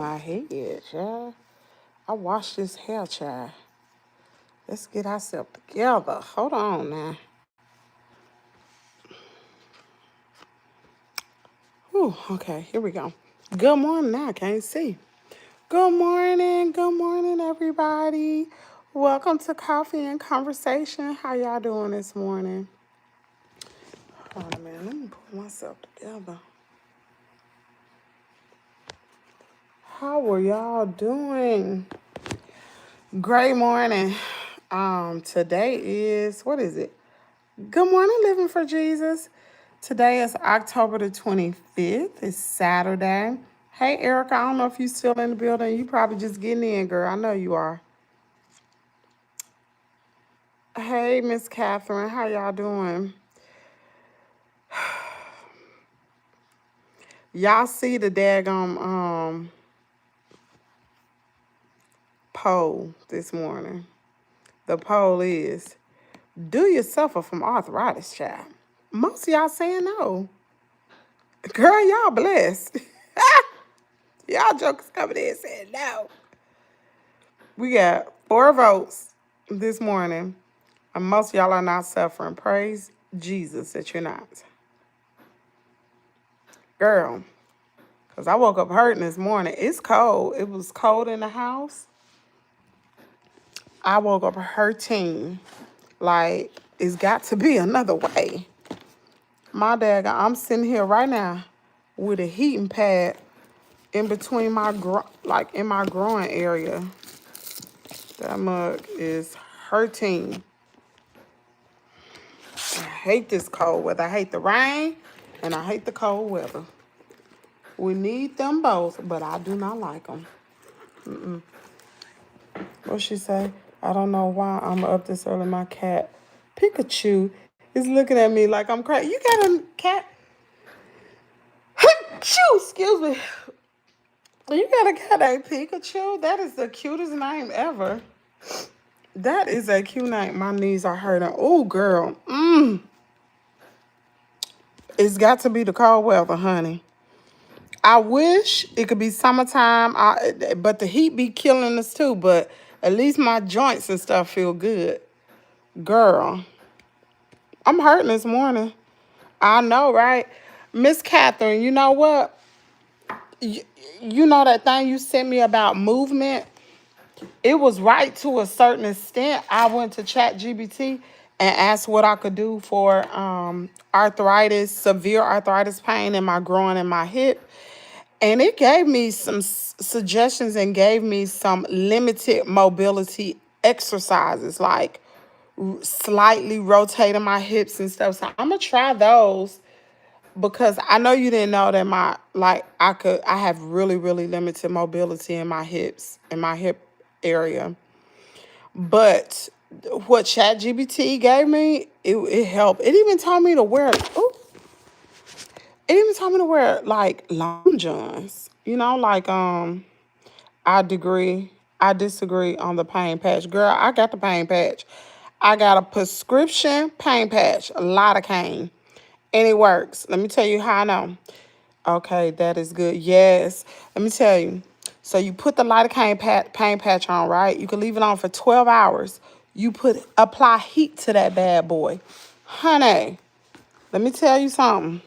My head, child. I washed this hair, child. Let's get ourselves together. Hold on now. Whew, okay, here we go. Good morning. Now I can't see. Good morning, everybody. Welcome to Coffee and Conversation. How y'all doing this morning? Hold on a minute. Let me pull myself together. How are y'all doing? Great morning. Today is, what is it? Good morning, Living for Jesus. Today is October the 25th. It's Saturday. Hey, Erica, I don't know if you're still in the building. You probably just getting in, girl. I know you are. Hey, Miss Catherine, how y'all doing? Y'all see the daggone poll this morning. The poll is, do you suffer from arthritis, child? Most of y'all saying no. Girl, y'all blessed. Y'all jokers coming in saying no. We got 4 votes this morning. And most of y'all are not suffering. Praise Jesus that you're not. Girl, because I woke up hurting this morning. It's cold. It was cold in the house. I woke up hurting. Like, it's got to be another way. My dad, I'm sitting here right now with a heating pad in between my, in my groin area. That mug is hurting. I hate this cold weather. I hate the rain and I hate the cold weather. We need them both, but I do not like them. What she say? I don't know why I'm up this early. My cat, Pikachu, is looking at me like I'm crazy. You got a cat? Excuse me. You got a cat named Pikachu? That is the cutest name ever. That is a cute name. My knees are hurting. Oh, girl. It's got to be the cold weather, honey. I wish it could be summertime, but the heat be killing us too. But at least my joints and stuff feel good. Girl, I'm hurting this morning. I know, right? Miss Catherine, you know what? You know that thing you sent me about movement? It was right to a certain extent. I went to ChatGPT and asked what I could do for arthritis, severe arthritis pain in my groin and my hip. And it gave me some suggestions and gave me some limited mobility exercises, like slightly rotating my hips and stuff. So I'm going to try those because I know you didn't know that I have really, really limited mobility in my hips, in my hip area. But what ChatGPT gave me, it helped. It even told me to wear, like long johns, I disagree on the pain patch. Girl, I got the pain patch. I got a prescription pain patch, a lot of cane, and it works. Let me tell you how I know. Okay, that is good. Yes, let me tell you. So you put the lidocaine pain patch on, right? You can leave it on for 12 hours. You apply heat to that bad boy. Honey, let me tell you something.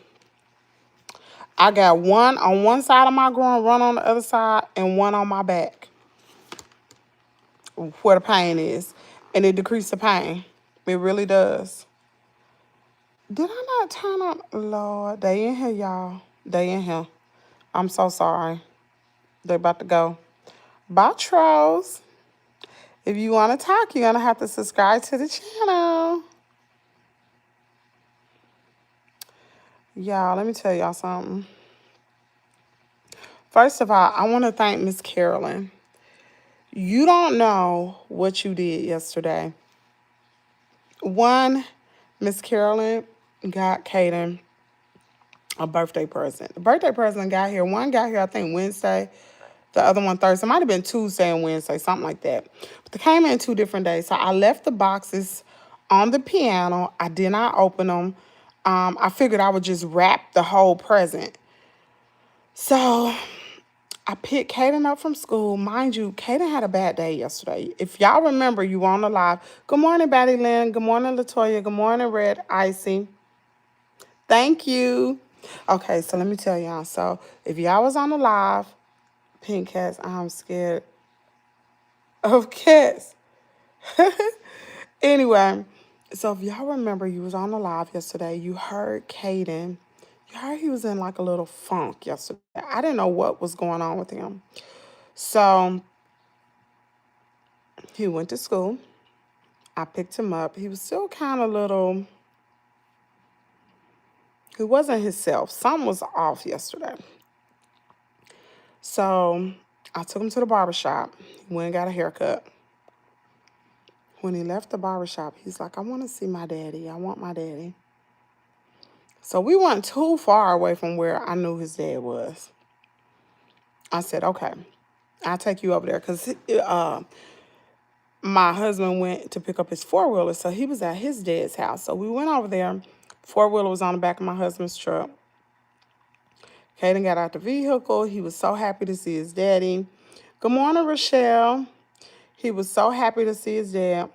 I got one on one side of my groin, one on the other side, and one on my back where the pain is. And it decreases the pain. It really does. Did I not turn on? Lord, they in here, y'all. They in here. I'm so sorry. They about to go. Bye, trolls. If you want to talk, you're going to have to subscribe to the channel. Y'all, let me tell y'all something. First of all, I want to thank Miss Carolyn. You don't know what you did yesterday. One, Miss Carolyn got Kaden a birthday present. The birthday present got here. One got here, I think, Wednesday. The other one Thursday. It might have been Tuesday and Wednesday, something like that. But they came in 2 different days. So I left the boxes on the piano. I did not open them. I figured I would just wrap the whole present. So I picked Kaden up from school. Mind you, Kaden had a bad day yesterday. If y'all remember, you were on the live. Good morning, Batty Lynn. Good morning, Latoya. Good morning, Red Icy. Thank you. Okay, so let me tell y'all. So if y'all was on the live, Pink Cats, I'm scared of cats. Anyway, so if y'all remember, you was on the live yesterday. You heard Kaden. You heard he was in like a little funk yesterday. I didn't know what was going on with him. So he went to school. I picked him up. He was still kind of little. He wasn't himself. Something was off yesterday. So I took him to the barbershop. He went and got a haircut. When he left the barbershop, he's like, I want to see my daddy. I want my daddy. So we weren't too far away from where I knew his dad was. I said, okay, I'll take you over there. Because my husband went to pick up his four-wheeler, so he was at his dad's house. So we went over there. Four-wheeler was on the back of my husband's truck. Kaden got out the vehicle. He was so happy to see his daddy. Good morning, Rochelle. He was so happy to see his dad.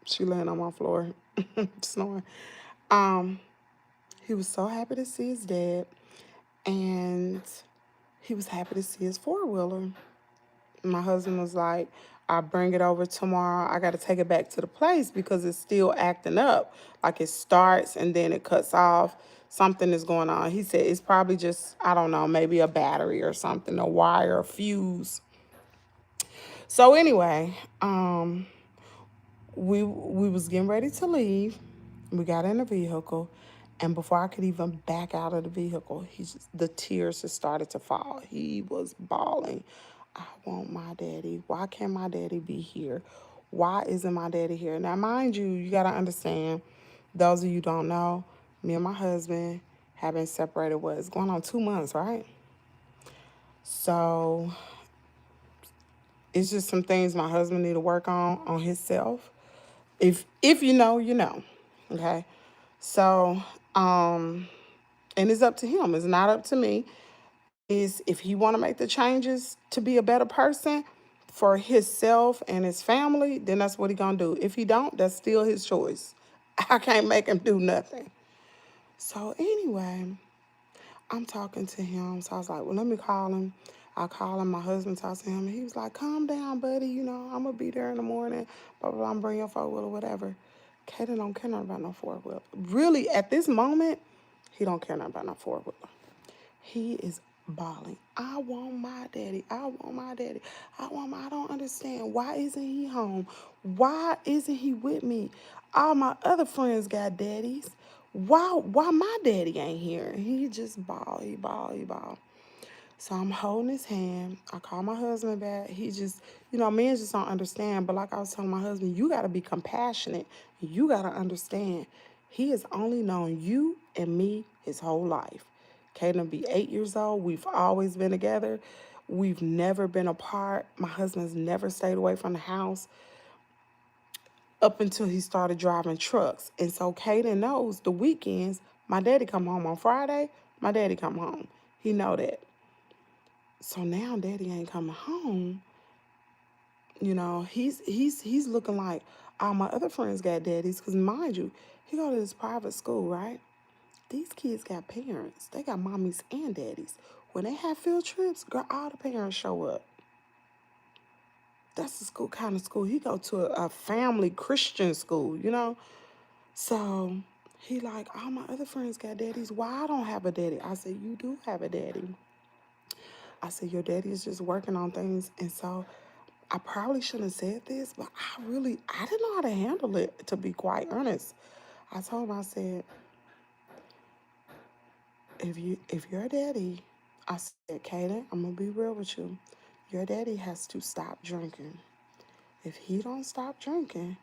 She laying on my floor, snoring. He was so happy to see his dad, and he was happy to see his four-wheeler. My husband was like, I'll bring it over tomorrow. I got to take it back to the place because it's still acting up. Like it starts and then it cuts off. Something is going on. He said it's probably just, I don't know, maybe a battery or something, a wire, a fuse. So anyway, we was getting ready to leave. We got in the vehicle, and before I could even back out of the vehicle, the tears just started to fall. He was bawling. I want my daddy. Why can't my daddy be here? Why isn't my daddy here? Now, mind you, you got to understand, those of you who don't know, me and my husband have been separated, it's going on 2 months, right? So it's just some things my husband need to work on himself. If you know, you know. Okay. So, and it's up to him. It's not up to me. Is if he want to make the changes to be a better person for himself and his family, then that's what he gonna do. If he don't, that's still his choice. I can't make him do nothing. So anyway, I'm talking to him. So I was like, well, let me call him. I call him. My husband talks to him. And he was like, calm down, buddy. You know, I'm going to be there in the morning. Blah, blah, blah. I'm bringing your four-wheeler, whatever. Kaden don't care nothing about no four-wheeler. Really, at this moment, he don't care nothing about no four-wheeler. He is bawling. I want my daddy. I want my daddy. I don't understand. Why isn't he home? Why isn't he with me? All my other friends got daddies. Why my daddy ain't here? And he just bawled. He bawled. So I'm holding his hand. I call my husband back. He just, men just don't understand. But like I was telling my husband, you got to be compassionate. You got to understand. He has only known you and me his whole life. Kaden will be 8 years old. We've always been together. We've never been apart. My husband's never stayed away from the house up until he started driving trucks. And so Kaden knows the weekends, my daddy come home on Friday, my daddy come home. He know that. So now daddy ain't coming home. He's looking like all my other friends got daddies. Because mind you, he go to this private school, right? These kids got parents. They got mommies and daddies. When they have field trips, girl, all the parents show up. That's the kind of school he go to, a family Christian school, So he like, all my other friends got daddies. Why I don't have a daddy? I said, you do have a daddy. I said, your daddy is just working on things. And so I probably shouldn't have said this, but I didn't know how to handle it, to be quite honest. I told him, I said, if your daddy, I said, Kaden, I'm going to be real with you. Your daddy has to stop drinking. If he don't stop drinking,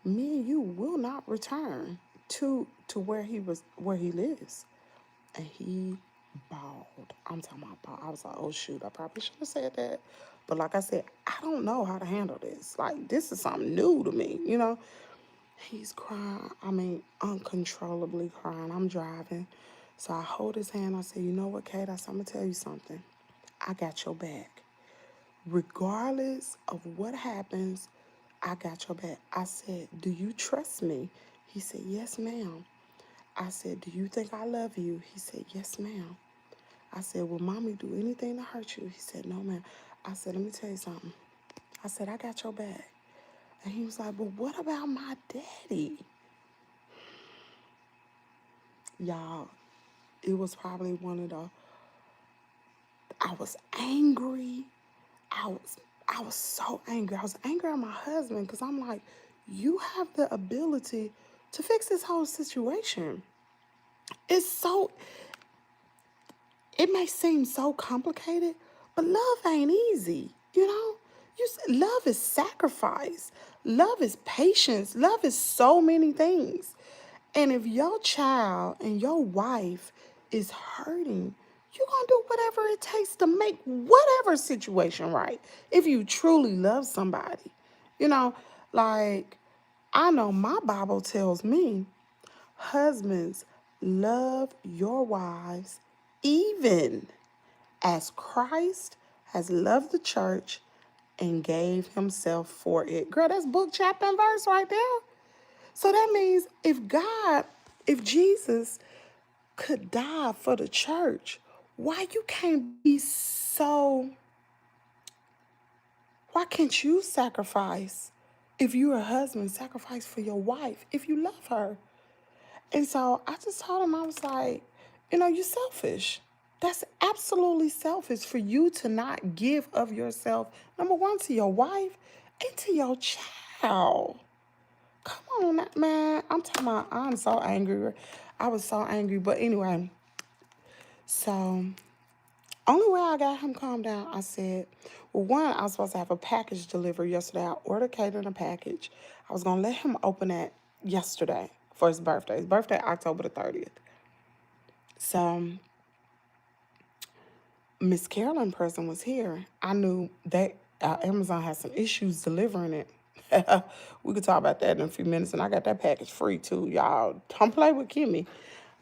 me and you will not return to where he lives. And he bawled. I'm talking about bawled. I was like, oh shoot, I probably should have said that. But like I said, I don't know how to handle this. Like, this is something new to me, He's crying. I mean, uncontrollably crying. I'm driving. So I hold his hand. I say, you know what, Kate? I said, I'm going to tell you something. I got your back. Regardless of what happens, I got your back. I said, do you trust me? He said, yes, ma'am. I said, do you think I love you? He said, yes, ma'am. I said, will mommy do anything to hurt you? He said, no, ma'am. I said, let me tell you something. I said, I got your back. And he was like, but what about my daddy? Y'all, it was probably one of the, I was angry. I was so angry. I was angry at my husband because I'm like, you have the ability to fix this whole situation. It's so, it may seem so complicated, but love ain't easy, you know? Love is sacrifice. Love is patience. Love is so many things. And if your child and your wife is hurting, you're going to do whatever it takes to make whatever situation right. If you truly love somebody, you know, like I know my Bible tells me, husbands, love your wives even as Christ has loved the church and gave himself for it. Girl, that's book, chapter, and verse right there. So that means if Jesus could die for the church, why can't you sacrifice? If you're a husband, sacrifice for your wife if you love her. And so I just told him, I was like, you're selfish. That's absolutely selfish for you to not give of yourself, number one, to your wife and to your child. Come on, man. I'm talking about, I'm so angry. I was so angry. But anyway, so only way I got him calmed down, I said, well, one, I was supposed to have a package delivered yesterday. I ordered Kaden a package. I was going to let him open that yesterday for his birthday. His birthday, October the 30th. So Miss Carolyn person was here. I knew that Amazon had some issues delivering it. We could talk about that in a few minutes, and I got that package free too, y'all. Don't play with Kimmy.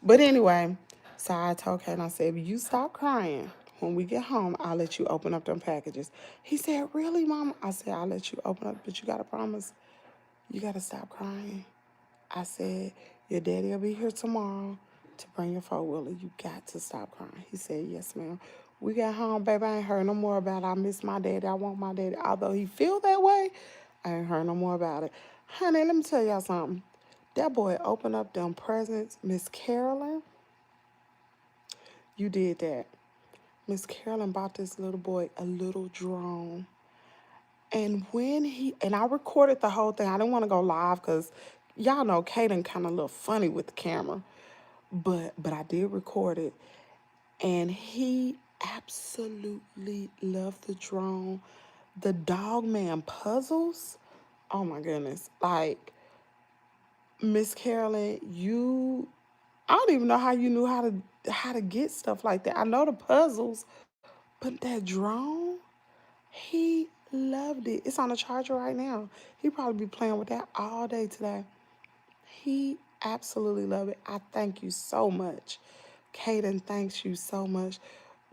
But anyway, so I told Kaden, I said, if you stop crying, when we get home, I'll let you open up them packages. He said, really, Mama? I said, I'll let you open up, but you got to promise, you got to stop crying. I said, your daddy will be here tomorrow to bring your four-wheeler. You got to stop crying. He said, yes, ma'am. We got home, baby. I ain't heard no more about it. I miss my daddy. I want my daddy. Although he feel that way, I ain't heard no more about it. Honey, let me tell y'all something. That boy opened up them presents. Miss Carolyn, you did that. Miss Carolyn bought this little boy a little drone. And I recorded the whole thing. I didn't want to go live because y'all know Kaden kind of a little funny with the camera. But I did record it. And he absolutely loved the drone. The Dog Man puzzles. Oh my goodness. Like, Miss Carolyn, I don't even know how you knew how to get stuff like that. I know the puzzles, but that drone, he loved it. It's on the charger right now. He probably be playing with that all day today. He absolutely loved it. I thank you so much. Kaden, thanks you so much.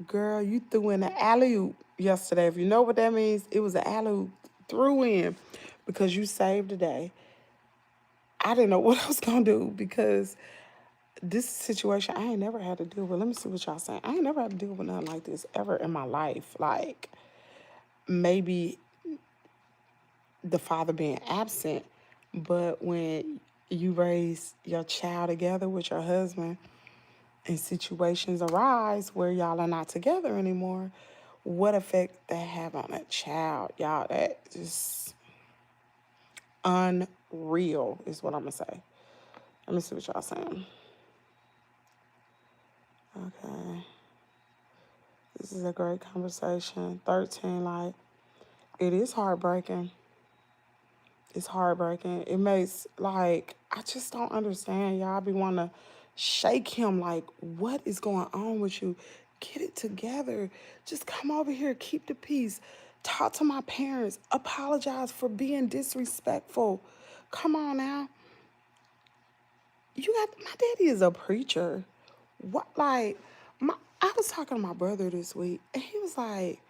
Girl, you threw in an alley-oop yesterday. If you know what that means, it was an alley-oop threw in because you saved the day. I didn't know what I was going to do because this situation I ain't never had to deal with. Let me see what y'all saying. I ain't never had to deal with nothing like this ever in my life. Like, maybe the father being absent, but when you raise your child together with your husband and situations arise where y'all are not together anymore, what effect that have on a child, y'all, that just unreal is what I'm gonna say. Let me see what y'all saying. Okay. This is a great conversation. 13, like, it is heartbreaking. It's heartbreaking. It makes, like, I just don't understand. Y'all be want to shake him like, what is going on with you? Get it together. Just come over here. Keep the peace. Talk to my parents. Apologize for being disrespectful. Come on now. My daddy is a preacher. What, like, I was talking to my brother this week, and he was like,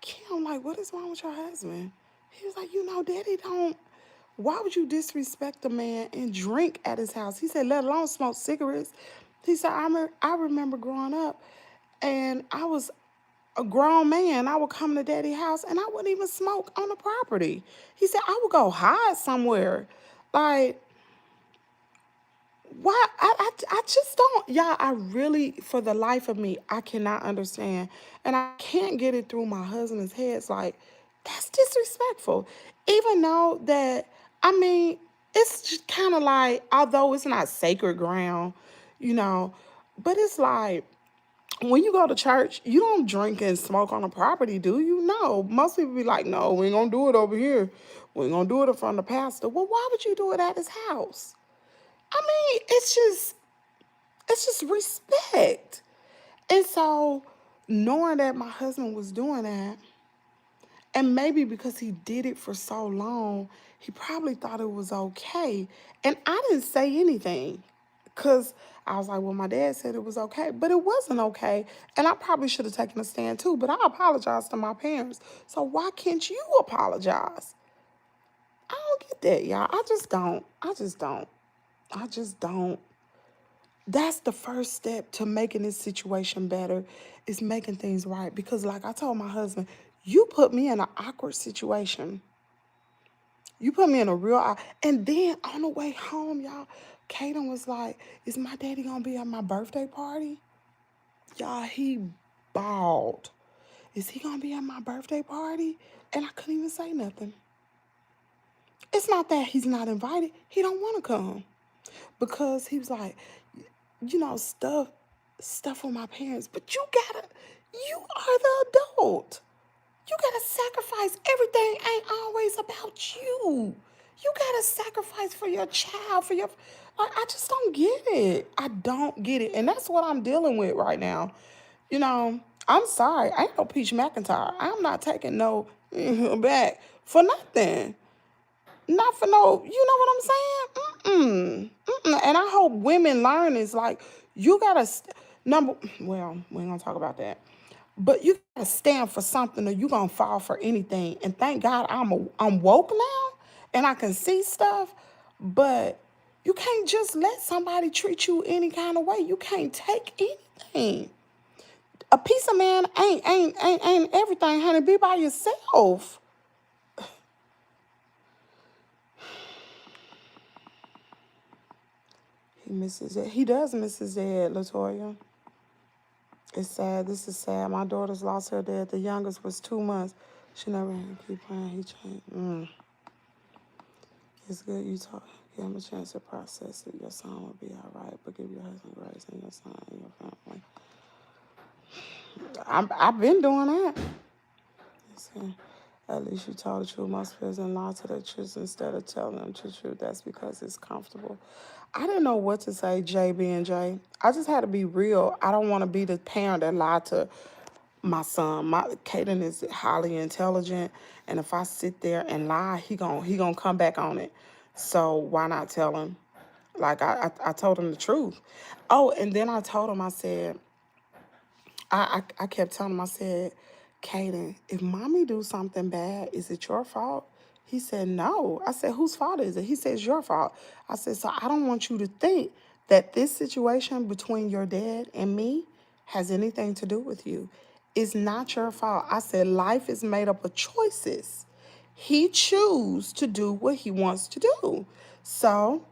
Kim, like, what is wrong with your husband? He was like, Daddy don't. Why would you disrespect a man and drink at his house? He said, let alone smoke cigarettes. He said, I remember growing up, and I was a grown man. I would come to Daddy's house, and I wouldn't even smoke on the property. He said, I would go hide somewhere. Like, why? I just don't, y'all. I really, for the life of me, I cannot understand, and I can't get it through my husband's head. It's like, that's disrespectful. Even though that, I mean, it's just kind of like, although it's not sacred ground, you know, but it's like, when you go to church, you don't drink and smoke on the property, do you? No. Most people be like, no, we ain't gonna do it over here. We ain't gonna do it in front of the pastor. Well, why would you do it at his house? I mean, it's just respect. And so, knowing that my husband was doing that, and maybe because he did it for so long, he probably thought it was okay. And I didn't say anything because I was like, well, my dad said it was okay, but it wasn't okay. And I probably should have taken a stand too, but I apologized to my parents. So why can't you apologize? I don't get that, y'all. I just don't. I just don't. I just don't. That's the first step to making this situation better, is making things right. Because like I told my husband, you put me in an awkward situation. You put me in a real, and then on the way home, y'all, Kaden was like, is my daddy gonna be at my birthday party? Y'all, he bawled. Is he gonna be at my birthday party? And I couldn't even say nothing. It's not that he's not invited. He don't want to come. Because he was like, stuff with my parents, but you are the adult. You gotta sacrifice. Everything ain't always about you. You gotta sacrifice for your child, for your, I just don't get it. I don't get it. And that's what I'm dealing with right now. I'm sorry. I ain't no Peach McIntyre. I'm not taking no back for nothing. Not for no, you know what I'm saying? And I hope women learn is like, you gotta, well, we ain't gonna talk about that. But you gotta stand for something or you gonna fall for anything. And thank God I'm woke now and I can see stuff, but you can't just let somebody treat you any kind of way. You can't take anything. A piece of man ain't everything, honey. Be by yourself. He misses it. He does miss his dad, Latoya. It's sad. This is sad. My daughter's lost her dad. The youngest was 2 months. She never had to keep playing. He changed. It's good you talk. Give him a chance to process it. Your son will be all right, but give your husband grace and your son and your family. I've been doing that. Listen, at least you told the truth. Most parents lie to their truth instead of telling them the truth. That's because it's comfortable. I didn't know what to say, JB and J. I just had to be real. I don't want to be the parent that lied to my son. Kaden is highly intelligent, and if I sit there and lie, he gonna come back on it. So why not tell him? Like I told him the truth. Oh, and then I told him, I said, I kept telling him, I said, Kaden, if mommy do something bad, is it your fault? He said, no. I said, whose fault is it? He said, it's your fault. I said, so I don't want you to think that this situation between your dad and me has anything to do with you. It's not your fault. I said, life is made up of choices. He choose to do what he wants to do. So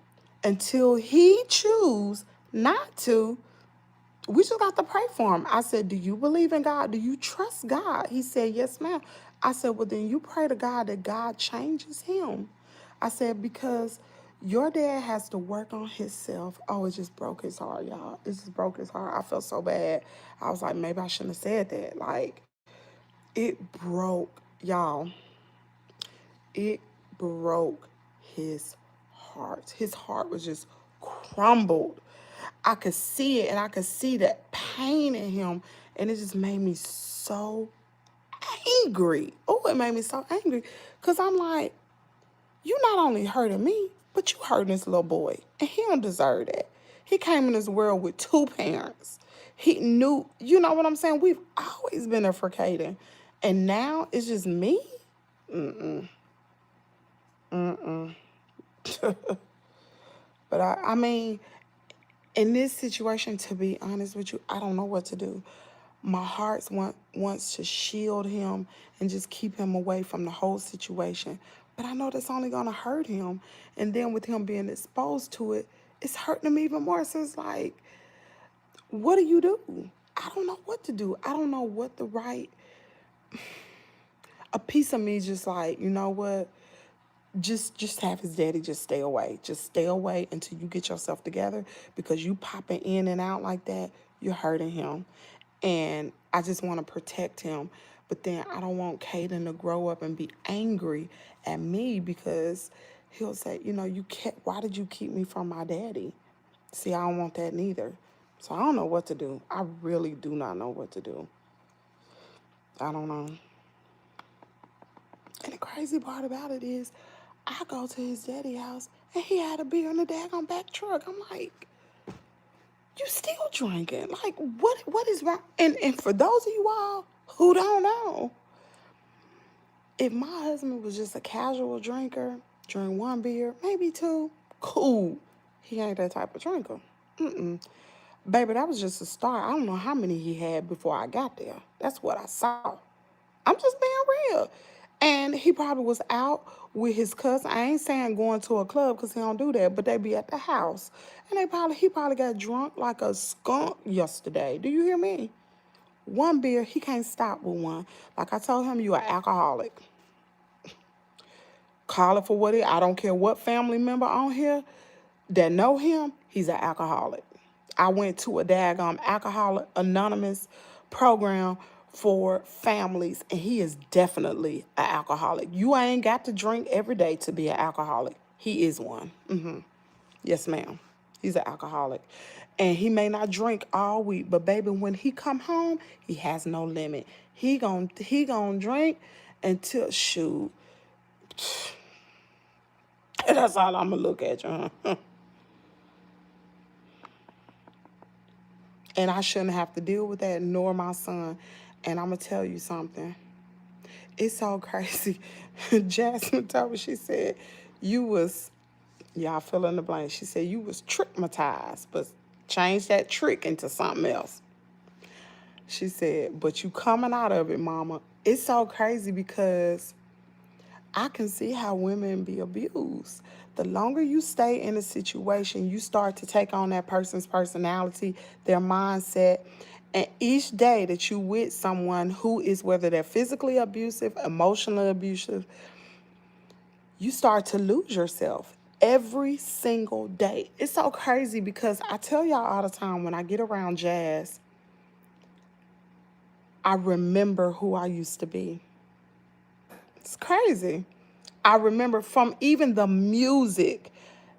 until he choose not to, we just got to pray for him. I said, do you believe in God? Do you trust God? He said, yes, ma'am. I said, well, then you pray to God that God changes him. I said, because your dad has to work on himself. Oh, it just broke his heart, y'all. It just broke his heart. I felt so bad. I was like, maybe I shouldn't have said that. Like, it broke, y'all. It broke his heart. His heart was just crumbled. I could see it, and I could see that pain in him, and it just made me so angry. Oh, it made me so angry because I'm like, you not only hurting me, but you hurting this little boy, and he don't deserve that. He came in this world with two parents. He knew, you know what I'm saying? We've always been there for Kaden. And now it's just me? Mm-mm. Mm-mm. But I mean, in this situation, to be honest with you, I don't know what to do. My heart wants to shield him and just keep him away from the whole situation. But I know that's only going to hurt him. And then with him being exposed to it, it's hurting him even more. So it's like, what do you do? I don't know what to do. I don't know what the right. A piece of me just like, you know what? Just have his daddy just stay away. Just stay away until you get yourself together, because you popping in and out like that, you're hurting him. And I just want to protect him. But then I don't want Kaden to grow up and be angry at me, because he'll say, you know, why did you keep me from my daddy? See, I don't want that neither. So I don't know what to do. I really do not know what to do. I don't know. And the crazy part about it is, I go to his daddy house and he had a beer in the daggone back truck. I'm like, you still drinking? Like, what is wrong? And for those of you all who don't know, if my husband was just a casual drinker, drink one beer, maybe two, cool. He ain't that type of drinker. Mm-mm. Baby, that was just a start. I don't know how many he had before I got there. That's what I saw. I'm just being real. And he probably was out with his cousin. I ain't saying going to a club, because he don't do that, but they be at the house. And he probably got drunk like a skunk yesterday. Do you hear me? One beer, he can't stop with one. Like I told him, you an alcoholic. Call it for what it is. I don't care what family member on here that know him, he's an alcoholic. I went to a daggone Alcoholic Anonymous program for families, and he is definitely an alcoholic. You ain't got to drink every day to be an alcoholic. He is one. Yes, ma'am. He's an alcoholic. And he may not drink all week, but baby, when he come home, he has no limit. He gon' drink until, shoot. That's all I'm gonna look at you, huh? And I shouldn't have to deal with that, nor my son. And I'm going to tell you something. It's so crazy. Jasmine told me, she said, you was, y'all fill in the blank. She said, you was trickmatized, but change that trick into something else. She said, but you coming out of it, mama. It's so crazy, because I can see how women be abused. The longer you stay in a situation, you start to take on that person's personality, their mindset. And each day that you with someone who is, whether they're physically abusive, emotionally abusive, you start to lose yourself every single day. It's so crazy, because I tell y'all all the time, when I get around Jazz, I remember who I used to be. It's crazy. I remember from even the music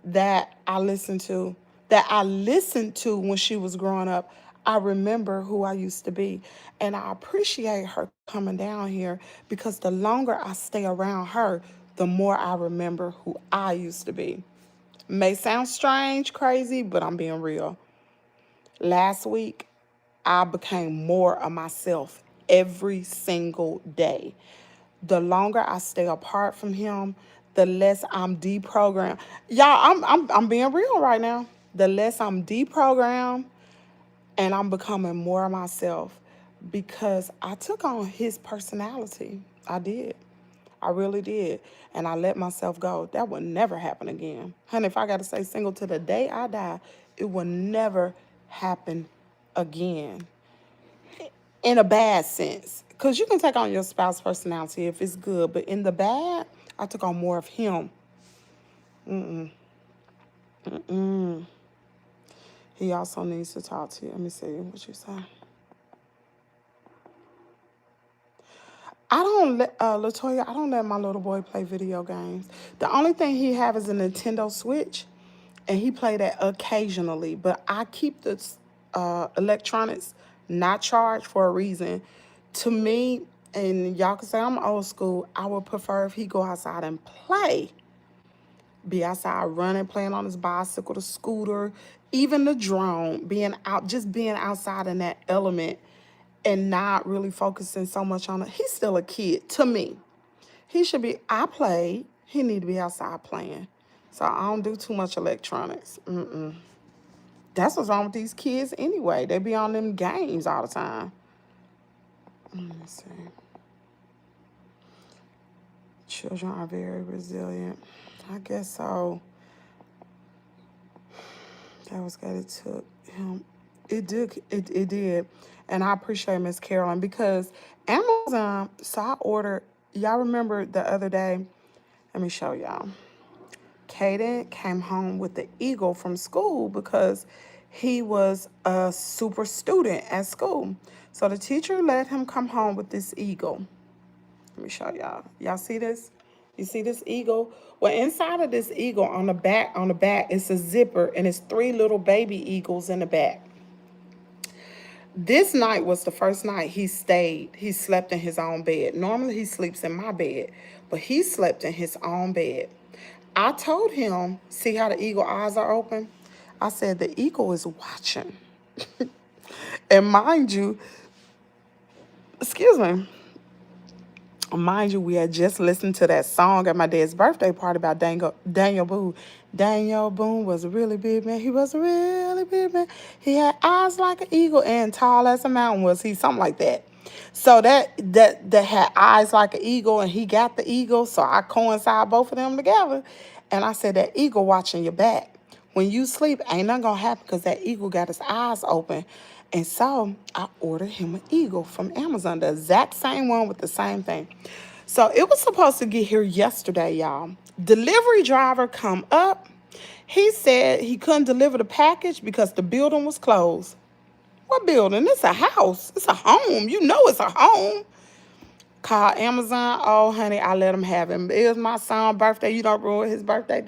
that I listened to, when she was growing up. I remember who I used to be. And I appreciate her coming down here, because the longer I stay around her, the more I remember who I used to be. May sound strange, crazy, but I'm being real. Last week, I became more of myself every single day. The longer I stay apart from him, the less I'm deprogrammed. Y'all, I'm being real right now. The less I'm deprogrammed, and I'm becoming more of myself, because I took on his personality. I did. I really did. And I let myself go. That would never happen again. Honey, if I got to stay single to the day I die, it will never happen again. In a bad sense. Because you can take on your spouse's personality if it's good, but in the bad, I took on more of him. He also needs to talk to you. Let me see what you say. Latoya, I don't let my little boy play video games. The only thing he have is a Nintendo Switch, and he play that occasionally. But I keep the electronics not charged for a reason. To me, and y'all can say I'm old school, I would prefer if he go outside and play be outside running, playing on his bicycle, the scooter, even the drone, being out, just being outside in that element and not really focusing so much on it. He's still a kid to me. He should be, I play, he need to be outside playing. So I don't do too much electronics. That's what's wrong with these kids anyway. They be on them games all the time. Let me see. Children are very resilient. I guess so. That was good. It took him. It did. It did. And I appreciate Miss Carolyn because Amazon, so I ordered, y'all remember the other day, let me show y'all. Kaden came home with the eagle from school because he was a super student at school. So the teacher let him come home with this eagle. Let me show y'all. Y'all see this? You see this eagle? Well, inside of this eagle on the back, it's a zipper and it's 3 little baby eagles in the back. This night was the first night he stayed. He slept in his own bed. Normally he sleeps in my bed, but he slept in his own bed. I told him, see how the eagle eyes are open? I said, the eagle is watching. And mind you, excuse me, mind you, we had just listened to that song at my dad's birthday party about Daniel Boone. Daniel Boone was a really big man. He was a really big man. He had eyes like an eagle and tall as a mountain was he, something like that. So that had eyes like an eagle and he got the eagle. So I coincide both of them together. And I said, that eagle watching your back. When you sleep, ain't nothing gonna happen because that eagle got his eyes open. And so I ordered him an eagle from Amazon, the exact same one with the same thing. So it was supposed to get here yesterday, y'all. Delivery driver come up. He said he couldn't deliver the package because the building was closed. What building? It's a house. It's a home. You know it's a home. Call Amazon. Oh, honey, I let him have him. It was my son's birthday. You don't ruin his birthday.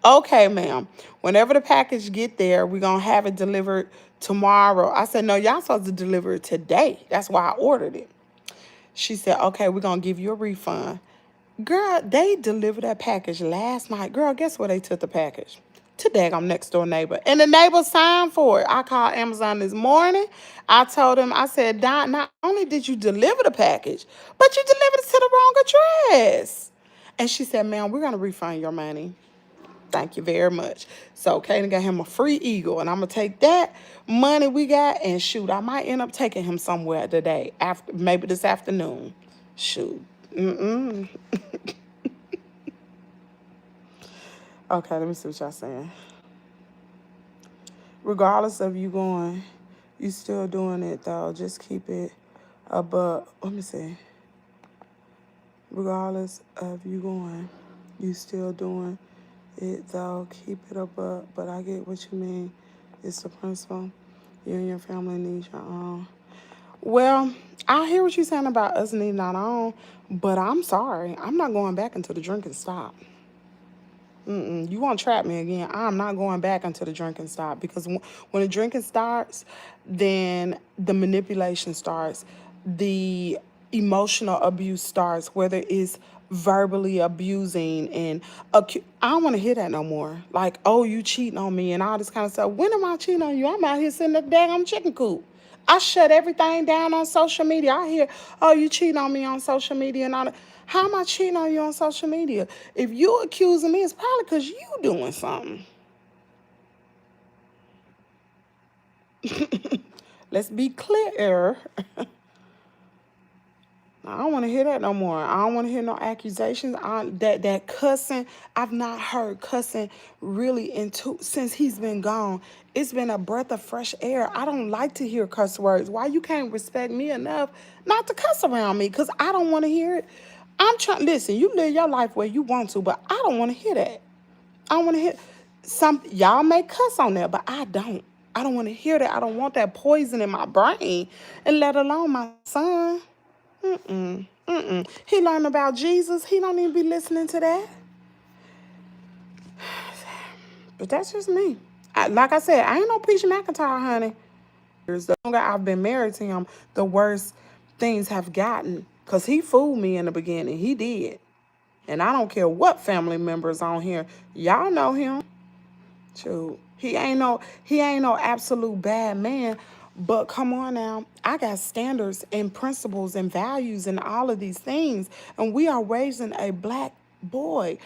Okay, ma'am. Whenever the package get there, we're going to have it delivered tomorrow. I said, no, y'all supposed to deliver it today. That's why I ordered it. She said, okay, we're going to give you a refund. Girl, they delivered that package last night. Girl, guess where they took the package? To daggone next door neighbor. And the neighbor signed for it. I called Amazon this morning. I told him, I said, Don, not only did you deliver the package, but you delivered it to the wrong address. And she said, ma'am, we're going to refund your money. Thank you very much. So Kaden got him a free eagle. And I'm going to take that money we got and shoot, I might end up taking him somewhere today, after maybe this afternoon. Shoot. Okay, let me see what y'all saying. Regardless of you going, you still doing it though. Just keep it above. Let me see. Regardless of you going, you still doing it though. Keep it above. But I get what you mean. It's the principle. You and your family need your own. Well, I hear what you're saying about us needing our own, but I'm sorry. I'm not going back until the drinking stop. You won't trap me again. I'm not going back until the drinking stop because when the drinking starts, then the manipulation starts, the emotional abuse starts, whether it's verbally abusing and I don't want to hear that no more. Like, oh, you cheating on me and all this kind of stuff. When am I cheating on you? I'm out here sitting at the daggone chicken coop. I shut everything down on social media. I hear, oh, you cheating on me on social media and all that. How am I cheating on you on social media? If you accusing me, it's probably because you doing something. Let's be clear. I don't want to hear that no more. I don't want to hear no accusations. That cussing, I've not heard cussing really since he's been gone. It's been a breath of fresh air. I don't like to hear cuss words. Why you can't respect me enough not to cuss around me? Because I don't want to hear it. I'm trying, listen, you live your life where you want to, but I don't want to hear that. I don't want to hear y'all may cuss on there, but I don't. I don't want to hear that. I don't want that poison in my brain, and let alone my son. He learned about Jesus. He don't even be listening to that. But that's just me. Like I said, I ain't no Peach McIntyre, honey. The longer I've been married to him, the worse things have gotten. Because he fooled me in the beginning. He did. And I don't care what family members on here. Y'all know him. Shoot. He ain't no absolute bad man. But come on now. I got standards and principles and values and all of these things. And we are raising a black boy.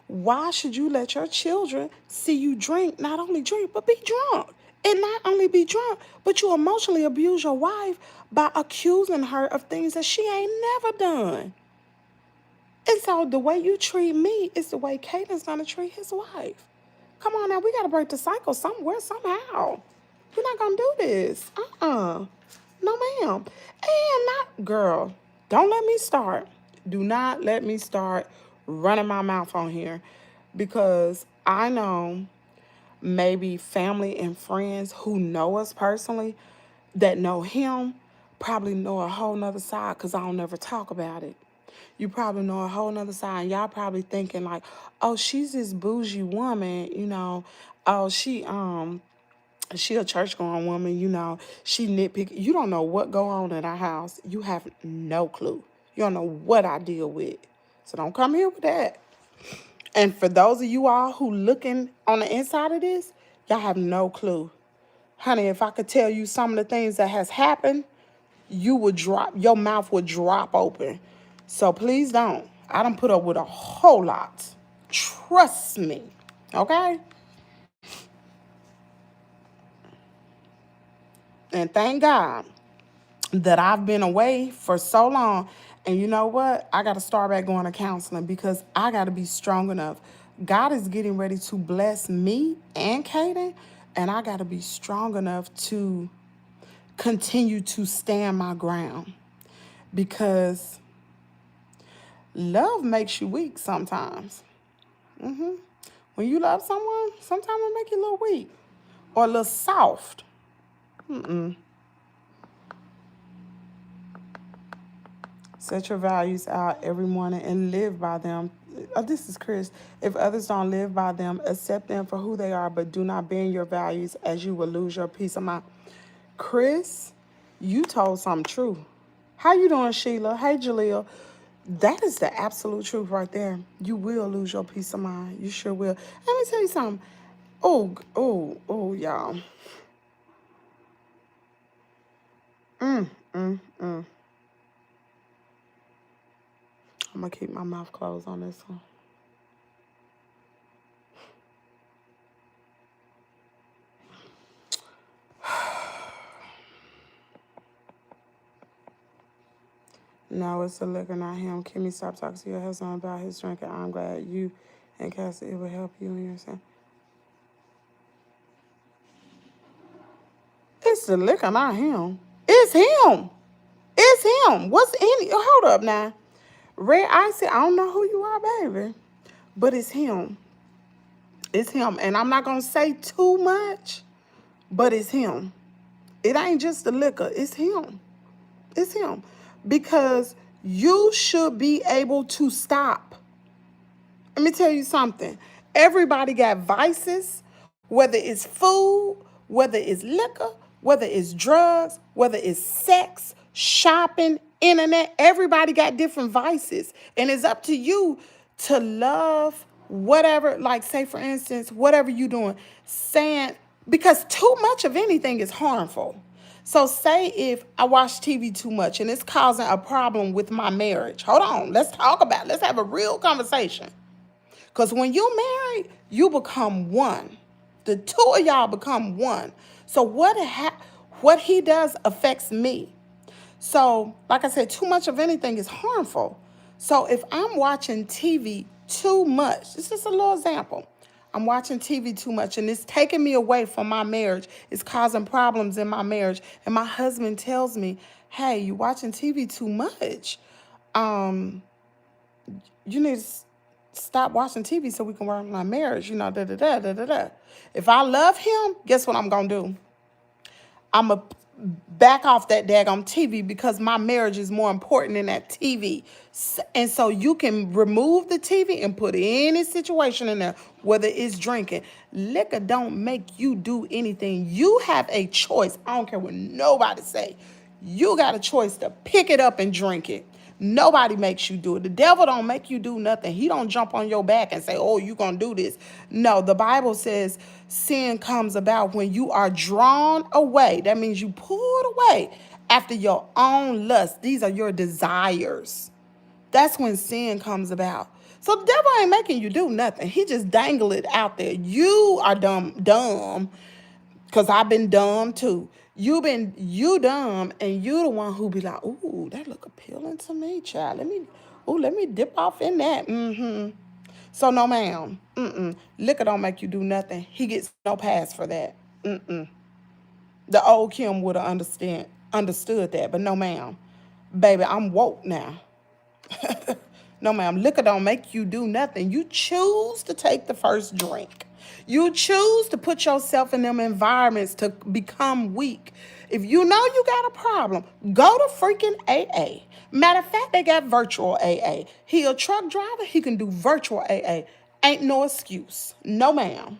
Why should you let your children see you drink, not only drink, but be drunk? And not only be drunk, but you emotionally abuse your wife by accusing her of things that she ain't never done. And so the way you treat me is the way Kaden's gonna treat his wife. Come on now, we gotta break the cycle somewhere, somehow. We're not gonna do this. No ma'am. And not, girl, don't let me start. Do not let me start running my mouth on here, because I know maybe family and friends who know us personally, that know him, probably know a whole nother side, because I don't never talk about it. You probably know a whole nother side. And y'all probably thinking like, oh, she's this bougie woman, Oh, she a church going woman, she nitpick. You don't know what go on in our house. You have no clue. You don't know what I deal with. So don't come here with that. And for those of you all who looking on the inside of this, y'all have no clue. Honey, if I could tell you some of the things that has happened, your mouth would drop open. So please don't. I done put up with a whole lot. Trust me. Okay? And thank God that I've been away for so long. And you know what? I got to start back going to counseling, because I got to be strong enough. God is getting ready to bless me and Kaden, and I got to be strong enough to continue to stand my ground, because love makes you weak sometimes. When you love someone, sometimes it make you a little weak or a little soft. Set your values out every morning and live by them. This is Chris. If others don't live by them, accept them for who they are, but do not bend your values, as you will lose your peace of mind. Chris, you told something true. How you doing, Sheila? Hey, Jaleel. That is the absolute truth right there. You will lose your peace of mind. You sure will. Let me tell you something. Oh, y'all. I'm going to keep my mouth closed on this one. No, it's the liquor, not him. Kimmy, stop talking to your husband about his drinking. I'm glad you and Cassie, it will help you and your son. It's the liquor, not him. It's him. It's him. What's in? Hold up now. Red Icy, I don't know who you are, baby. But it's him. It's him. And I'm not going to say too much, but it's him. It ain't just the liquor. It's him. It's him. Because you should be able to stop. Let me tell you something. Everybody got vices, whether it's food, whether it's liquor, whether it's drugs, whether it's sex, shopping, internet. Everybody got different vices. And it's up to you to love whatever, like say for instance, whatever you're doing, saying, because too much of anything is harmful. So say if I watch TV too much and it's causing a problem with my marriage. Hold on, let's talk about it. Let's have a real conversation. Because when you're married, you become one. The two of y'all become one. So what he does affects me. So, like I said, too much of anything is harmful. So if I'm watching TV too much, this is a little example. I'm watching TV too much and it's taking me away from my marriage. It's causing problems in my marriage. And my husband tells me, hey, you're watching TV too much. You need to stop watching TV so we can work on my marriage, da-da-da. If I love him, guess what I'm going to do? I'm going to back off that daggone TV, because my marriage is more important than that TV. And so you can remove the TV and put any situation in there, whether it's drinking. Liquor don't make you do anything. You have a choice. I don't care what nobody say. You got a choice to pick it up and drink it. Nobody makes you do it. The devil don't make you do nothing. He don't jump on your back and say, oh, you gonna do this. No, the Bible says sin comes about when you are drawn away. That means you pulled away after your own lust. These are your desires. That's when sin comes about. So the devil ain't making you do nothing. He just dangle it out there. You are dumb, because I've been dumb too. You dumb, and you the one who be like, ooh, that look appealing to me, child. Let me dip off in that. So no, ma'am. Liquor don't make you do nothing. He gets no pass for that. The old Kim would have understood that, but no, ma'am. Baby, I'm woke now. No, ma'am. Liquor don't make you do nothing. You choose to take the first drink. You choose to put yourself in them environments to become weak. If you know you got a problem, go to freaking AA. Matter of fact, they got virtual AA. He a truck driver. He can do virtual AA. Ain't no excuse. No, ma'am.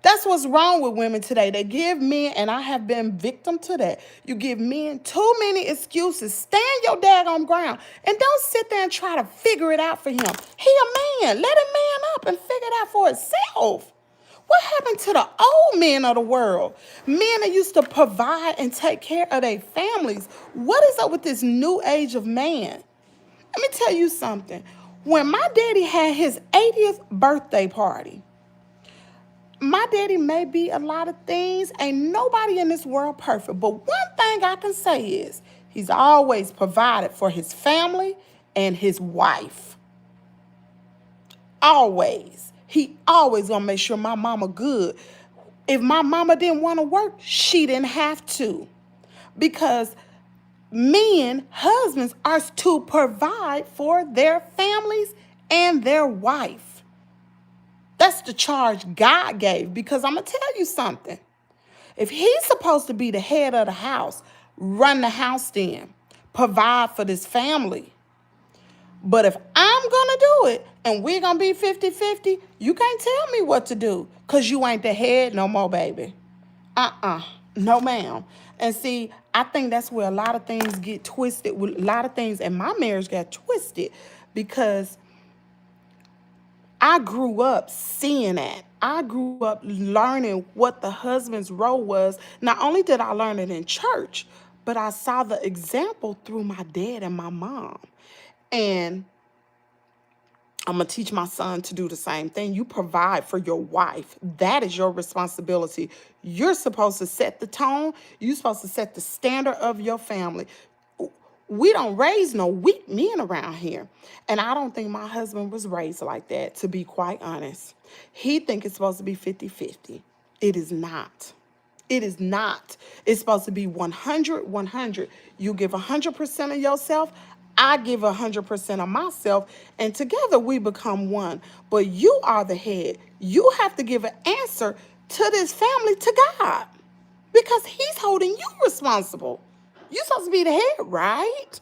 That's what's wrong with women today. They give men, and I have been victim to that. You give men too many excuses. Stand your daggone ground. And don't sit there and try to figure it out for him. He a man. Let him man up and figure it out for himself. What happened to the old men of the world? Men that used to provide and take care of their families. What is up with this new age of man? Let me tell you something. When my daddy had his 80th birthday party, my daddy may be a lot of things. Ain't nobody in this world perfect. But one thing I can say is he's always provided for his family and his wife. Always. He always gonna make sure my mama good. If my mama didn't want to work, she didn't have to. Because men, husbands, are to provide for their families and their wife. That's the charge God gave, because I'm going to tell you something. If he's supposed to be the head of the house, run the house then, provide for this family. But if I'm going to do it and we're going to be 50-50, you can't tell me what to do, because you ain't the head no more, baby. No, ma'am. And see, I think that's where a lot of things get twisted. A lot of things in my marriage got twisted because I grew up seeing that. I grew up learning what the husband's role was. Not only did I learn it in church, but I saw the example through my dad and my mom. And I'm going to teach my son to do the same thing. You provide for your wife. That is your responsibility. You're supposed to set the tone. You're supposed to set the standard of your family. We don't raise no weak men around here. And I don't think my husband was raised like that, to be quite honest. He think it's supposed to be 50-50. It is not. It is not. It's supposed to be 100-100. You give 100% of yourself. I give 100% of myself. And together we become one. But you are the head. You have to give an answer to this family, to God. Because he's holding you responsible. You're supposed to be the head, right?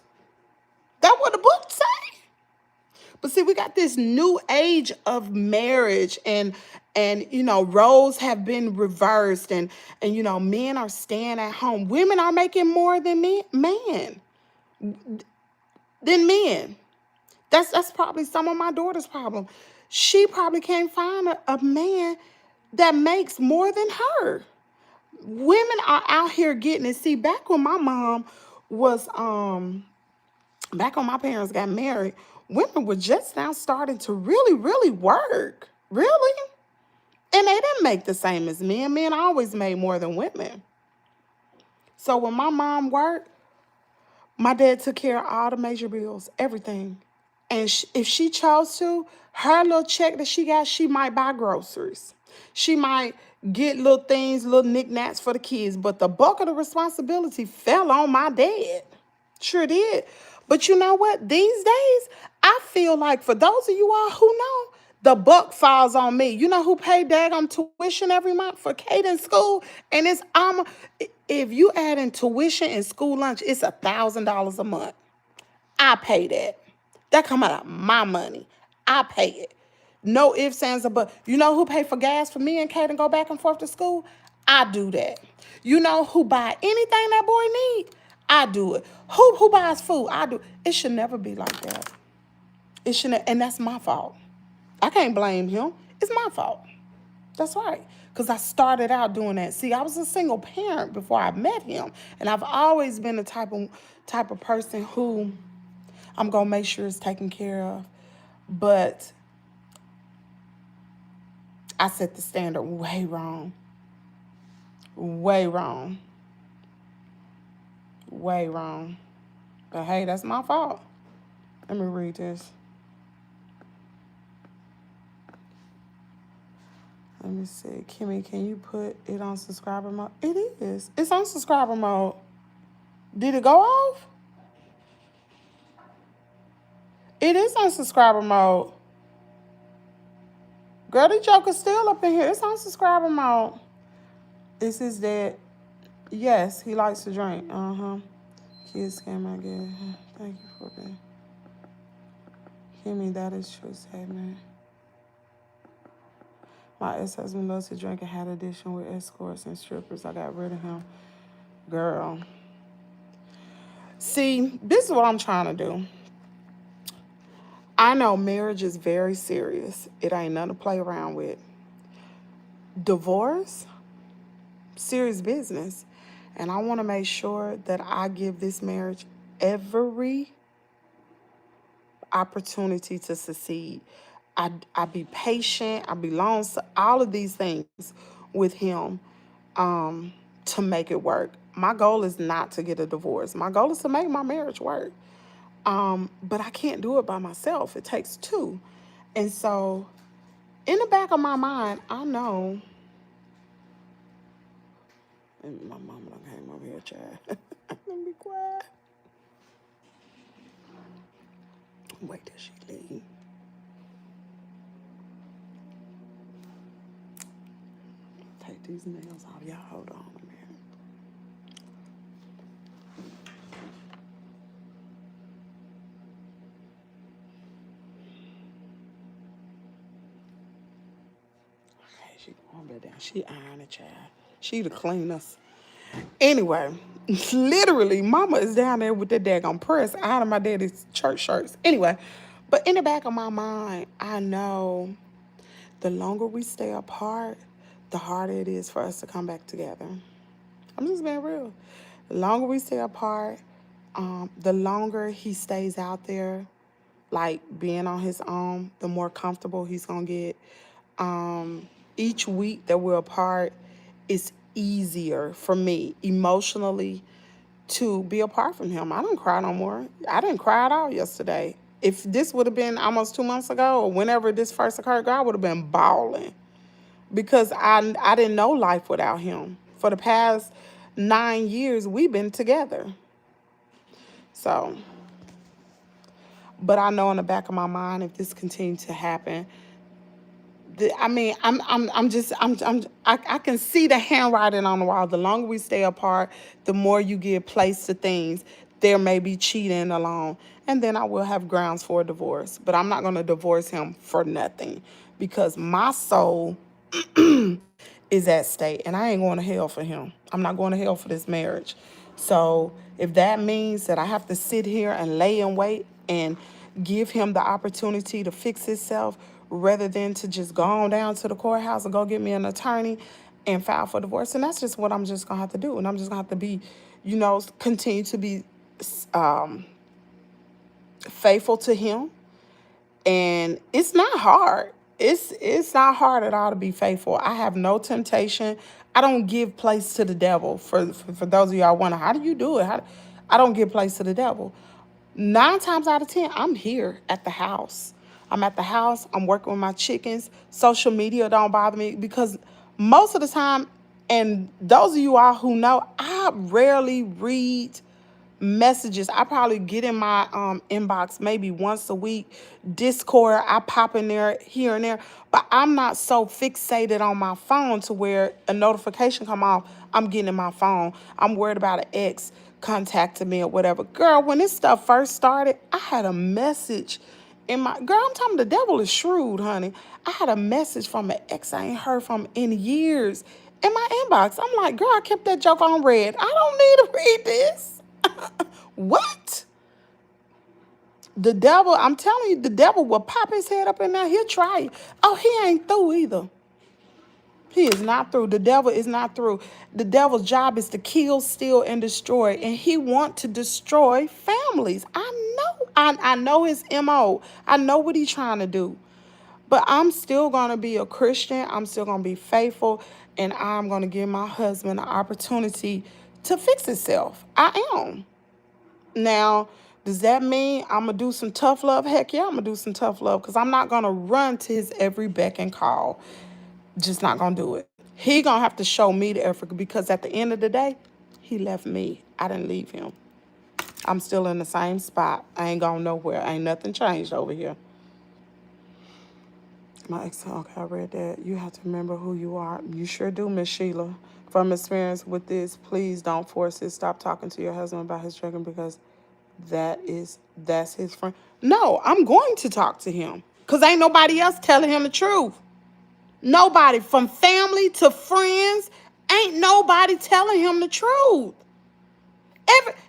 That's what the book say. But see, we got this new age of marriage, and roles have been reversed, and men are staying at home. Women are making more than men. That's probably some of my daughter's problem. She probably can't find a man that makes more than her. Women are out here getting it. See, back when my mom was, back when my parents got married, women were just now starting to really, really work. Really? And they didn't make the same as men. Men always made more than women. So when my mom worked, my dad took care of all the major bills, everything. And if she chose to, her little check that she got, she might buy groceries. She might get little things, little knickknacks for the kids. But the bulk of the responsibility fell on my dad. Sure did. But you know what? These days, I feel like for those of you all who know, the buck falls on me. You know who paid daggone tuition every month for Kaden school? And it's if you add in tuition and school lunch, it's $1,000 a month. I pay that. That come out of my money. I pay it. No ifs, ands, or buts. You know who pay for gas for me and Kaden go back and forth to school? I do that. You know who buy anything that boy need? I do it. Who buys food? I do. It should never be like that. It shouldn't, and that's my fault. I can't blame him. It's my fault. That's right. Because I started out doing that. See, I was a single parent before I met him. And I've always been the type of person who I'm gonna make sure it's taken care of. But I set the standard way wrong. Way wrong. Way wrong. But hey, that's my fault. Let me read this. Let me see. Kimmy, can you put it on subscriber mode? It is. It's on subscriber mode. Did it go off? It is on subscriber mode. Girl, the joker's still up in here. It's on subscriber mode. This is that. Yes, he likes to drink. Kids scam, I guess. Thank you for that. Kimmy, that is true statement. My ex-husband loves to drink and had addiction with escorts and strippers. I got rid of him. Girl. See, this is what I'm trying to do. I know marriage is very serious. It ain't nothing to play around with. Divorce, serious business. And I want to make sure that I give this marriage every opportunity to succeed. I be patient. I be long. All of these things with him to make it work. My goal is not to get a divorce. My goal is to make my marriage work. But I can't do it by myself. It takes two. And so in the back of my mind, I know. And my mama done came over here, child. Let me be quiet. Wait till she leave. Take these nails off. Y'all hold on a minute. Okay, she going back down. She iron a child. She the cleanest. Anyway, literally, mama is down there with that daggone press out of my daddy's church shirts. Anyway, but in the back of my mind, I know the longer we stay apart, the harder it is for us to come back together. I'm just being real. The longer we stay apart, the longer he stays out there, like being on his own, the more comfortable he's gonna get. Each week that we're apart, it's easier for me emotionally to be apart from him. I don't cry no more. I didn't cry at all yesterday. If this would have been almost 2 months ago or whenever this first occurred, I would have been bawling because I didn't know life without him. For the past 9 years, we've been together. So, but I know in the back of my mind, if this continues to happen, I can see the handwriting on the wall. The longer we stay apart, the more you give place to things. There may be cheating along, and then I will have grounds for a divorce. But I'm not going to divorce him for nothing because my soul is at stake, and I ain't going to hell for him. I'm not going to hell for this marriage. So if that means that I have to sit here and lay in wait and give him the opportunity to fix himself rather than to just go on down to the courthouse and go get me an attorney and file for divorce, and that's just what I'm just going to have to do. And I'm just going to have to be, continue to be faithful to him. And it's not hard. It's not hard at all to be faithful. I have no temptation. I don't give place to the devil. For those of y'all wondering, how do you do it? I don't give place to the devil. 9 times out of 10, I'm here at the house. I'm at the house. I'm working with my chickens. Social media don't bother me because most of the time, and those of you all who know, I rarely read messages. I probably get in my inbox maybe once a week. Discord, I pop in there here and there, but I'm not so fixated on my phone to where a notification come off, I'm getting in my phone. I'm worried about an ex contacting me or whatever. Girl, when this stuff first started, I had a message in my, girl, I'm telling you, the devil is shrewd, honey. I had a message from an ex I ain't heard from in years in my inbox. I'm like, girl, I kept that joke on red. I don't need to read this. What? The devil, I'm telling you, the devil will pop his head up in there. He'll try it. Oh, he ain't through either. He is not through. The devil is not through. The devil's job is to kill, steal, and destroy. And he wants to destroy families. I know his MO. I know what he's trying to do. But I'm still going to be a Christian. I'm still going to be faithful. And I'm going to give my husband an opportunity to fix himself. I am. Now, does that mean I'm going to do some tough love? Heck yeah, I'm going to do some tough love, because I'm not going to run to his every beck and call. Just not going to do it. He going to have to show me the effort, because at the end of the day, he left me. I didn't leave him. I'm still in the same spot. I ain't going nowhere. Ain't nothing changed over here. My ex, okay, I read that. You have to remember who you are. You sure do, Miss Sheila. From experience with this, please don't force it. Stop talking to your husband about his drinking, because that's his friend. No, I'm going to talk to him, because ain't nobody else telling him the truth. Nobody, from family to friends, ain't nobody telling him the truth.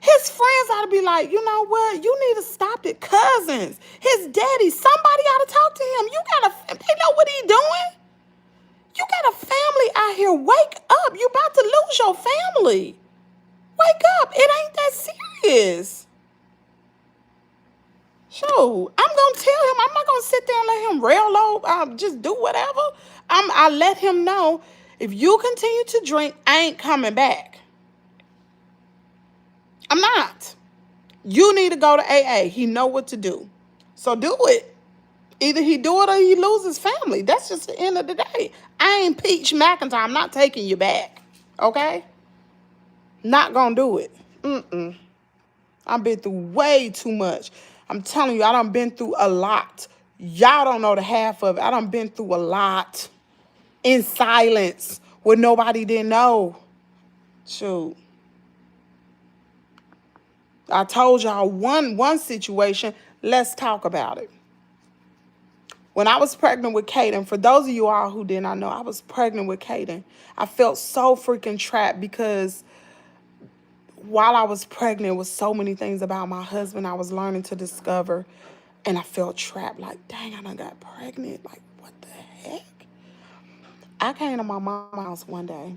His friends ought to be like, you know what? You need to stop it. Cousins, his daddy, somebody ought to talk to him. They know what he doing. You got a family out here. Wake up. You about to lose your family. Wake up. It ain't that serious. Sure, I'm going to tell him. I'm not going to sit there and let him rail just do whatever. I let him know, if you continue to drink, I ain't coming back. I'm not. You need to go to AA. He know what to do. So do it. Either he do it or he loses family. That's just the end of the day. I ain't Peach McIntyre. I'm not taking you back. Okay? Not gonna do it. I've been through way too much. I'm telling you, I done been through a lot. Y'all don't know the half of it. I done been through a lot. In silence. Where nobody didn't know. Shoot. I told y'all one situation. Let's talk about it. When I was pregnant with Kaden, for those of you all who did not know, I was pregnant with Kaden. I felt so freaking trapped, because while I was pregnant with so many things about my husband, I was learning to discover, and I felt trapped. Like, dang, I done got pregnant. Like, what the heck? I came to my mom's house one day.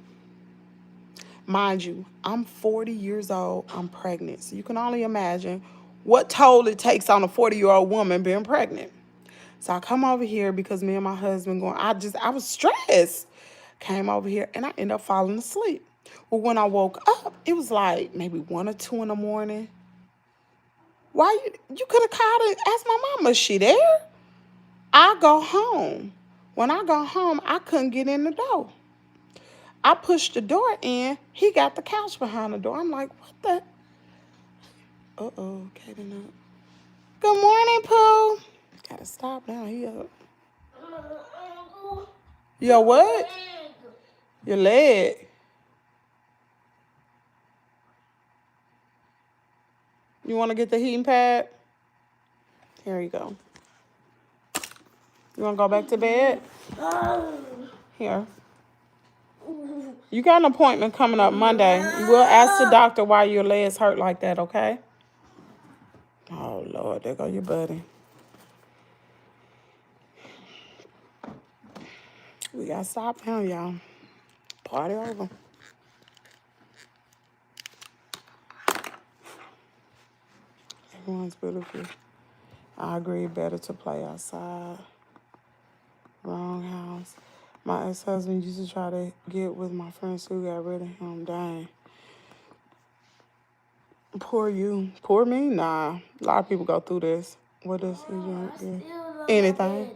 Mind you, I'm 40 years old. I'm pregnant. So you can only imagine what toll it takes on a 40-year-old woman being pregnant. So I come over here because me and my husband I was stressed. Came over here and I ended up falling asleep. Well, when I woke up, it was like maybe 1 or 2 in the morning. Why you could have called and asked my mama, is she there? I go home. When I go home, I couldn't get in the door. I pushed the door in. He got the couch behind the door. I'm like, what the? Uh-oh, Kaden up. Good morning, Pooh. Gotta stop now. He up. Your what? Your leg. You want to get the heating pad? Here you go. You want to go back to bed? Here. You got an appointment coming up Monday. We'll ask the doctor why your legs hurt like that, okay? Oh, Lord, there go your buddy. We got to stop now, y'all. Party over. Everyone's beautiful. I agree, better to play outside. Wrong house. My ex-husband used to try to get with my friends who got rid of him. Dang. Poor you. Poor me? Nah. A lot of people go through this. What does he do? Anything.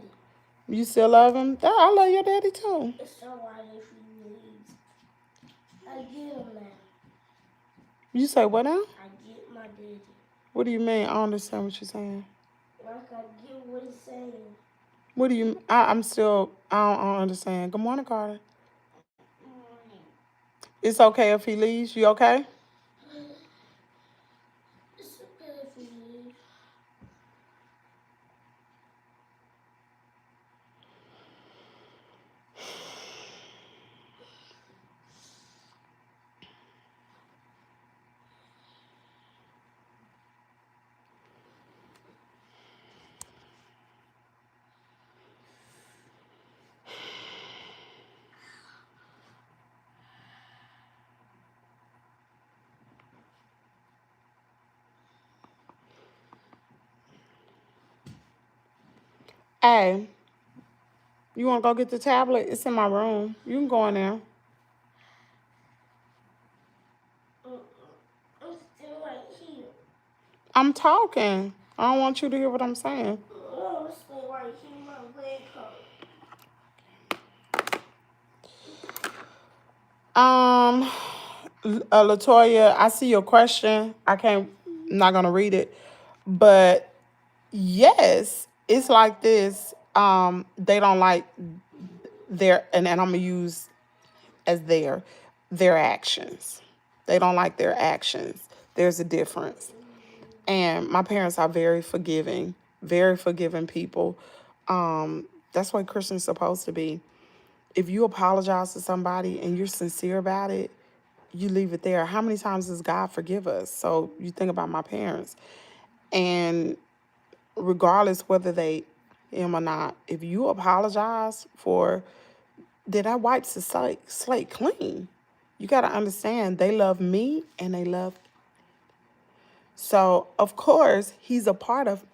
You still love him? I love your daddy too. It's so right if he leaves. I get him now. You say what now? I get my daddy. What do you mean? I don't understand what you're saying. Like I get what he's saying. What do you? I'm still. I don't understand. Good morning, Carter. Good morning. It's okay if he leaves. You okay? It's okay if he leaves. Hey, you want to go get the tablet? It's in my room. You can go in there. I'm still right here. I'm talking. I don't want you to hear what I'm saying. No, I'm still right here. My leg hurts. Latoya, I see your question. I'm not gonna read it, but yes, it's like this. They don't like and I'm gonna use as their actions. They don't like their actions. There's a difference. And my parents are very forgiving people. That's what Christians are supposed to be. If you apologize to somebody and you're sincere about it, you leave it there. How many times does God forgive us? So you think about my parents. And regardless whether they am or not, if you apologize for, then that wipes the slate clean. You got to understand they love me and they love. So, of course, he's a part of.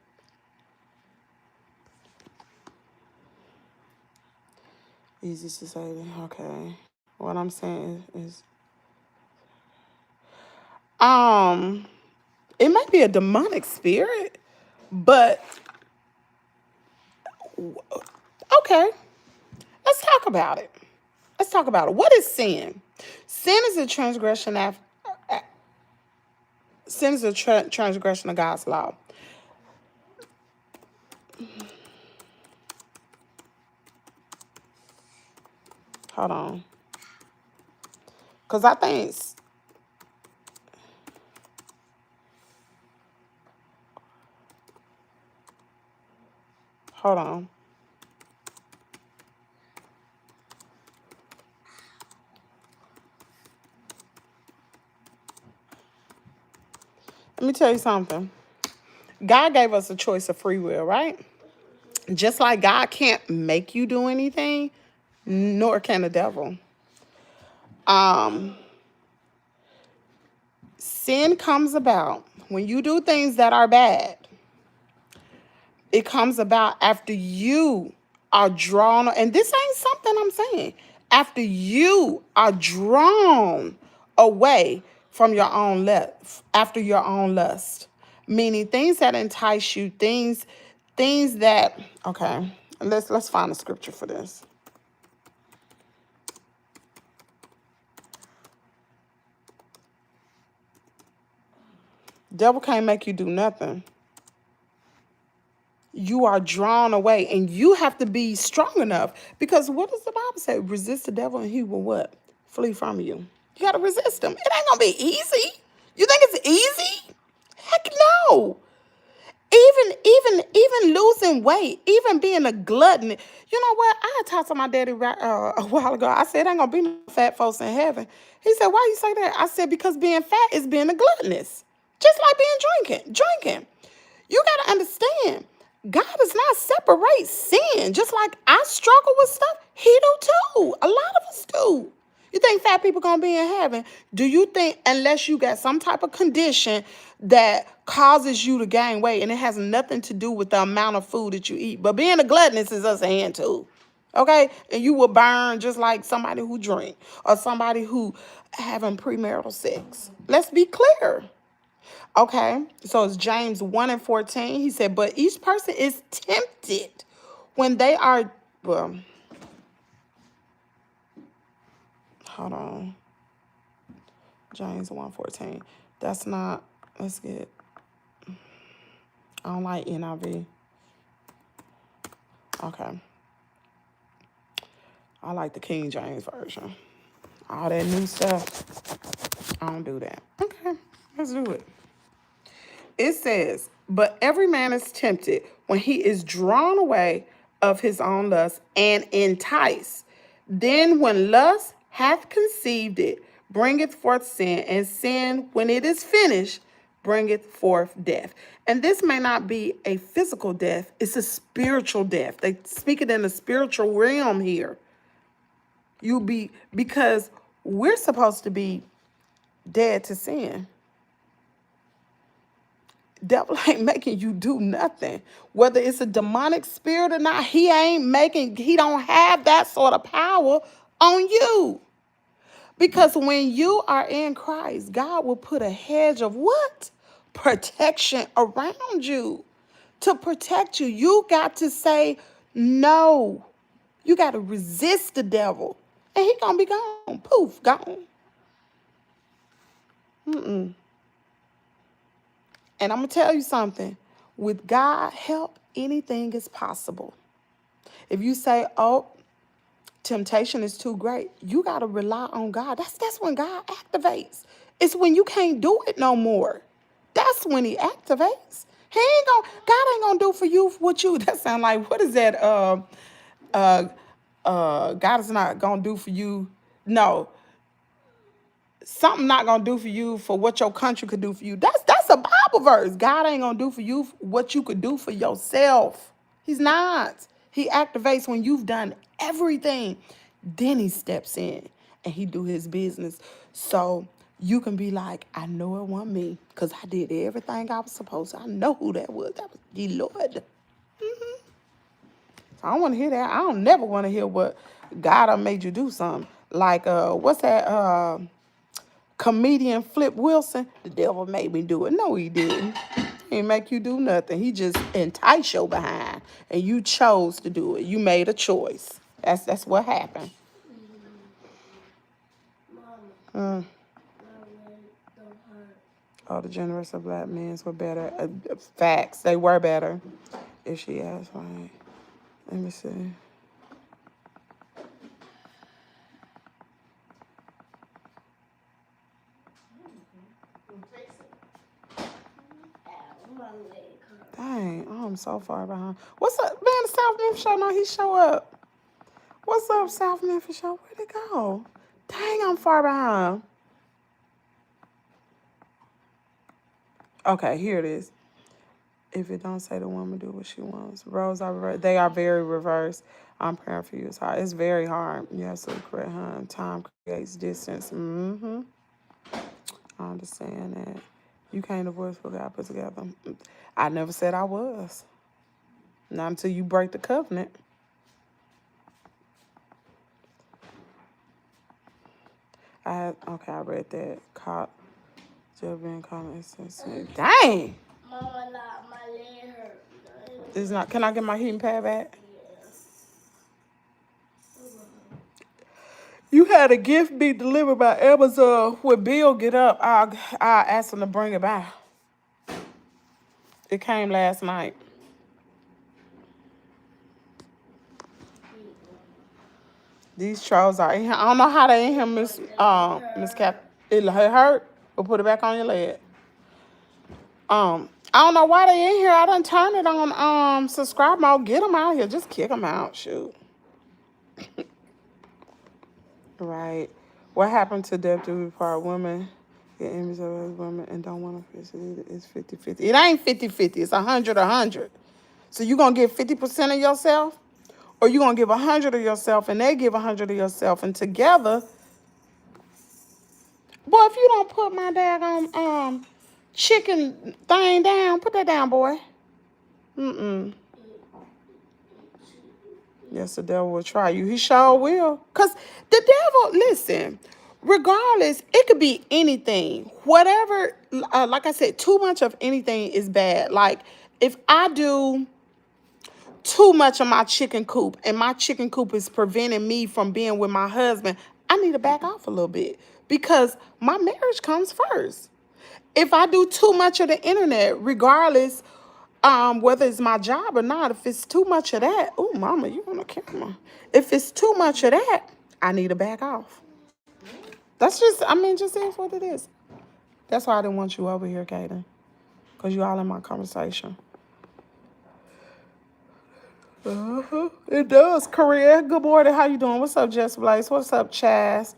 Easy to say, okay. What I'm saying is, it might be a demonic spirit, but okay. Let's talk about it. Let's talk about it. What is sin? Sin is a transgression transgression of God's law. Hold on. Because I think hold on. Let me tell you something. God gave us a choice of free will, right? Just like God can't make you do anything, nor can the devil. Sin comes about when you do things that are bad. It comes about after you are drawn, and this ain't something I'm saying, after you are drawn away from your own lust, after your own lust, meaning things that entice you, things that, okay, let's find a scripture for this. Devil can't make you do nothing. You are drawn away, and you have to be strong enough, because what does the Bible say? Resist the devil and he will what? Flee from you. You got to resist him. It ain't gonna be easy. You think it's easy? Heck no. Even losing weight, even being a glutton. You know what? I talked to my daddy a while ago. I said, ain't gonna be no fat folks in heaven. He said, why you say that? I said, because being fat is being a gluttonous. Just like being drinking. You gotta understand, God does not separate sin. Just like I struggle with stuff, he do too. A lot of us do. You think fat people gonna be in heaven? Do you think, unless you got some type of condition that causes you to gain weight, and it has nothing to do with the amount of food that you eat, but being a gluttonous is us hand too. Okay? And you will burn just like somebody who drink or somebody who having premarital sex. Let's be clear. Okay, so it's James 1:14. He said, but each person is tempted when they are, well, hold on. James 1:14. That's not, let's get, I don't like NIV. Okay. I like the King James Version. All that new stuff, I don't do that. Okay, let's do it. It says, but every man is tempted when he is drawn away of his own lust and enticed. Then when lust hath conceived it, bringeth forth sin, and sin, when it is finished, bringeth forth death. And this may not be a physical death, it's a spiritual death. They speak it in the spiritual realm here. Because we're supposed to be dead to sin. Devil ain't making you do nothing. Whether it's a demonic spirit or not, he don't have that sort of power on you. Because when you are in Christ, God will put a hedge of what? Protection around you. To protect you, you got to say no. You got to resist the devil. And he gonna be gone. Poof, gone. And I'm going to tell you something. With God help, anything is possible. If you say, oh, temptation is too great, you got to rely on God. That's when God activates. It's when you can't do it no more. That's when he activates. God ain't going to do for you what you, that sound like, what is that? God is not going to do for you. No, something not gonna do for you for what your country could do for you. That's a Bible verse. God ain't gonna do for you what you could do for yourself. He's not. He activates when you've done everything. Then he steps in and he do his business. So you can be like, I know it wasn't me because I did everything I was supposed to. I know who that was. That was the Lord. So I don't want to hear that. I don't never want to hear what God done made you do something. Like, what's that? Comedian Flip Wilson, the devil made me do it. No, he didn't. He didn't make you do nothing. He just enticed your behind, and you chose to do it. You made a choice. That's what happened. Mm. Oh, the generous of black men were better. Facts, they were better. If she asked, right? Let me see. Dang, I'm so far behind. What's up, man? The South Memphis show, no, he show up. What's up, South Memphis show? Where'd it go? Dang, I'm far behind. Okay, here it is. If it don't say the woman do what she wants. Roles are reversed. They are very reversed. I'm praying for you. It's hard. It's very hard. You're absolutely correct, huh? Time creates distance. I understand that. You can't divorce what God put together. I never said I was. Not until you break the covenant. I read that. Caught. Just been caught. Dang. Mama, my leg hurt. It's not. Can I get my heating pad back? You had a gift be delivered by Amazon. When Bill get up, I'll ask him to bring it by. It came last night. These trolls are in here. I don't know how they in here, Miss Cap. It hurt. We'll put it back on your leg. I don't know why they in here. I done turn it on subscribe mode. Get them out here. Just kick them out. Shoot. Right. What happened to death do require women get image of other women and don't want to fix it either? It's 50-50. It ain't 50-50. It's 100-100. So you going to give 50% of yourself? Or you going to give 100 of yourself and they give 100 of yourself? And together, boy, if you don't put my daggone chicken thing down, put that down, boy. Yes, the devil will try you. He sure will. Because the devil, listen, regardless, it could be anything. Whatever, like I said, too much of anything is bad. Like, if I do too much of my chicken coop and my chicken coop is preventing me from being with my husband, I need to back off a little bit because my marriage comes first. If I do too much of the internet, regardless, whether it's my job or not, if it's too much of that, oh, mama, you on the camera. If it's too much of that, I need to back off. That's just is what it is. That's why I didn't want you over here, Kaden, because you all in my conversation. It does, Korea. Good morning. How you doing? What's up, Jess Blaze? What's up, Chad?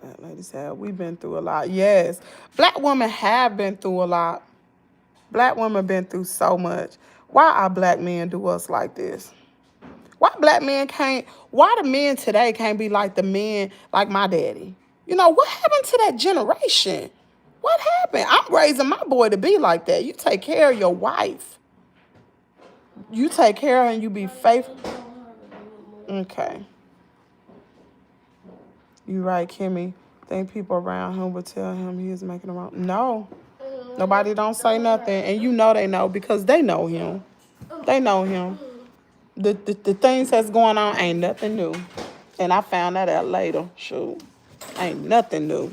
That lady said, we've been through a lot. Yes. Black women have been through a lot. Black women been through so much. Why our black men do us like this? Why the men today can't be like the men like my daddy? You know, what happened to that generation? What happened? I'm raising my boy to be like that. You take care of your wife. You take care of her and you be faithful. Okay. You right, Kimmy. Think people around him would tell him he is making a wrong. No. Nobody don't say nothing. And you know they know because they know him. They know him. The things that's going on ain't nothing new. And I found that out later. Shoot. Ain't nothing new.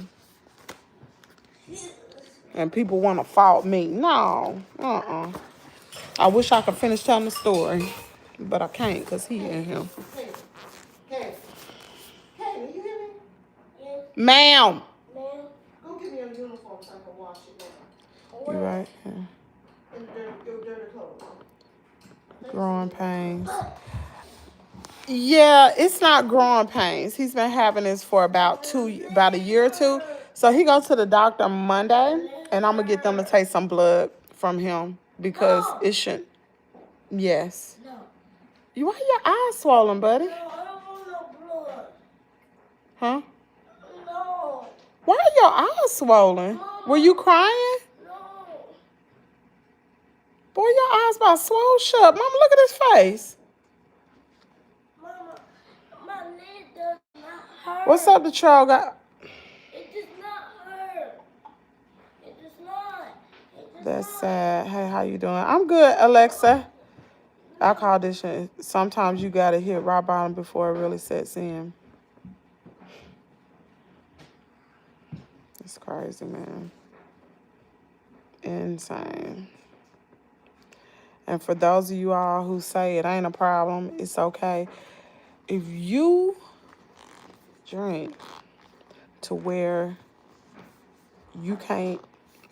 And people want to fault me. No. I wish I could finish telling the story. But I can't because he in him. Kaden, you hear me? Yes. Ma'am. Go get me a uniform so I can wash it now. You right. Yeah. And dirty clothes. Growing pains. Yeah, it's not growing pains. He's been having this for about a year or two. So he goes to the doctor Monday, and I'm gonna get them to take some blood from him because it shouldn't. Yes. No. Why your eyes swollen, buddy? No, I don't want no blood. Huh? No. Why are your eyes swollen? Were you crying? No. Boy, your eyes about swole shut. Mama, look at his face. Mama, my leg does not hurt. What's up, the troll guy? It does not hurt. It does not. That's sad. Hey, how you doing? I'm good, Alexa. Alcohol addiction. Sometimes you gotta hit rock bottom before it really sets in. It's crazy, man. Insane. And for those of you all who say it ain't a problem, it's okay. If you drink to where you can't,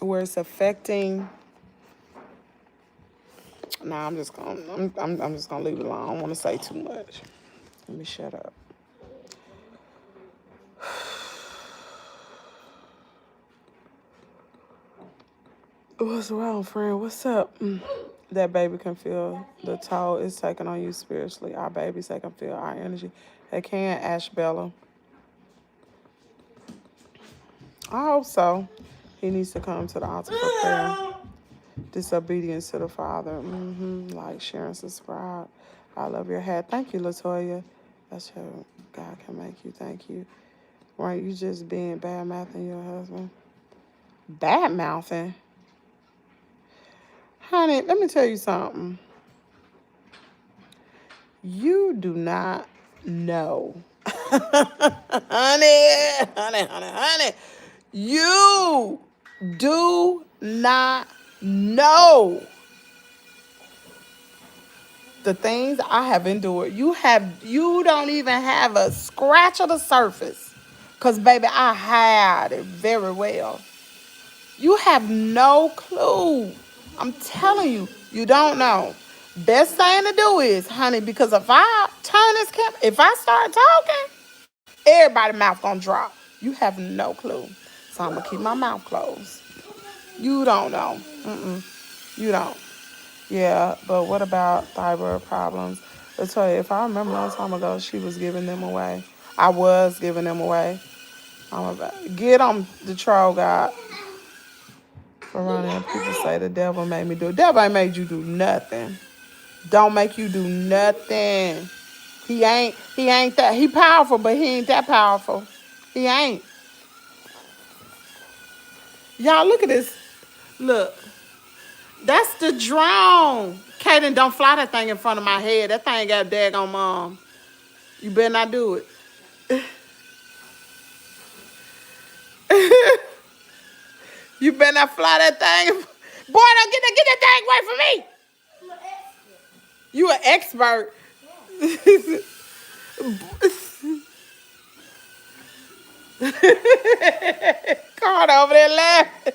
where it's affecting. Nah, I'm just gonna leave it alone. I don't want to say too much. Let me shut up. What's wrong, friend? What's up? That baby can feel the toll it's taking on you spiritually. Our babies, they can feel our energy. They can, Ashbella. I hope so. He needs to come to the altar for prayer. Disobedience to the Father. Like, share, and subscribe. I love your hat. Thank you, Latoya. That's your God can make you. Thank you. Right, you just being bad-mouthing your husband. Bad-mouthing? Honey, let me tell you something. You do not know. honey. You do not know the things I have endured. You don't even have a scratch of the surface. Because, baby, I hide it very well. You have no clue. I'm telling you, you don't know. Best thing to do is, honey, because if I turn this camera, if I start talking, everybody's mouth gonna drop. You have no clue. So I'm gonna keep my mouth closed. You don't know. You don't. Yeah, but what about thyroid problems? I'll tell you, if I remember a long time ago, she was giving them away. I was giving them away. Get on the troll God. For running, people say the devil made me do it. Devil ain't made you do nothing. Don't make you do nothing. He ain't that. He powerful, but he ain't that powerful. He ain't. Y'all, look at this. Look. That's the drone. Kaden, don't fly that thing in front of my head. That thing got daggone mom. You better not do it. You better not fly that thing. Boy, don't get that thing away from me. You an expert. Card over there laughing.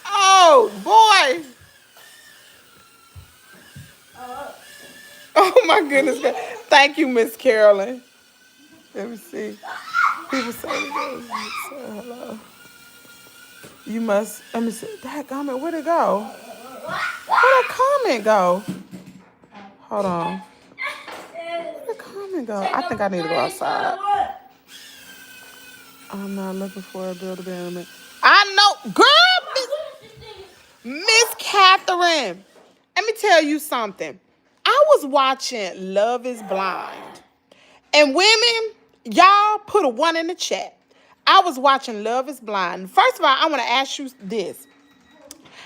Oh, boy. Oh, my goodness. Thank you, Miss Carolyn. Let me see. People say hello. You must, let me see. That comment, where'd it go? Where'd that comment go? Hold on. Where'd the comment go? I think I need to go outside. I'm not looking for a build abandonment. I know, girl, Miss Catherine. Let me tell you something. I was watching Love is Blind. And women, y'all put a 1 in the chat. I was watching Love is Blind. First of all, I want to ask you this.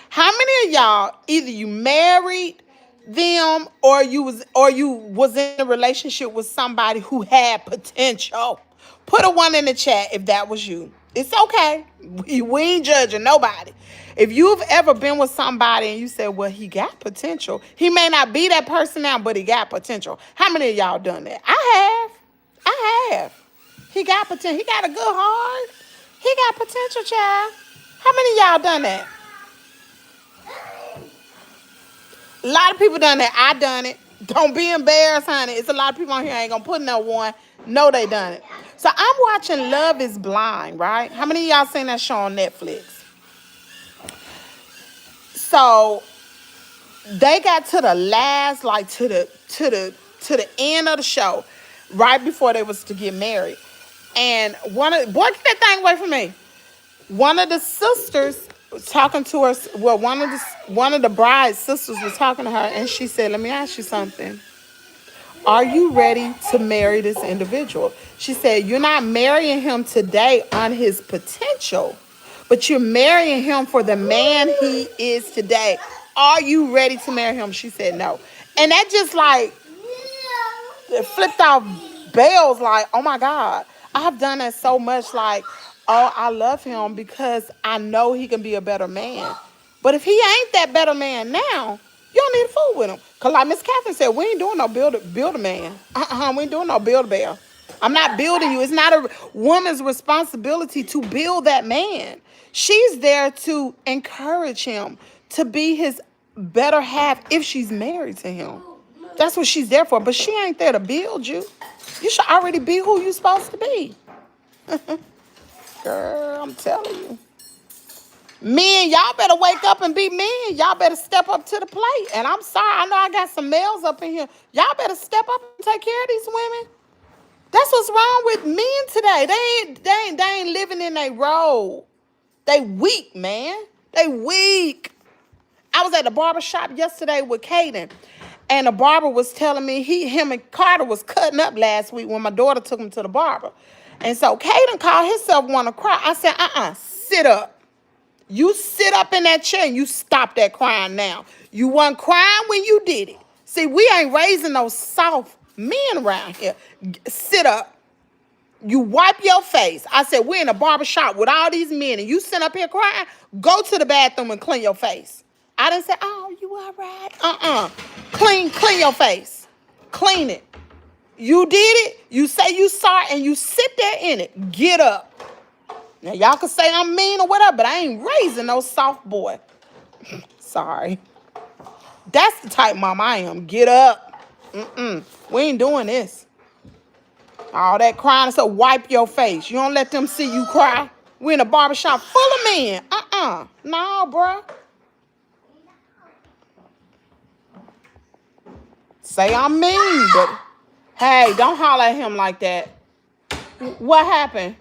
How many of y'all, either you married them or you was in a relationship with somebody who had potential? Put a 1 in the chat if that was you. It's okay. We ain't judging nobody. If you've ever been with somebody and you said, well, he got potential. He may not be that person now, but he got potential. How many of y'all done that? I have. He got potential. He got a good heart. He got potential, child. How many of y'all done that? A lot of people done that. I done it. Don't be embarrassed, honey. It's a lot of people on here ain't gonna put no 1. No, they done it. So I'm watching Love is Blind, right? How many of y'all seen that show on Netflix? So they got to the last, like to the end of the show, right before they was to get married. And boy, get that thing away from me. One of the sisters was talking to her. Well, one of the bride's sisters was talking to her, and she said, "Let me ask you something. Are you ready to marry this individual?" She said, "You're not marrying him today on his potential, but you're marrying him for the man he is today. Are you ready to marry him?" She said, "No." And that just like it flipped off bells like, oh my God. I've done that so much like, oh, I love him because I know he can be a better man. But if he ain't that better man now, you don't need to fool with him. Because like Miss Catherine said, we ain't doing no build a man. We ain't doing no build a bear. I'm not building you. It's not a woman's responsibility to build that man. She's there to encourage him to be his better half if she's married to him. That's what she's there for. But she ain't there to build you. You should already be who you're supposed to be. Girl, I'm telling you. Men, y'all better wake up and be men. Y'all better step up to the plate. And I'm sorry, I know I got some males up in here. Y'all better step up and take care of these women. That's what's wrong with men today. They ain't living in their role. They weak, man. They weak. I was at the barber shop yesterday with Kaden, and the barber was telling me him and Carter was cutting up last week when my daughter took him to the barber. And so Kaden called himself want to cry. I said, sit up. You sit up in that chair and you stop that crying now. You wasn't crying when you did it. See, we ain't raising those soft men around here. Sit up. You wipe your face. I said, we're in a barber shop with all these men and you sit up here crying. Go to the bathroom and clean your face. I didn't say, oh, you all right? Clean your face. Clean it. You did it. You say you sorry and you sit there in it. Get up. Now, y'all can say I'm mean or whatever, but I ain't raising no soft boy. Sorry. That's the type mom I am. Get up. We ain't doing this. All that crying, so wipe your face. You don't let them see you cry. We in a barbershop full of men. No, bro. Say I'm mean, but hey, don't holler at him like that. What happened?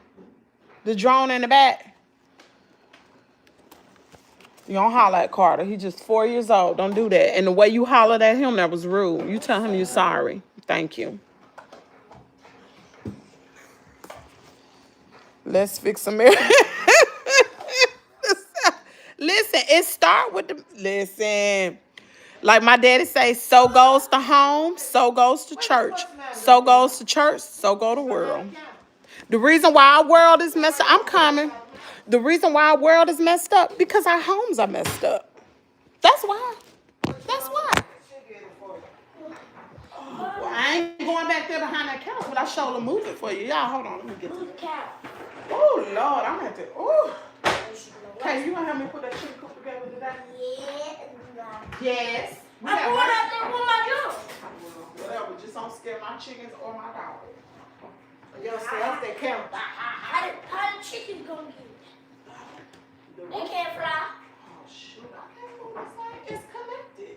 The drone in the back? You don't holler at Carter. He's just 4 years old. Don't do that. And the way you hollered at him, that was rude. You tell him you're sorry. Thank you. Let's fix some air. Listen, it start with the... Listen. Like my daddy say, so goes the home, so goes the church. So goes the church, so go the world. The reason why our world is messed up... I'm coming. The reason why our world is messed up, because our homes are messed up. That's why. That's why. Well, I ain't going back there behind that couch, but I sure will move it for you. Y'all, hold on. Let me get it. Oh, Lord. I'm going to have to... Oh. Okay, you going to help me put that chicken coop together today? Yes. I'm going out there with my dog. Whatever. Just don't scare my chickens or my dog. You don't stay up there, camera. How the chickens going to get it? They can't fly. Oh, shoot. I can't move this thing. It's connected.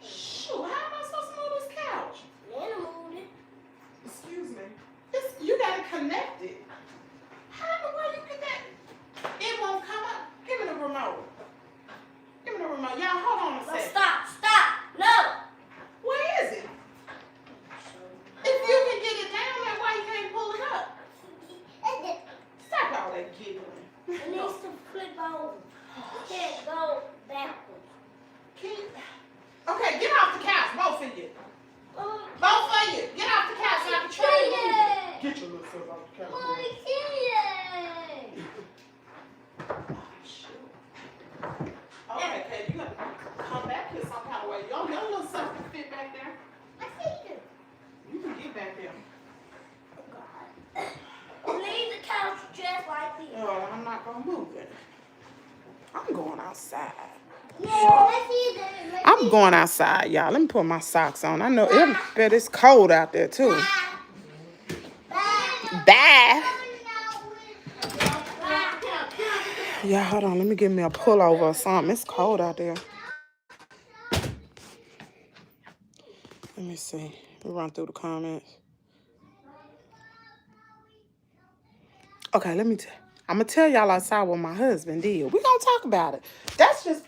Shoot. How am I supposed to move this couch? Then I moved it. Excuse me. You got to connect it. How in the y'all, hold on a No, second. stop. No. Where is it? If you can get it down there, why you can't pull it up? Stop all that giggling. It needs to flip over. You can't go backwards. Okay, get off the couch, both of you. Both of you, get off the couch so I can try to move. Get your little self off the couch. Okay, Kaden, you gotta come back here some kind of way. Your little self can fit back there. I see you. You can get back there. Leave the couch just like this. Oh, I'm not gonna move it. I'm going outside. I'm going outside, y'all. Let me put my socks on. I know it's cold out there too. Bye. Yeah, hold on. Let me get me a pullover or something. It's cold out there. Let me see. We run through the comments. Okay, I'm going to tell y'all outside what my husband did. We're going to talk about it. That's just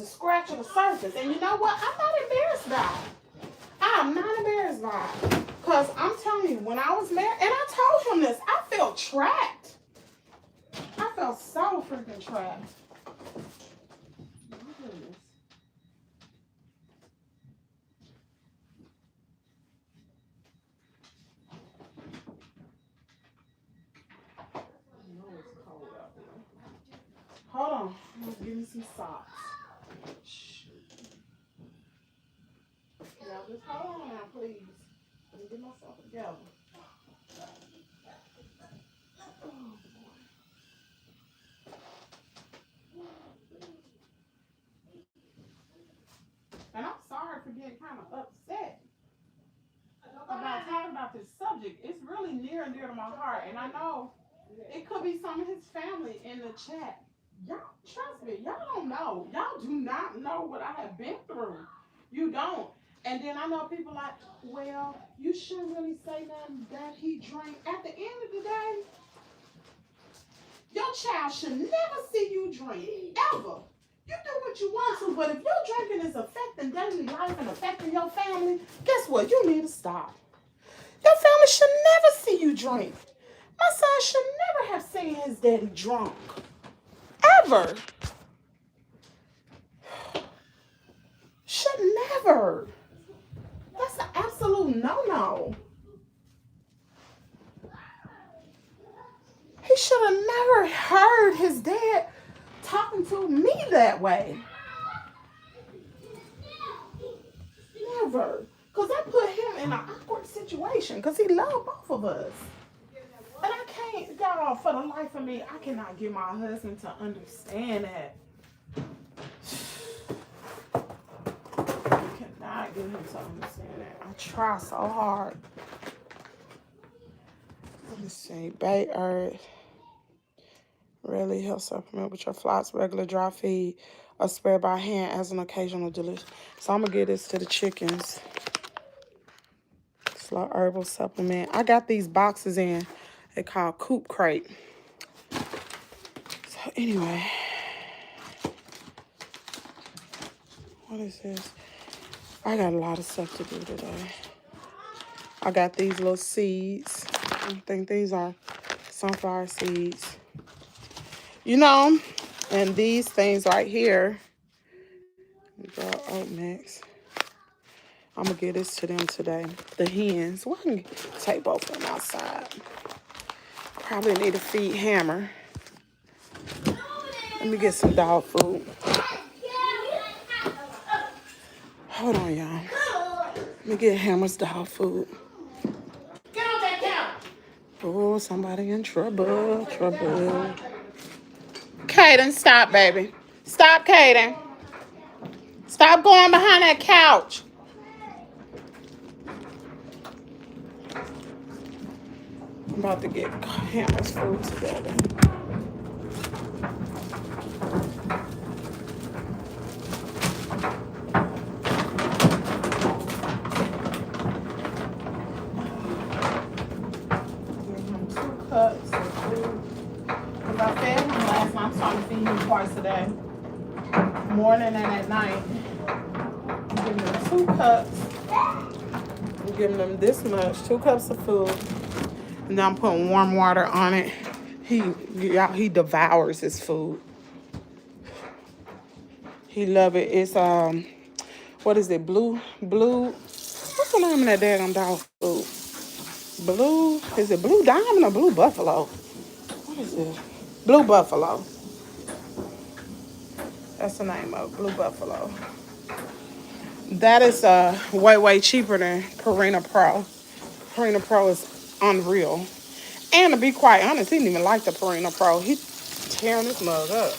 a scratch of the surface. And you know what? I'm not embarrassed by it. I'm not embarrassed by it. Because I'm telling you, when I was married, and I told him this, I felt trapped. I felt so freaking trapped. My goodness. Hold on. Let's give me some socks. Y'all just hold on now, please. Let me get myself together. Oh, boy. And I'm sorry for getting kind of upset about talking about this subject. It's really near and dear to my heart. And I know it could be some of his family in the chat. Y'all, trust me, y'all don't know. Y'all do not know what I have been through. You don't. And then I know people like, well, you shouldn't really say nothing that he drank. At the end of the day, your child should never see you drink, ever. You do what you want to, but if your drinking is affecting daily life and affecting your family, guess what? You need to stop. Your family should never see you drink. My son should never have seen his daddy drunk. Ever. Should never. That's an absolute no-no. He should have never heard his dad talking to me that way. Never. Because that put him in an awkward situation because he loved both of us. And I can't, y'all, for the life of me, I cannot get my husband to understand that. I cannot get him to understand that. I try so hard. Let me see. Bay Earth. Really health supplement with your flocks, regular dry feed, or spare by hand as an occasional delicious. So I'm going to give this to the chickens. Slow herbal supplement. I got these boxes in. They're called Coop Crate. So anyway. What is this? I got a lot of stuff to do today. I got these little seeds. I think these are sunflower seeds. You know, and these things right here. Oat mix. I'm going to give this to them today. The hens. Well, I can take both of them outside. Probably need to feed Hammer. Let me get some dog food. Hold on, y'all. Let me get Hammer's dog food. Get on that couch. Oh, somebody in trouble. Trouble. Kaden, stop, baby. Stop, Kaden. Stop going behind that couch. I'm about to get Hammer's food together. Give him 2 cups of food. Because I fed him last night. I'm starting to feed him twice a day. morning and at night. I'm giving them 2 cups. I'm giving them this much, 2 cups of food. And then I'm putting warm water on it. He devours his food. He love it. It's what is it? Blue. What's the name of that damn dog food? Blue. Is it Blue Diamond or Blue Buffalo? What is it? Blue Buffalo. That's the name of it, Blue Buffalo. That is way cheaper than Purina Pro. Purina Pro is unreal. And to be quite honest, he didn't even like the Purina Pro. He tearing this mug up.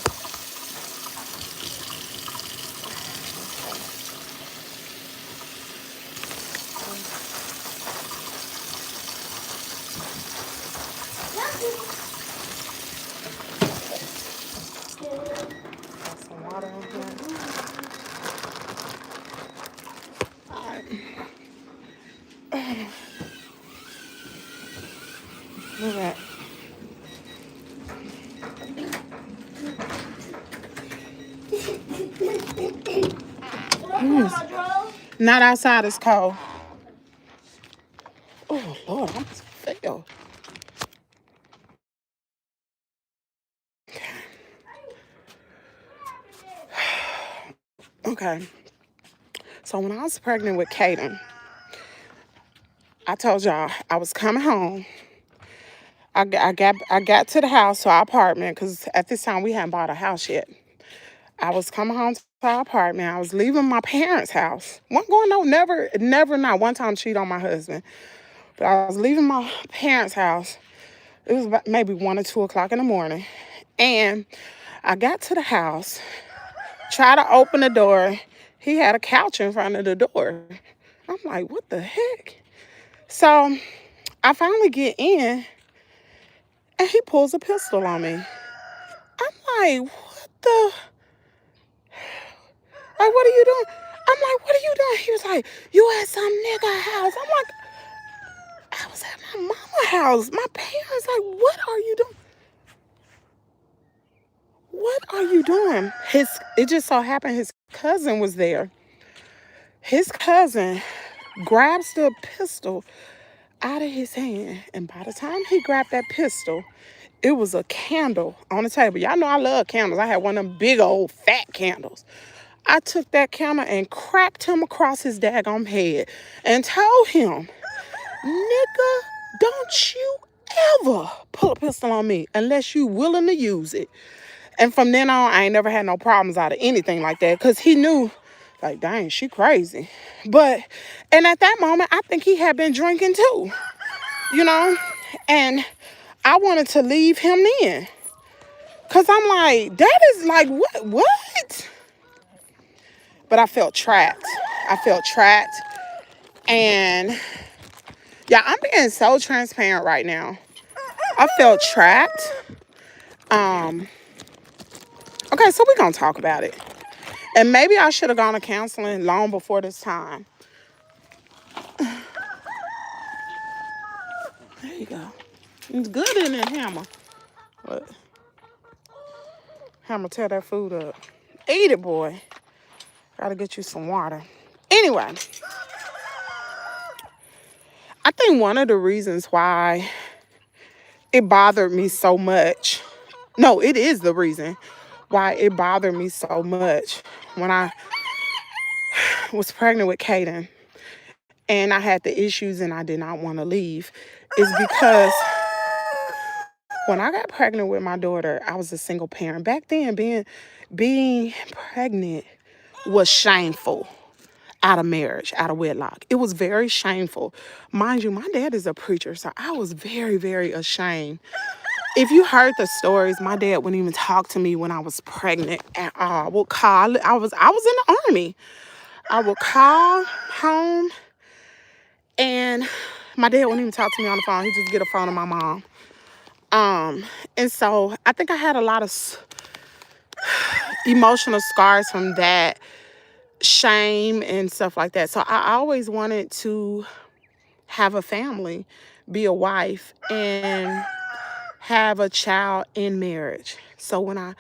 Some water in here. Look at that. Not outside, it's cold. Oh, Lord, I almost fell. Okay. So when I was pregnant with Kaden, I told y'all I was coming home. I got to the house, to our apartment, because at this time we hadn't bought a house yet. I was coming home to our apartment. I was leaving my parents' house. Wasn't going no, never not one time cheat on my husband. But I was leaving my parents' house. It was about maybe 1 or 2 o'clock in the morning. And I got to the house, tried to open the door. He had a couch in front of the door. I'm like, what the heck? So I finally get in, and he pulls a pistol on me. I'm like, what the? Like, what are you doing? I'm like, what are you doing? He was like, you at some nigga house. I'm like, I was at my mama's house. My parents like, what are you doing? What are you doing? It just so happened his cousin was there. His cousin grabs the pistol out of his hand, and by the time he grabbed that pistol, it was a candle on the table. Y'all know I love candles. I had one of them big old fat candles. I took that candle and cracked him across his daggone head and told him, nigga, don't you ever pull a pistol on me unless you willing to use it. And from then on, I ain't never had no problems out of anything like that, because he knew, like, dang, she crazy. And at that moment, I think he had been drinking too, you know? And I wanted to leave him in, because I'm like, that is like, what? But I felt trapped. And yeah, I'm being so transparent right now. I felt trapped. Okay, so we're gonna talk about it. And maybe I should have gone to counseling long before this time. There you go. It's good in there, Hammer. But Hammer, tear that food up. Eat it, boy. Gotta get you some water. Anyway, I think one of the reasons why it bothered me so much, no, it is the reason why it bothered me so much when I was pregnant with Kaden and I had the issues and I did not want to leave, is because when I got pregnant with my daughter, I was a single parent. Back then, being pregnant was shameful out of marriage, out of wedlock. It was very shameful. Mind you, my dad is a preacher, so I was very ashamed. If you heard the stories, my dad wouldn't even talk to me when I was pregnant at all. I would call. I was in the army. I would call home, and my dad wouldn't even talk to me on the phone. He'd just get a phone to my mom. And so I think I had a lot of emotional scars from that, shame and stuff like that. So I always wanted to have a family, be a wife, and have a child in marriage. So when I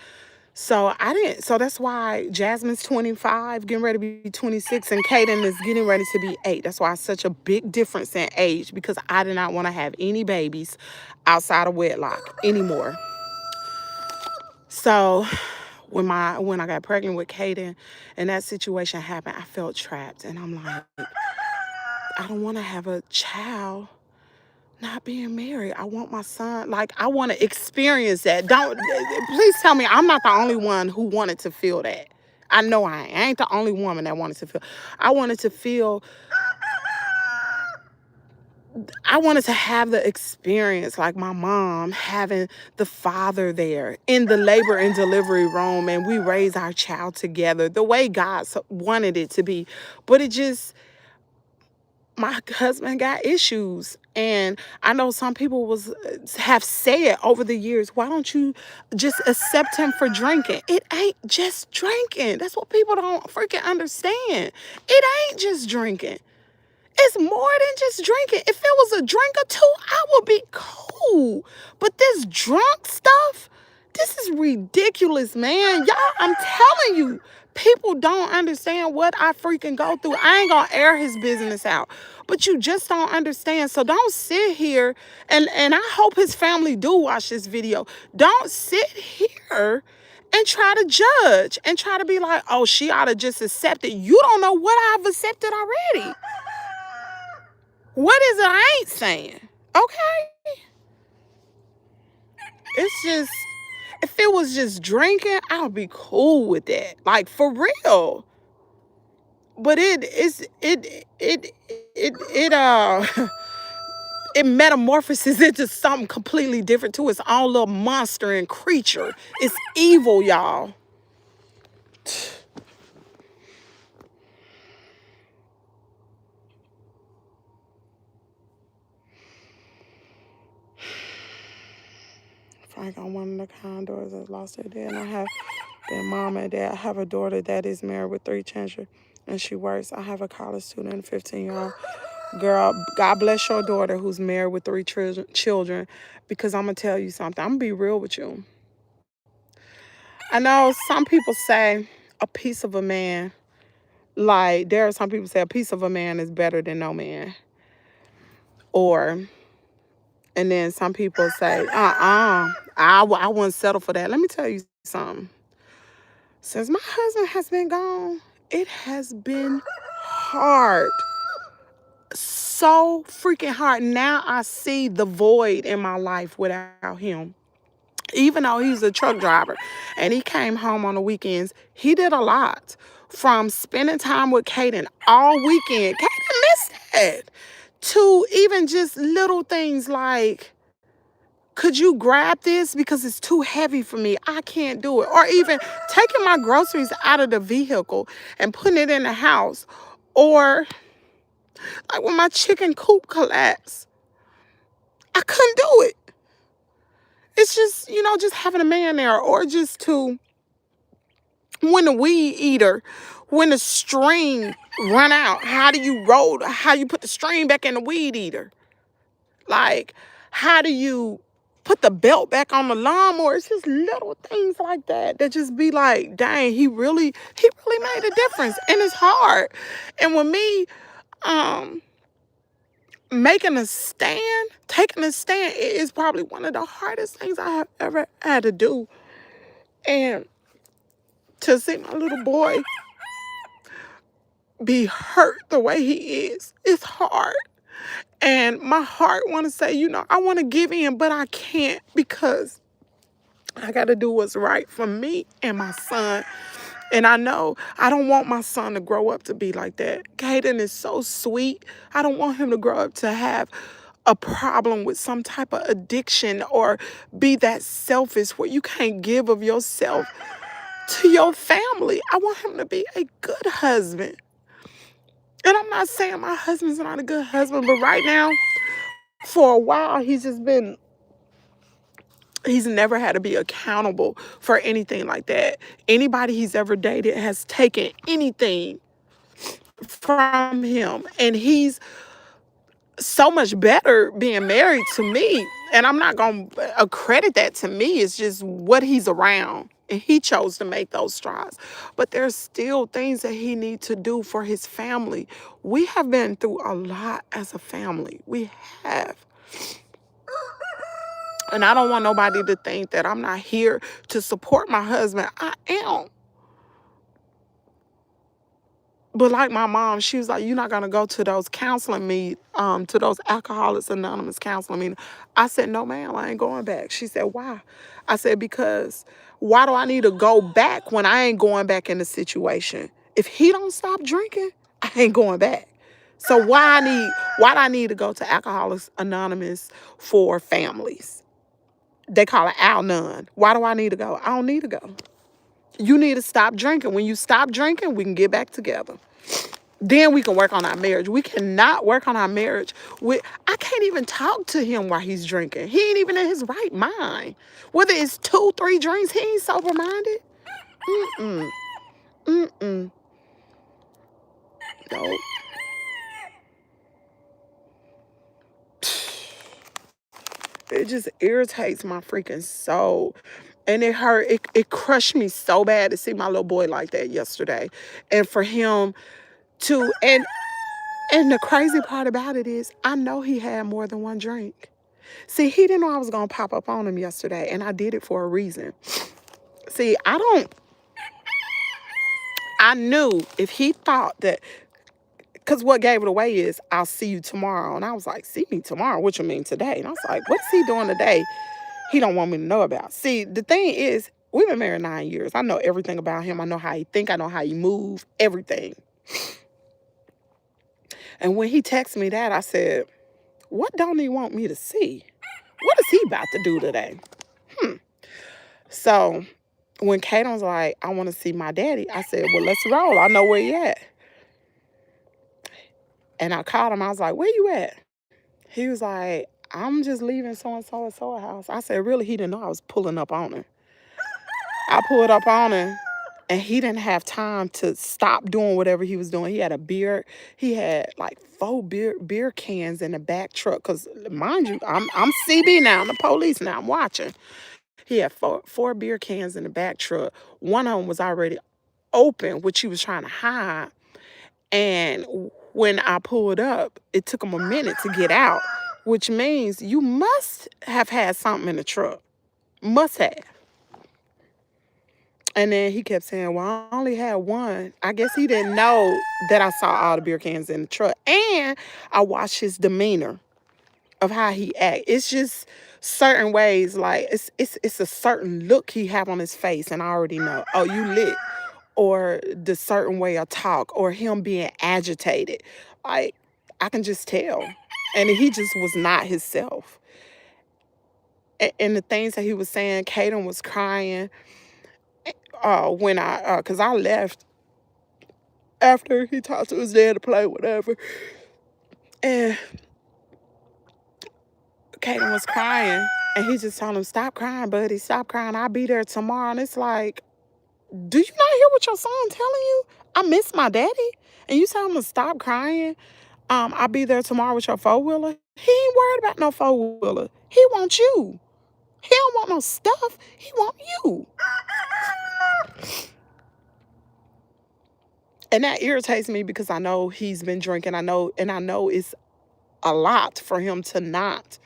So that's why Jasmine's 25, getting ready to be 26, and Kaden is getting ready to be 8. That's why it's such a big difference in age, because I did not want to have any babies outside of wedlock anymore. So when I got pregnant with Kaden and that situation happened, I felt trapped. And I'm like, I don't want to have a child not being married. I want my son, like, I want to experience that. Don't Please tell me I'm not the only one who wanted to feel that. I know I ain't the only woman that wanted to feel. I wanted to feel I wanted to have the experience like my mom, having the father there in the labor and delivery room, and we raised our child together the way God wanted it to be. But it just, my husband got issues, and I know some people have said over the years, why don't you just accept him for drinking? It ain't just drinking. That's what people don't freaking understand. It ain't just drinking. It's more than just drinking. If it was a drink or two, I would be cool. But this drunk stuff, this is ridiculous, man. Y'all, I'm telling you, people don't understand what I freaking go through. I ain't gonna air his business out, but you just don't understand. So don't sit here, and I hope his family do watch this video. Don't sit here and try to judge and try to be like, oh, she ought to just accept it. You don't know what I've accepted already. What is it I ain't saying? Okay? It's just, if it was just drinking, I'll be cool with that. Like, for real. But it metamorphoses into something completely different to its own little monster and creature. It's evil, y'all. Frank on one of the condos that lost their dad, and I have their mom and dad. I have a daughter that is married with 3 children, and she works. I have a college student and a 15-year-old girl. God bless your daughter who's married with 3 children, because I'm gonna tell you something. I'm gonna be real with you. I know some people say a piece of a man, like there are some people say a piece of a man is better than no man, or and then some people say, I wouldn't settle for that. Let me tell you something. Since my husband has been gone, it has been hard. So freaking hard. Now I see the void in my life without him. Even though he's a truck driver and he came home on the weekends, he did a lot. From spending time with Kaden all weekend. Kaden missed that. To even just little things like, could you grab this because it's too heavy for me? I can't do it. Or even taking my groceries out of the vehicle and putting it in the house. Or like when my chicken coop collapsed, I couldn't do it. It's just, just having a man there, or just to, when the weed eater, when the string run out, how you put the string back in the weed eater? Like, how do you put the belt back on the lawnmower? It's just little things like that just be like, dang, he really made a difference. And it's hard. And with me, taking a stand, it is probably one of the hardest things I have ever had to do. And to see my little boy be hurt the way he is, it's hard. And my heart want to say, I want to give in, but I can't, because I got to do what's right for me and my son. And I know I don't want my son to grow up to be like that. Kaden is so sweet. I don't want him to grow up to have a problem with some type of addiction, or be that selfish where you can't give of yourself to your family. I want him to be a good husband. And I'm not saying my husband's not a good husband, but right now, for a while, he's never had to be accountable for anything like that. Anybody he's ever dated has taken anything from him. And he's so much better being married to me. And I'm not going to accredit that to me. It's just what he's around. And he chose to make those strides. But there's still things that he needs to do for his family. We have been through a lot as a family. We have. And I don't want nobody to think that I'm not here to support my husband. I am. But like my mom, she was like, "You're not gonna go to those to those Alcoholics Anonymous counseling meetings." I said, "No, ma'am, I ain't going back." She said, "Why?" I said, "Because why do I need to go back when I ain't going back in the situation? If he don't stop drinking, I ain't going back. So why do I need to go to Alcoholics Anonymous for families? They call it Al-Nun. Why do I need to go? I don't need to go. You need to stop drinking. When you stop drinking, we can get back together. Then we can work on our marriage. We cannot work on our marriage with, I can't even talk to him while he's drinking. He ain't even in his right mind. Whether it's 2, 3 drinks, he ain't sober minded. Mm-mm. Mm-mm. No. It just irritates my freaking soul. And it hurt, it crushed me so bad to see my little boy like that yesterday. And for him to, and the crazy part about it is, I know he had more than one drink. See, he didn't know I was going to pop up on him yesterday, and I did it for a reason. See, I knew if he thought that, because what gave it away is, "I'll see you tomorrow." And I was like, "See me tomorrow? What you mean today?" And I was like, "What's he doing today he don't want me to know about?" See, the thing is, we've been married 9 years. I know everything about him. I know how he think. I know how he move, everything. And when he texted me that, I said, "What don't he want me to see? What is he about to do today?" So when Kaden was like, "I want to see my daddy," I said, "Well, let's roll. I know where he at." And I called him. I was like, "Where you at?" He was like, "I'm just leaving so and so a house." I said, "Really?" He didn't know I was pulling up on him. I pulled up on him, and he didn't have time to stop doing whatever he was doing. He had a beer. He had like 4 beer cans in the back truck. Cause mind you, I'm CB now. I'm the police now. I'm watching. He had four beer cans in the back truck. One of them was already open, which he was trying to hide. And when I pulled up, it took him a minute to get out, which means you must have had something in the truck. Must have. And then he kept saying, "Well, I only had one." I guess he didn't know that I saw all the beer cans in the truck. And I watched his demeanor of how he act. It's just certain ways, like it's a certain look he have on his face, and I already know, oh, you lit. Or the certain way of talk, or him being agitated. Like, I can just tell. And he just was not himself. And the things that he was saying, Kaden was crying when because I left after he talked to his dad to play whatever. And Kaden was crying. And he just told him, "Stop crying, buddy. Stop crying. I'll be there tomorrow." And it's like, do you not hear what your son telling you? I miss my daddy. And you tell him to stop crying. I'll be there tomorrow with your four-wheeler. He ain't worried about no four-wheeler. He wants you. He don't want no stuff. He want you. And that irritates me because I know he's been drinking. I know it's a lot for him to not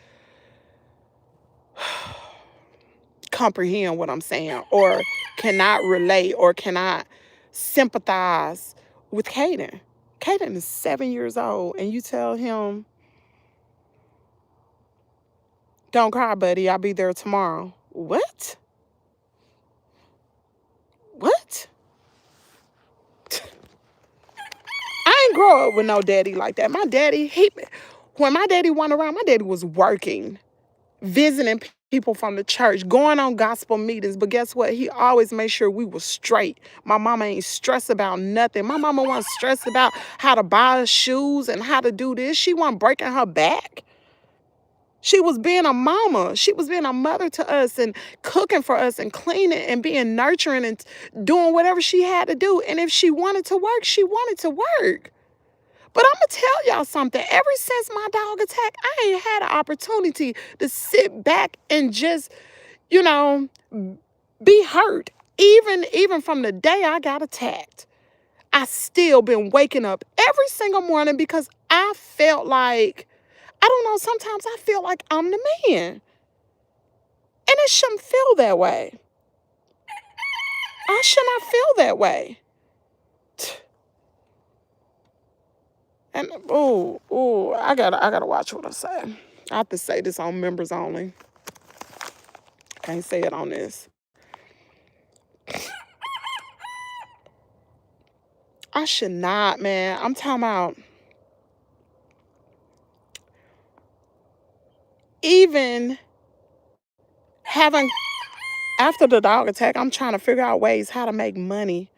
comprehend what I'm saying, or cannot relate, or cannot sympathize with Kaden. Kaden is 7 years old, and you tell him, "Don't cry, buddy. I'll be there tomorrow." What? What? I ain't grow up with no daddy like that. My daddy, when my daddy went around, my daddy was working, visiting people from the church, going on gospel meetings. But guess what? He always made sure we were straight. My mama ain't stressed about nothing. My mama wasn't stressed about how to buy us shoes and how to do this. She wasn't breaking her back. She was being a mama. She was being a mother to us and cooking for us and cleaning and being nurturing and doing whatever she had to do. And if she wanted to work, she wanted to work. But I'm going to tell y'all something. Ever since my dog attack, I ain't had an opportunity to sit back and just, you know, be hurt. even from the day I got attacked, I still been waking up every single morning because I felt like, I don't know, sometimes I feel like I'm the man. And it shouldn't feel that way. I should not feel that way. And I gotta watch what I say. I have to say this on members only. Can't say it on this. I should not, man. I'm talking about even having, after the dog attack, I'm trying to figure out ways how to make money.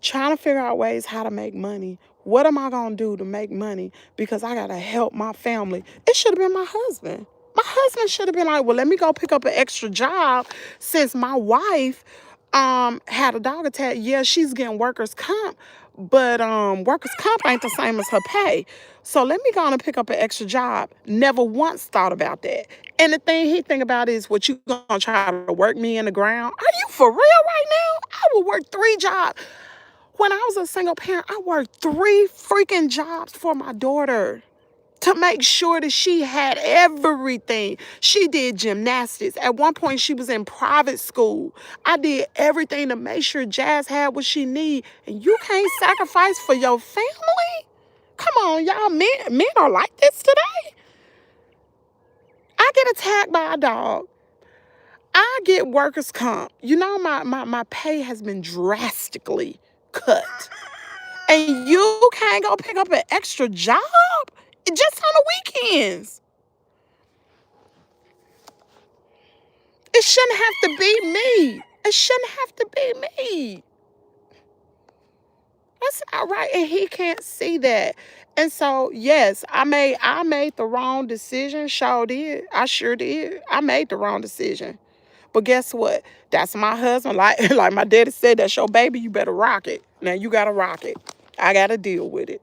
Trying to figure out ways how to make money. What am I going to do to make money? Because I got to help my family. It should have been my husband. My husband should have been like, well, let me go pick up an extra job since my wife had a dog attack. Yeah, she's getting workers' comp, but workers' comp ain't the same as her pay. So let me go on and pick up an extra job. Never once thought about that. And the thing he think about is, what, you gonna try to work me in the ground? Are you for real right now? I would work 3 jobs. When I was a single parent, I worked 3 freaking jobs for my daughter to make sure that she had everything. She did gymnastics. At one point, she was in private school. I did everything to make sure Jazz had what she need. And you can't sacrifice for your family? Come on, y'all. Men are like this today. I get attacked by a dog. I get workers' comp. You know, my pay has been drastically cut. And you can't go pick up an extra job just on the weekends. It shouldn't have to be me. It shouldn't have to be me. That's not right. And he can't see that. And so, yes, I made the wrong decision. Sure did. I sure did. I made the wrong decision. But guess what? That's my husband. Like my daddy said, that's your baby. You better rock it. Now you gotta rock it. I gotta deal with it.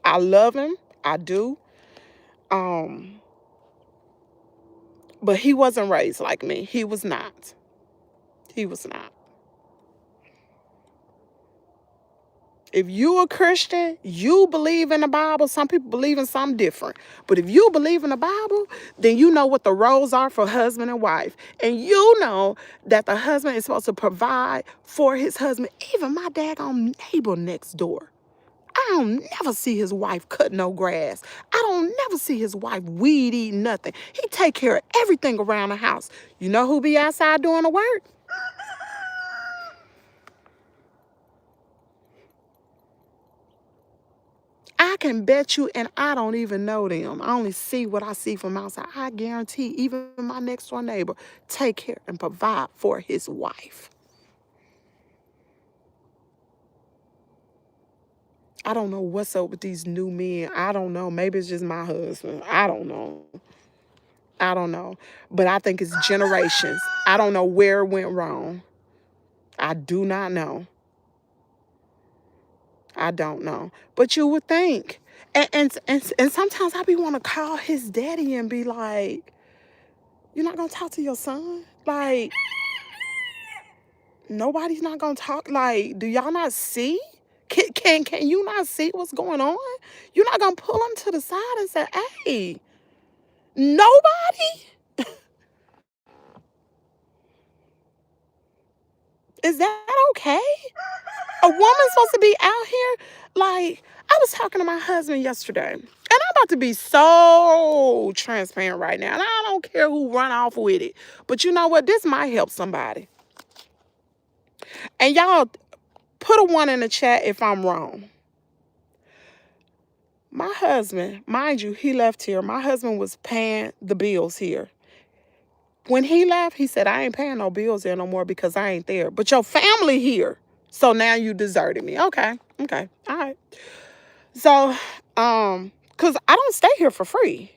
I love him. I do. But he wasn't raised like me. He was not. He was not. If you a Christian, you believe in the Bible. Some people believe in something different. But if you believe in the Bible, then you know what the roles are for husband and wife. And you know that the husband is supposed to provide for his husband. Even my daggone neighbor next door. I don't never see his wife cut no grass. I don't never see his wife weed eat nothing. He take care of everything around the house. You know who be outside doing the work? I can bet you, and I don't even know them. I only see what I see from outside. I guarantee even my next door neighbor take care and provide for his wife. I don't know what's up with these new men. I don't know. Maybe it's just my husband. I don't know. I don't know. But I think it's generations. I don't know where it went wrong. I do not know. I don't know. But you would think. And sometimes I be want to call his daddy and be like, you're not going to talk to your son? Like, nobody's not going to talk? Like, do y'all not see? Can you not see what's going on? You're not going to pull him to the side and say, hey, nobody? Is that okay? A woman's supposed to be out here? Like, I was talking to my husband yesterday, and I'm about to be so transparent right now, and I don't care who run off with it. But you know what? This might help somebody. And y'all, put a 1 in the chat if I'm wrong. My husband, mind you, he left here. My husband was paying the bills here. When he left, he said, I ain't paying no bills there no more because I ain't there. But your family here. So now you deserted me. Okay. All right. So, because I don't stay here for free.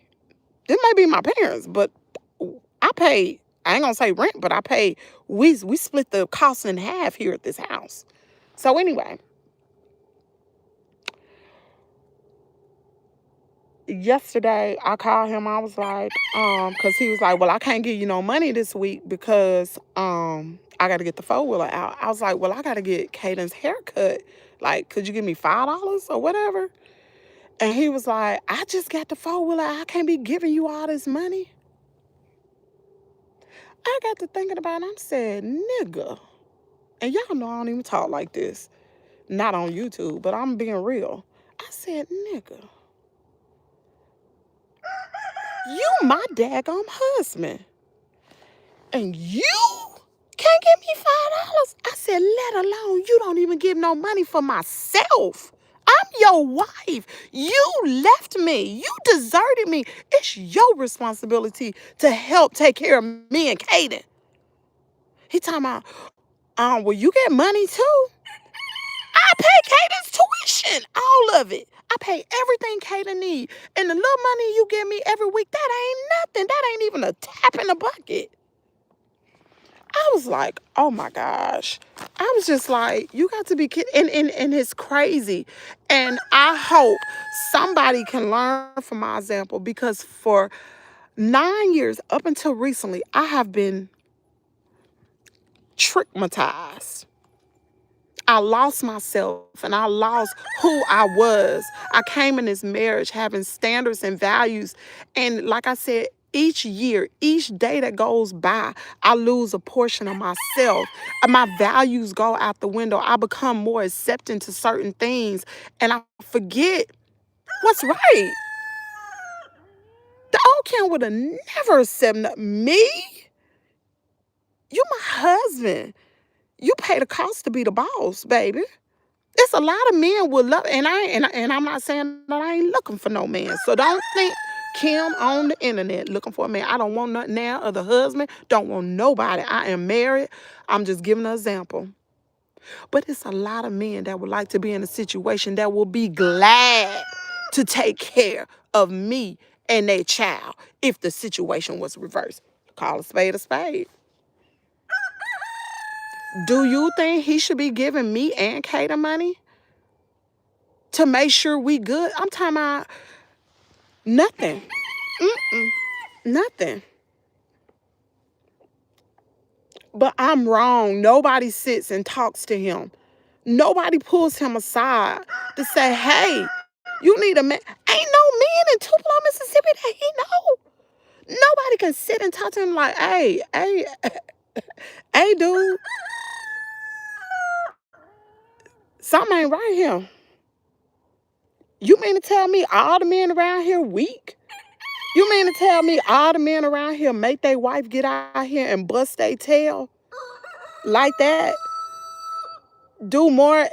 This may be my parents, but I pay, I ain't gonna say rent, but I pay, we split the cost in half here at this house. So, anyway, yesterday I called him. I was like, because he was like, well, I can't give you no money this week because I got to get the four-wheeler out. I was like, well, I got to get Kaden's haircut. Like, could you give me $5 or whatever? And he was like, I just got the four-wheeler. I can't be giving you all this money. I got to thinking about it. I said, nigga. And y'all know I don't even talk like this. Not on YouTube, but I'm being real. I said, nigga, you my daggone husband. And you can't give me $5. I said, let alone you don't even give no money for myself. I'm your wife. You left me. You deserted me. It's your responsibility to help take care of me and Kaden. He talking about, well, you get money too. I pay Kaden's tuition, all of it. I pay everything Kaden need. And the little money you give me every week, that ain't nothing. That ain't even a tap in the bucket. I was like, oh my gosh. I was just like, you got to be kidding. And it's crazy. And I hope somebody can learn from my example because for 9 years, up until recently, I have been traumatized. I lost myself and I lost who I was. I came in this marriage having standards and values. And like I said, each year, each day that goes by, I lose a portion of myself. My values go out the window. I become more accepting to certain things and I forget what's right. The old Ken would have never accepted me. You my husband. You pay the cost to be the boss, baby. It's a lot of men would love, and I'm not saying that I ain't looking for no man. So don't think Kim on the internet looking for a man. I don't want nothing now of the husband. Don't want nobody. I am married. I'm just giving an example. But it's a lot of men that would like to be in a situation that will be glad to take care of me and their child if the situation was reversed. Call a spade a spade. Do you think he should be giving me and Kaden money to make sure we good? I'm talking about nothing. Nothing. But I'm wrong. Nobody sits and talks to him. Nobody pulls him aside to say, hey, you need a man. Ain't no man in Tupelo, Mississippi that he know. Nobody can sit and talk to him like, hey, dude, something ain't right here. You mean to tell me all the men around here weak? You mean to tell me all the men around here make their wife get out here and bust their tail like that? Do more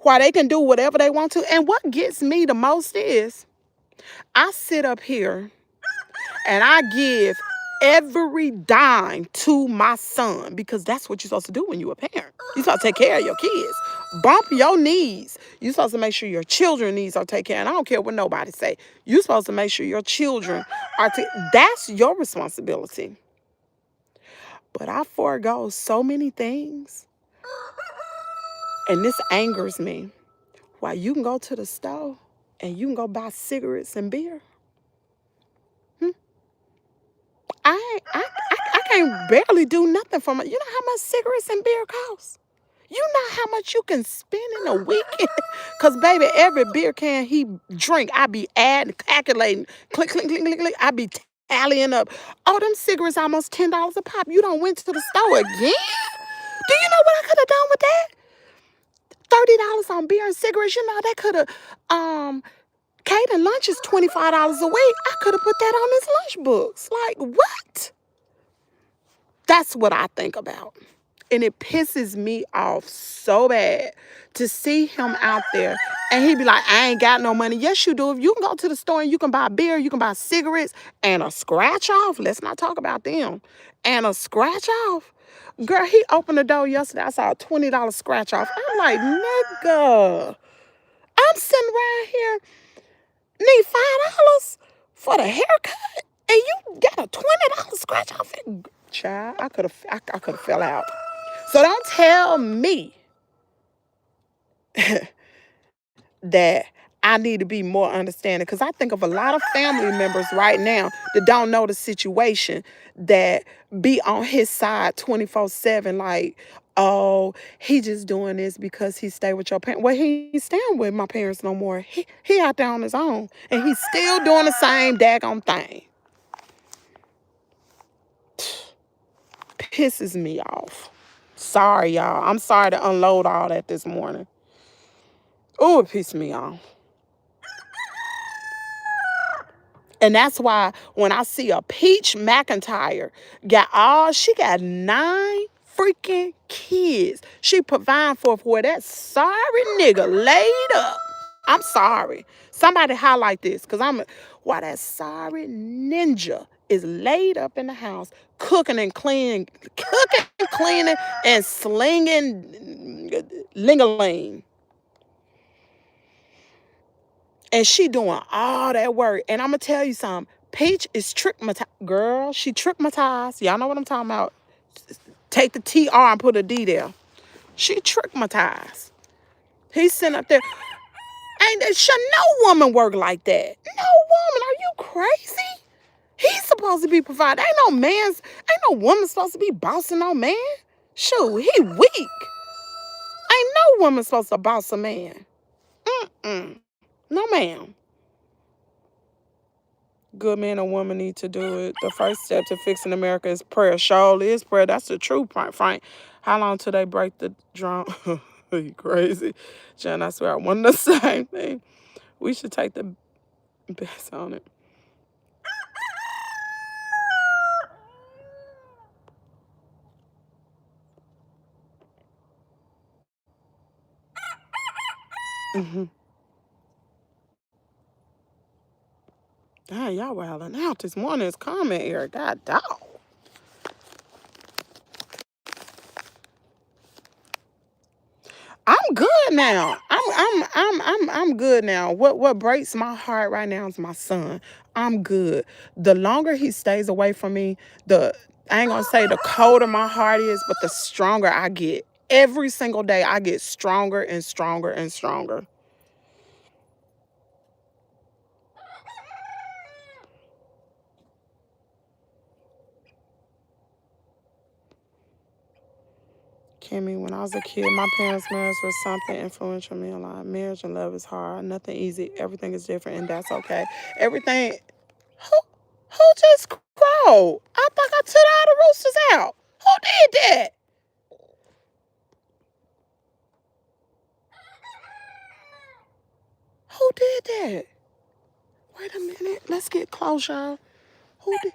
while they can do whatever they want to? And what gets me the most is I sit up here and I give every dime to my son because that's what you're supposed to do when you're a parent. You're supposed to take care of your kids. Bump your needs. You're supposed to make sure your children's needs are taken care of. And I don't care what nobody say. You're supposed to make sure your children are that's your responsibility. But I forego so many things. And this angers me. Why you can go to the store and you can go buy cigarettes and beer. I can't barely do nothing for my. You know how much cigarettes and beer cost? You know how much you can spend in a week? Because, baby, every beer can he drink, I be adding, calculating, click, click, click, click, click. I be tallying up. Oh, them cigarettes almost $10 a pop. You done went to the store again? Do you know what I could have done with that? $30 on beer and cigarettes. You know, that could have, Kaden lunch is $25 a week. I could have put that on his lunch books. Like, what? That's what I think about. And it pisses me off so bad to see him out there and he be like, I ain't got no money. Yes, you do. If you can go to the store and you can buy beer, you can buy cigarettes and a scratch off. Let's not talk about them. And a scratch off. Girl, he opened the door yesterday. I saw a $20 scratch off. I'm like, nigga, I'm sitting around here, need $5 for the haircut, and you got a $20 scratch off. Child, I could have fell out. So don't tell me that I need to be more understanding because I think of a lot of family members right now that don't know the situation, that be on his side 24/7. Like, oh, he just doing this because he stay with your parents. Well, he ain't staying with my parents no more. He out there on his own, and he's still doing the same daggone thing. Pisses me off. Sorry, y'all. I'm sorry to unload all that this morning. Oh, it pissed me off. And that's why when I see a Peach McIntyre she got 9 freaking kids. She providing for where that sorry nigga laid up. I'm sorry. Somebody highlight this because why that sorry ninja is laid up in the house cooking and cleaning and slinging ling-a-ling. And she doing all that work. And I'm going to tell you something. Peach is trickmatized. Girl, she trickmatized. Y'all know what I'm talking about. Take the TR and put a D there. She trickmatized. He's sitting up there. Should no woman work like that? No woman. Are you crazy? He's supposed to be providing. Ain't no woman supposed to be bossing no man. Shoot, he weak. Ain't no woman supposed to boss a man. Mm-mm. No, ma'am. Good man or woman need to do it. The first step to fixing America is prayer. Surely is prayer. That's the truth, Frank. How long till they break the drum? You crazy. Jen, I swear I want the same thing. We should take the best on it. Mm-hmm. Damn, y'all wilding out this morning. It's comment era. God dog. I'm good now. I'm good now. What breaks my heart right now is my son. I'm good. The longer he stays away from me, the I ain't gonna say the colder my heart is, but the stronger I get. Every single day I get stronger and stronger and stronger. Kimmy, when I was a kid, my parents' marriage was something influential me a lot. Marriage and love is hard. Nothing easy. Everything is different, and that's okay. Everything. Who, who just crowed? I thought I took all the roosters out. Who did that? Who did that? Wait a minute. Let's get close, y'all. Who did?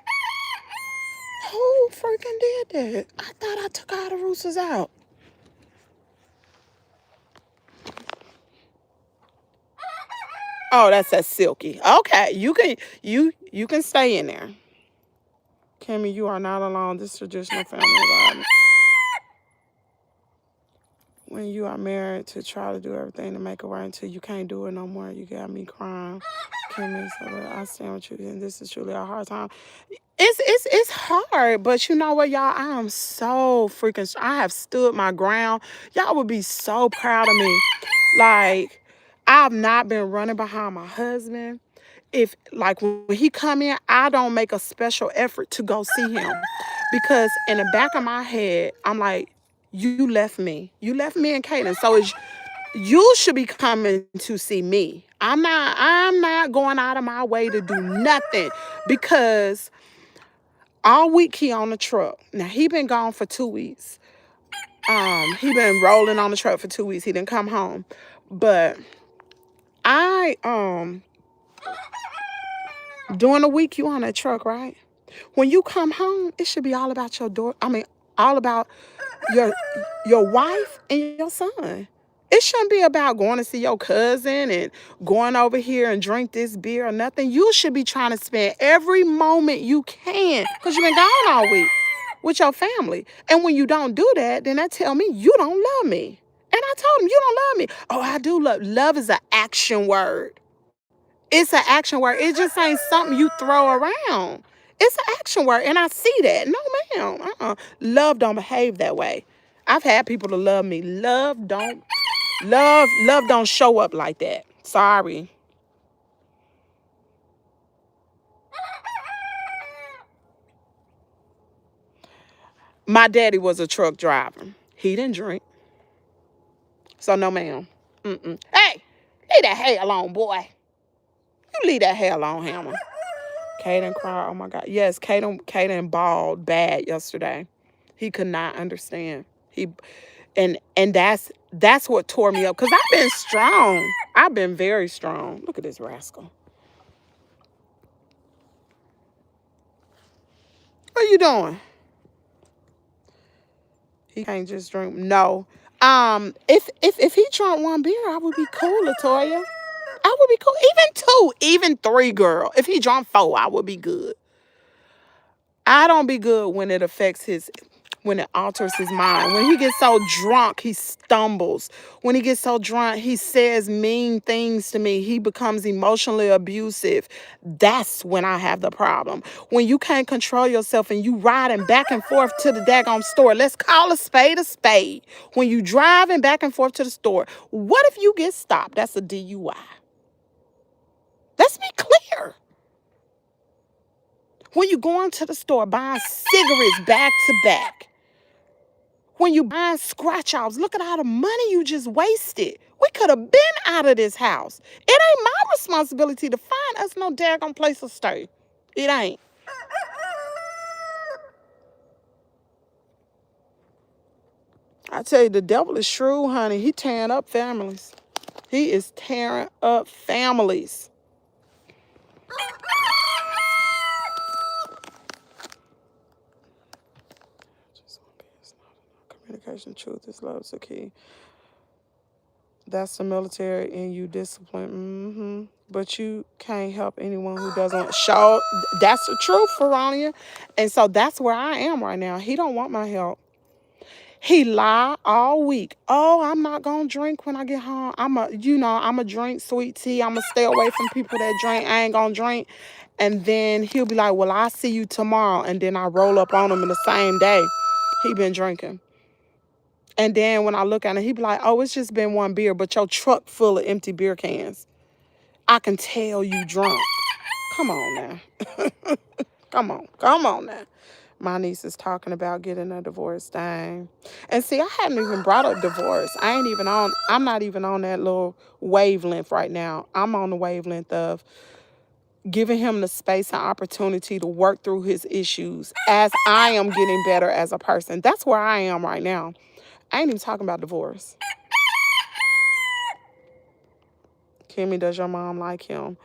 Who freaking did that? I thought I took all the roosters out. Oh, that's a Silky. Okay, you can stay in there. Kimmy, you are not alone. This traditional family environment. When you are married to try to do everything to make it right until you can't do it no more, you got me crying. Kimmy, so I stand with you, and this is truly a hard time. It's hard, but you know what, y'all? I am so freaking. I have stood my ground. Y'all would be so proud of me. Like, I've not been running behind my husband. If like when he come in, I don't make a special effort to go see him because in the back of my head, I'm like, you left me and Kaden, so you should be coming to see me. I'm not going out of my way to do nothing because all week he on the truck. Now he been gone for 2 weeks. He been rolling on the truck for 2 weeks. He didn't come home, but I during the week you on that truck, right? When you come home, it should be all about your daughter. I mean, all about your your wife and your son. It shouldn't be about going to see your cousin and going over here and drink this beer or nothing. You should be trying to spend every moment you can because you've been gone all week with your family. And when you don't do that, then that tell me you don't love me. And I told him, you don't love me. Oh, I do love. Love is an action word. It's an action word. It just ain't something you throw around. It's an action word, and I see that. No, ma'am. Love don't behave that way. I've had people to love me. Love don't show up like that. Sorry. My daddy was a truck driver. He didn't drink. So no, ma'am. Mm-mm. Hey, leave that hair alone, boy. You leave that hair alone, Hammer. Kaden cried. Oh my God. Yes, Kaden bawled bad yesterday. He could not understand. He and that's what tore me up. Because I've been strong. I've been very strong. Look at this rascal. What are you doing? He can't just drink. No. If he drank one beer, I would be cool, Latoya. I would be cool. Even two, even three, girl. If he drank four, I would be good. I don't be good when it affects when it alters his mind. When he gets so drunk, he stumbles. When he gets so drunk, he says mean things to me. He becomes emotionally abusive. That's when I have the problem. When you can't control yourself and you riding back and forth to the daggone store. Let's call a spade a spade. When you driving back and forth to the store, what if you get stopped? That's a DUI. Let's be clear. When you going to the store buying cigarettes back to back. When you buying scratch offs, look at all the money you just wasted. We could have been out of this house. It ain't my responsibility to find us no daggone place to stay. It ain't. I tell you, the devil is shrewd, honey. He tearing up families. He is tearing up families. Communication, truth is love is the key. That's the military and you discipline. But you can't help anyone who doesn't show. That's the truth, Veronia. And so that's where I am right now. He don't want my help. He lied all week. Oh, I'm not gonna drink when I get home. I'ma drink sweet tea. I'ma stay away from people that drink. I ain't gonna drink. And then he'll be like, well, I'll see you tomorrow. And then I roll up on him in the same day. He been drinking. And then when I look at him, he be like, oh, it's just been one beer, but your truck full of empty beer cans. I can tell you drunk. Come on now. Come on now. My niece is talking about getting a divorce. Dang. And see, I hadn't even brought up divorce. I'm not even on that little wavelength right now. I'm on the wavelength of giving him the space and opportunity to work through his issues as I am getting better as a person. That's where I am right now. I ain't even talking about divorce. Kimmy, does your mom like him?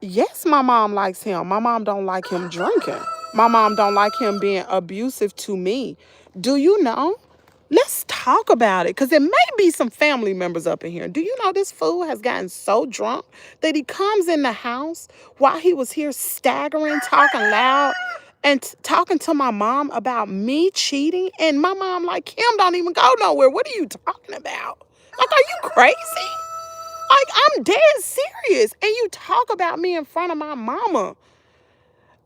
Yes, my mom likes him. My mom don't like him drinking. My mom don't like him being abusive to me. Do you know? Let's talk about it, because there may be some family members up in here. Do you know this fool has gotten so drunk that he comes in the house while he was here staggering, talking loud, and talking to my mom about me cheating? And my mom like, Kim don't even go nowhere. What are you talking about? Like, are you crazy? Like, I'm dead serious. And you talk about me in front of my mama.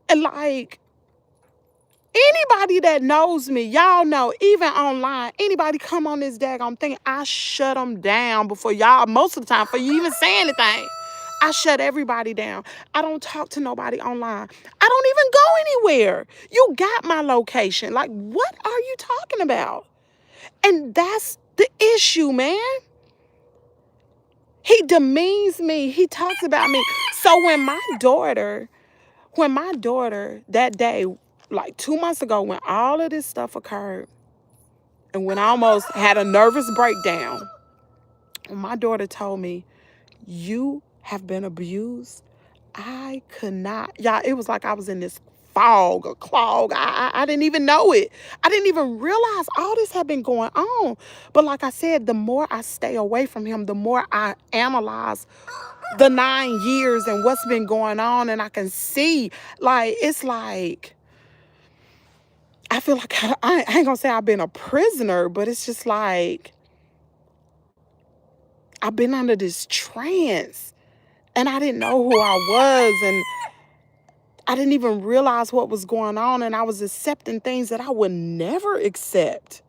And like, anybody that knows me, y'all know, even online, anybody come on this daggone thing, I shut them down before y'all, most of the time, before you even say anything. I shut everybody down. I don't talk to nobody online. I don't even go anywhere. You got my location. Like, what are you talking about? And that's the issue, man. He demeans me. He talks about me. So when my daughter that day, like 2 months ago, when all of this stuff occurred, and when I almost had a nervous breakdown, when my daughter told me, you have been abused, I could not. Y'all, it was like I was in this fog or clog. I didn't even know it. I didn't even realize all this had been going on. But like I said, the more I stay away from him, the more I analyze the 9 years and what's been going on, and I can see, like, it's like, I feel like I ain't gonna say I've been a prisoner, but it's just like I've been under this trance and I didn't know who I was, and I didn't even realize what was going on, and I was accepting things that I would never accept.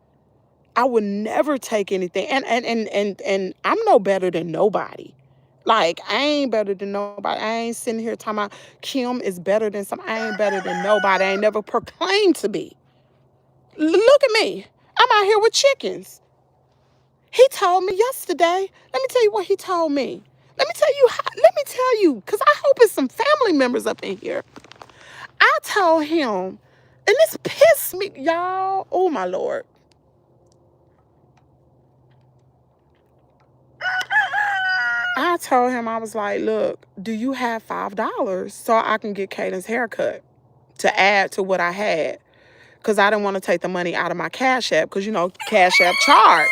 I would never take anything. And I'm no better than nobody. Like, I ain't better than nobody. I ain't sitting here talking about Kim is better than some. I ain't better than nobody. I ain't never proclaimed to be. Look at me. I'm out here with chickens. He told me yesterday. Let me tell you what he told me. Let me tell you, because I hope it's some family members up in here. I told him, and this pissed me, y'all. Oh, my Lord. I told him, I was like, look, do you have $5 so I can get Kaden's haircut to add to what I had? Because I didn't want to take the money out of my Cashapp because, Cashapp charge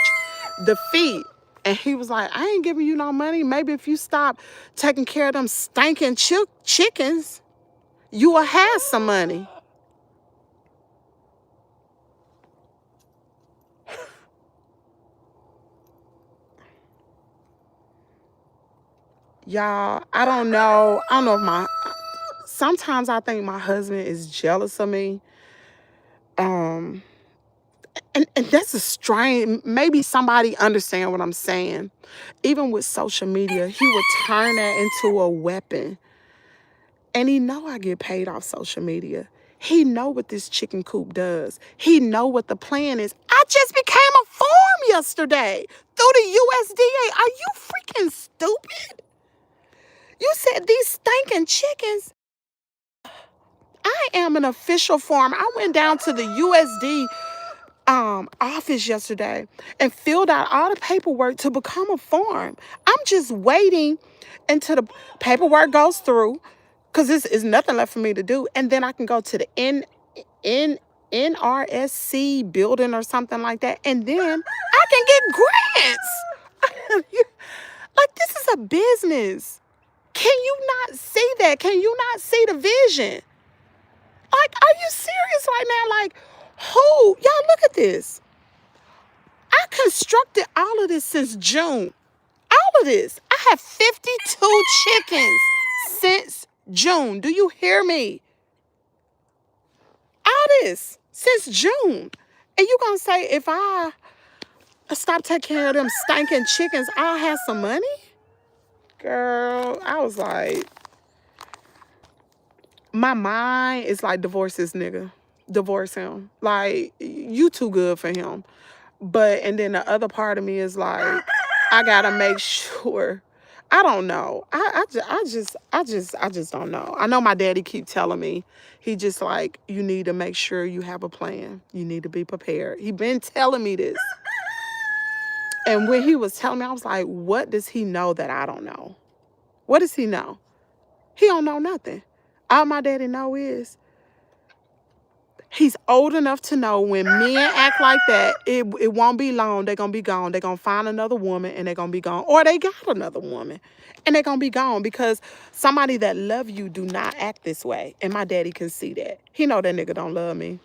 the fee. And he was like, I ain't giving you no money. Maybe if you stop taking care of them stinking chickens, you will have some money. Y'all, I don't know. I don't know if sometimes I think my husband is jealous of me. And that's a strange, maybe somebody understand what I'm saying. Even with social media, he would turn that into a weapon. And he know I get paid off social media. He know what this chicken coop does. He know what the plan is. I just became a farm yesterday through the USDA. Are you freaking stupid? You said these stinking chickens. I am an official farm. I went down to the USD office yesterday and filled out all the paperwork to become a farm. I'm just waiting until the paperwork goes through because this is nothing left for me to do. And then I can go to the NRSC building or something like that. And then I can get grants. Like, this is a business. Can you not see that? Can you not see the vision? Like, are you serious right now? Like, who? Y'all, look at this. I constructed all of this since June. All of this. I have 52 chickens since June. Do you hear me? All this since June. And you gonna say if I stop taking care of them stinking chickens, I'll have some money? Girl, I was like, my mind is like, divorce this nigga. Divorce him. Like, you too good for him. And then the other part of me is like, I gotta make sure. I don't know. I just don't know. I know my daddy keep telling me, he just like, you need to make sure you have a plan. You need to be prepared. He been telling me this. And when he was telling me, I was like, what does he know that I don't know? What does he know? He don't know nothing. All my daddy know is he's old enough to know when men act like that, it won't be long. They're going to be gone. They're going to find another woman and they're going to be gone. Or they got another woman and they're going to be gone because somebody that love you do not act this way. And my daddy can see that. He know that nigga don't love me.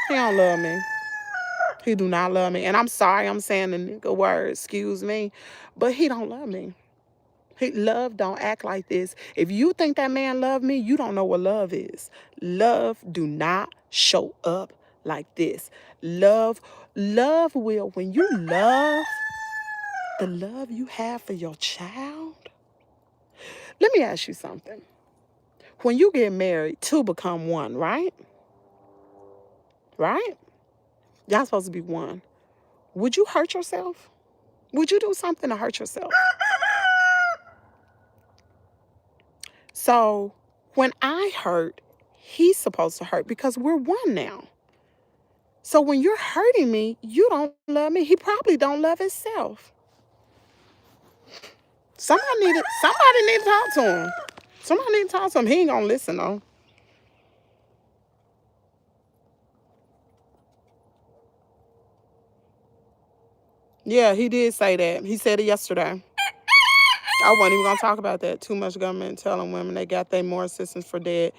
He don't love me. He do not love me. And I'm sorry I'm saying the nigga word, excuse me, but he don't love me. Love don't act like this. If you think that man love me, you don't know what love is. Love do not show up like this. Love will, when you love, the love you have for your child. Let me ask you something. When you get married, two become one, right? Right? Y'all supposed to be one. Would you hurt yourself? Would you do something to hurt yourself? So when I hurt, he's supposed to hurt because we're one now. So when you're hurting me, you don't love me. He probably don't love himself. Somebody need to talk to him. Somebody need to talk to him. He ain't gonna listen though. Yeah, he did say that. He said it yesterday. I wasn't even gonna talk about that. Too much government telling women they got their more assistance for dead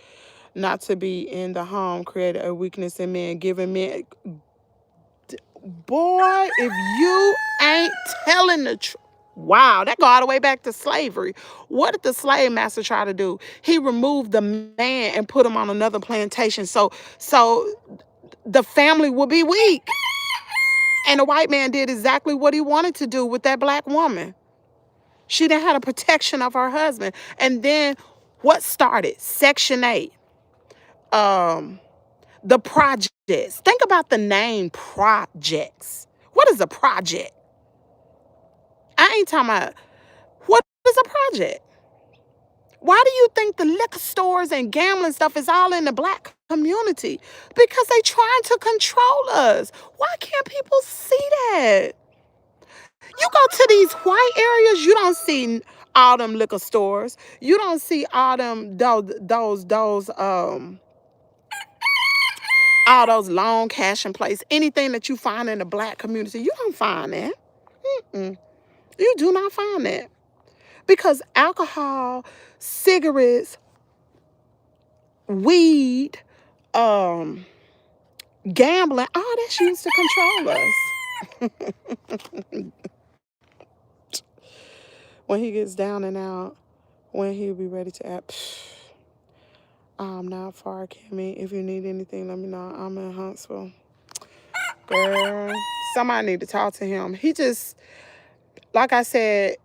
not to be in the home, created a weakness in men, giving men. Boy, if you ain't telling the truth. Wow, that go all the way back to slavery. What did the slave master try to do? He removed the man and put him on another plantation so the family would be weak. And the white man did exactly what he wanted to do with that black woman. She didn't have the protection of her husband. And then what started? Section 8. The projects. Think about the name projects. What is a project? I ain't talking about what is a project. Why do you think the liquor stores and gambling stuff is all in the black community? Because they trying to control us. Why can't people see that? You go to these white areas, you don't see all them liquor stores. You don't see all them all those long cash in place. Anything that you find in the black community, you don't find that. Mm-mm. You do not find that. Because alcohol, cigarettes, weed, um, gambling, all that's used to control us. When he gets down and out, when he'll be ready to act, I'm not far, Kimmy. If you need anything, let me know. I'm in Huntsville. Girl, somebody need to talk to him. He just, like I said,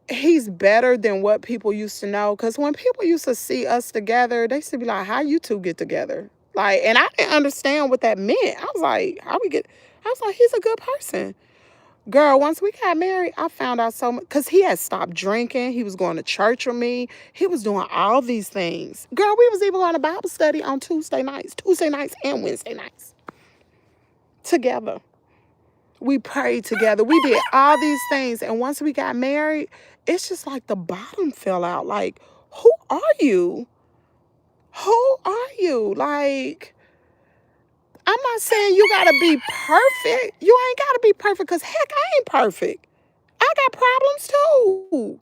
he's better than what people used to know. Because when people used to see us together, they used to be like, how you two get together? Like, and I didn't understand what that meant. I was like, he's a good person. Girl, once we got married, I found out so much. Because he had stopped drinking. He was going to church with me. He was doing all these things. Girl, we was even going to Bible study on Tuesday nights and Wednesday nights. Together. We prayed together. We did all these things. And once we got married, it's just like the bottom fell out. Like, who are you? Who are you? Like, I'm not saying you got to be perfect. You ain't got to be perfect because, heck, I ain't perfect. I got problems too.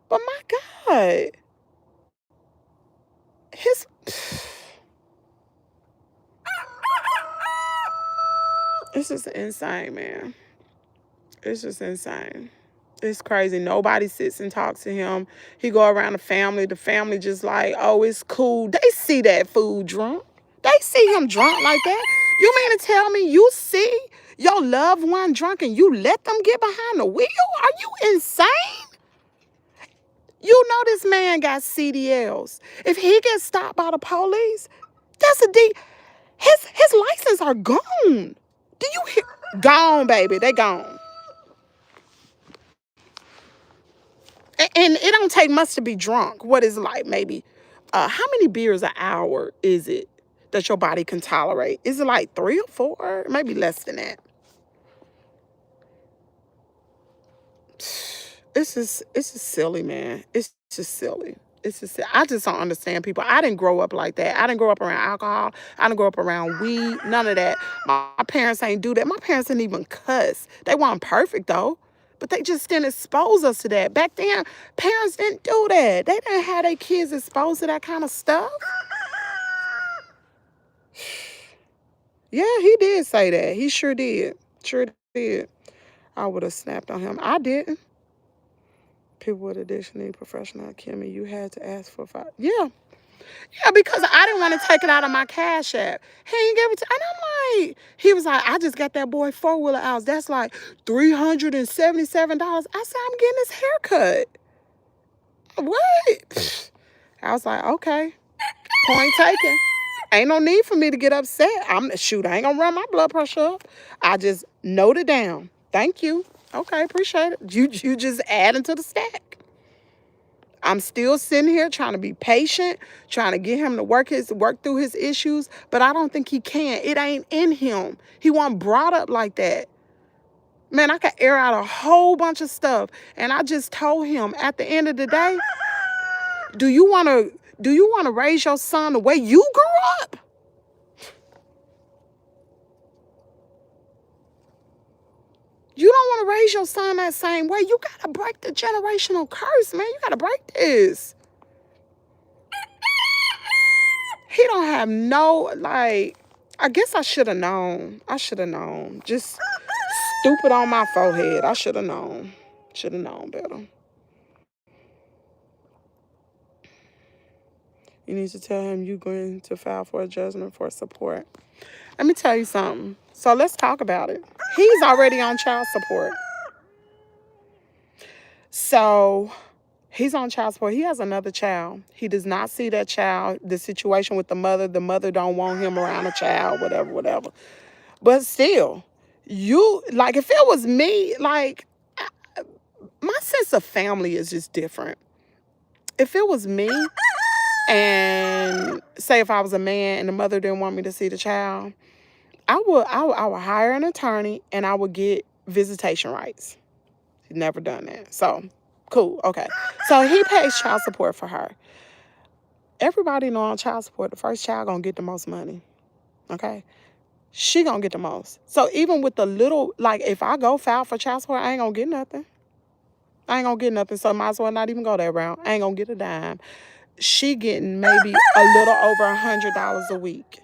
But my God, his... It's just insane, man. It's just insane. It's crazy. Nobody sits and talks to him. He go around the family. The family just like, oh, it's cool. They see that fool drunk. They see him drunk like that. You mean to tell me you see your loved one drunk and you let them get behind the wheel? Are you insane? You know this man got CDLs. If he gets stopped by the police, that's a D. His license are gone. Do you hear? Gone, baby. They gone. And it don't take much to be drunk. What is it like? Maybe, how many beers an hour is it that your body can tolerate? Is it like 3 or 4? Maybe less than that. It's just silly, man. It's just silly. It's just, I just don't understand people. I didn't grow up like that. I didn't grow up around alcohol. I didn't grow up around weed. None of that. My parents ain't do that. My parents didn't even cuss. They weren't perfect though. But they just didn't expose us to that. Back then, parents didn't do that. They didn't have their kids exposed to that kind of stuff. Yeah, he did say that. He sure did. Sure did. I would have snapped on him. I didn't. People with addiction need professional. Kimmy, you had to ask for 5. Yeah. Yeah, because I didn't want to take it out of my Cashapp. He ain't give it to, and I'm like, he was like, I just got that boy 4-wheeler house. That's like $377. I said, I'm getting his haircut. What? I was like, okay, point taken. Ain't no need for me to get upset. I ain't gonna run my blood pressure up. I just noted down. Thank you. Okay, appreciate it. You just adding to the stack. I'm still sitting here trying to be patient, trying to get him to work through his issues, but I don't think he can. It ain't in him. He wasn't brought up like that. Man, I could air out a whole bunch of stuff. And I just told him at the end of the day, do you want to raise your son the way you grew up? You don't want to raise your son that same way. You got to break the generational curse, man. You got to break this. He don't have no, like, I guess I should have known. I should have known. Just stupid on my forehead. I should have known. Should have known better. You need to tell him you're going to file for a judgment for support. Let me tell you something. So let's talk about it. He's already on child support. So He's on child support. He has another child. He does not see that child. The situation with the mother don't want him around the child, whatever, whatever. But still, you like if it was me, like my sense of family is just different. If it was me, and say if I was a man and the mother didn't want me to see the child, I would hire an attorney and I would get visitation rights. He's never done that. So cool. Okay. So he pays child support for her. Everybody know on child support, the first child gonna get the most money. Okay. She gonna get the most. So even with the little, like if I go file for child support, I ain't gonna get nothing. I ain't gonna get nothing. So might as well not even go that route. I ain't gonna get a dime. She getting maybe a little over $100 a week.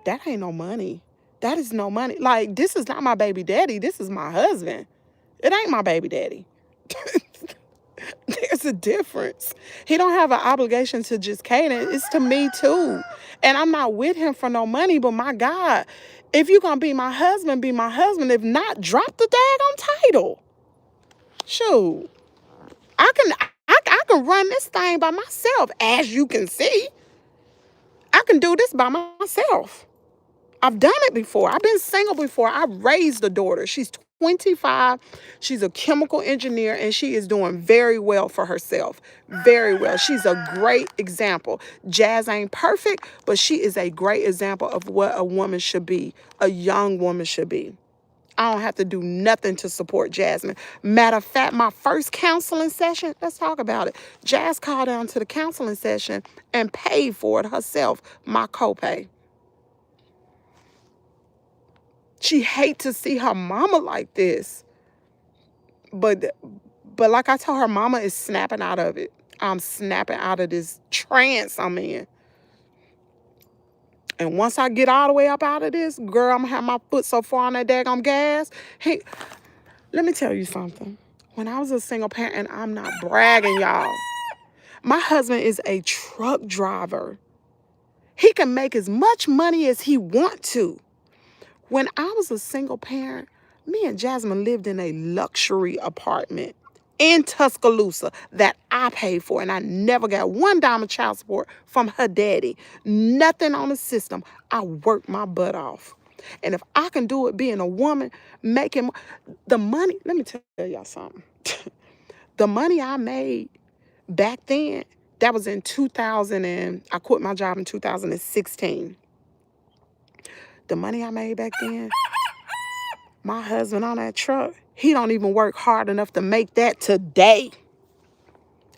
That ain't no money. That is no money. Like, this is not my baby daddy. This is my husband. It ain't my baby daddy. There's a difference. He don't have an obligation to just Kaden. It's to me too. And I'm not with him for no money, but my God, if you're going to be my husband, be my husband. If not, drop the daggone title. Shoot. I can run this thing by myself, as you can see. I can do this by myself. I've done it before. I've been single before. I raised a daughter. She's 25. She's a chemical engineer and she is doing very well for herself. Very well. She's a great example. Jazz ain't perfect, but she is a great example of what a woman should be, a young woman should be. I don't have to do nothing to support Jasmine. Matter of fact, my first counseling session, let's talk about it. Jazz called down to the counseling session and paid for it herself, my copay. She hate to see her mama like this. But like I told her, mama is snapping out of it. I'm snapping out of this trance I'm in. And once I get all the way up out of this, girl, I'm going to have my foot so far on that daggone gas. Hey, let me tell you something. When I was a single parent, and I'm not bragging, y'all, my husband is a truck driver. He can make as much money as he want to. When I was a single parent, me and Jasmine lived in a luxury apartment in Tuscaloosa that I paid for, and I never got one dime of child support from her daddy. Nothing on the system. I worked my butt off. And if I can do it being a woman, making the money, let me tell y'all something. The money I made back then, that was in 2000, and I quit my job in 2016. The money I made back then, my husband on that truck, he don't even work hard enough to make that today.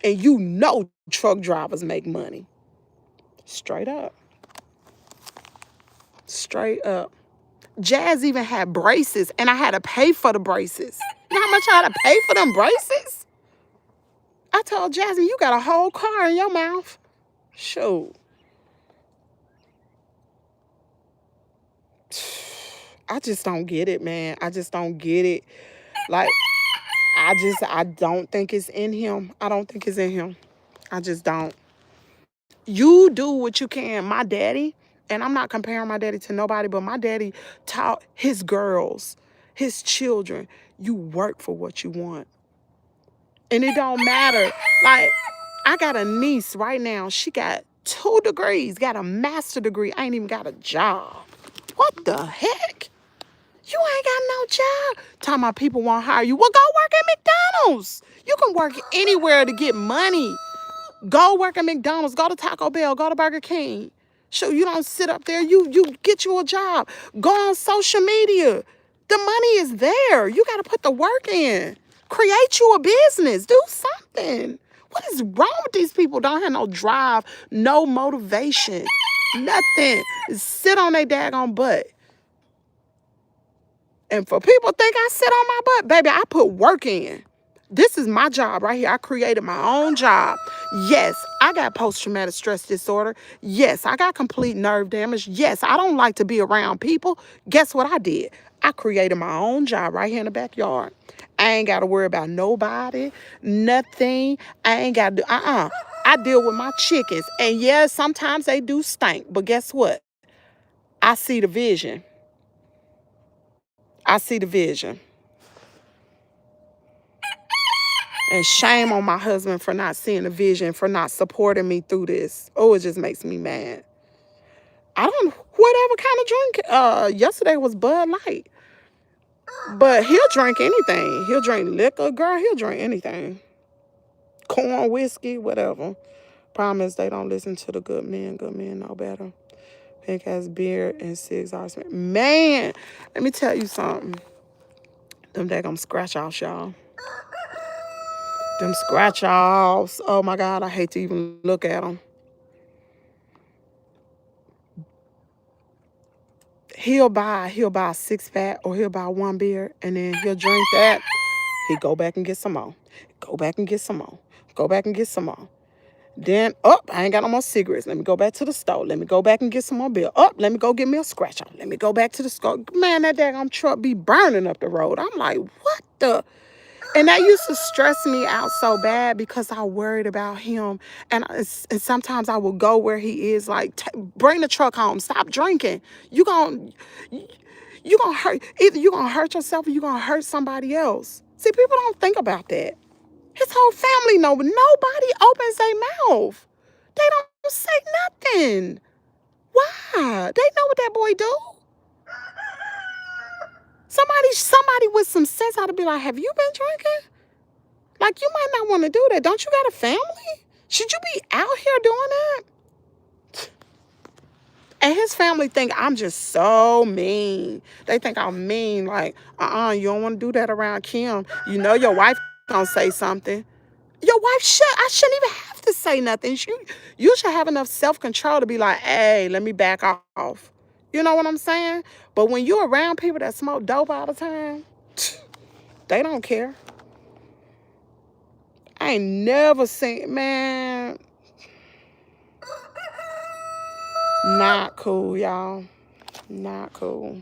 And you know truck drivers make money. Straight up. Straight up. Jazz even had braces, and I had to pay for the braces. You know how much I had to pay for them braces? I told Jasmine, you got a whole car in your mouth. Shoot. I just don't get it, man. I just don't get it. Like, I don't think it's in him. I don't think it's in him. I just don't. You do what you can. My daddy, and I'm not comparing my daddy to nobody, but my daddy taught his girls, his children, you work for what you want. And it don't matter. Like, I got a niece right now. She got 2 degrees, got a master's degree. I ain't even got a job. What the heck? You ain't got no job. Talking about people won't hire you. Well, go work at McDonald's. You can work anywhere to get money. Go work at McDonald's. Go to Taco Bell. Go to Burger King. Sure, you don't sit up there. You get you a job. Go on social media. The money is there. You got to put the work in. Create you a business. Do something. What is wrong with these people? Don't have no drive, no motivation, nothing. Sit on their daggone butt. And for people think I sit on my butt, baby, I put work in. This is my job right here. I created my own job. Yes, I got post-traumatic stress disorder. Yes, I got complete nerve damage. Yes, I don't like to be around people. Guess what I did? I created my own job right here in the backyard. I ain't got to worry about nobody, nothing. I ain't got to do, I deal with my chickens. And yeah, sometimes they do stink. But guess what? I see the vision. I see the vision. And shame on my husband for not seeing the vision, for not supporting me through this. Oh, it just makes me mad. I don't whatever kind of drink. Yesterday was Bud Light. But he'll drink anything. He'll drink liquor, girl. He'll drink anything. Corn, whiskey, whatever. Problem is they don't listen to the good men. Good men know better. Pink has beer and cigs. Man, let me tell you something. Them daggum scratch offs, y'all. Them scratch offs. Oh my God, I hate to even look at them. He'll buy a 6-pack or he'll buy one beer and then he'll drink that. He go back and get some more. Go back and get some more. Go back and get some more. Then, I ain't got no more cigarettes. Let me go back to the store. Let me go back and get some more beer. Let me go get me a scratch off. Let me go back to the store. Man, that daggone truck be burning up the road. I'm like, what the? And that used to stress me out so bad because I worried about him. And sometimes I would go where he is, like, bring the truck home. Stop drinking. You gon' hurt. Either you gonna hurt yourself or you gonna hurt somebody else. See, people don't think about that. His whole family know, but nobody opens their mouth. They don't say nothing. Why? They know what that boy do. Somebody with some sense ought to be like, have you been drinking? Like, you might not want to do that. Don't you got a family? Should you be out here doing that? And his family think I'm just so mean. They think I'm mean. Like, you don't want to do that around Kim. You know your wife gonna say something. Your wife I shouldn't even have to say nothing. You should have enough self-control to be like, hey, let me back off. You know what I'm saying? But when you're around people that smoke dope all the time, they don't care. I ain't never seen, man. Not cool, y'all. Not cool.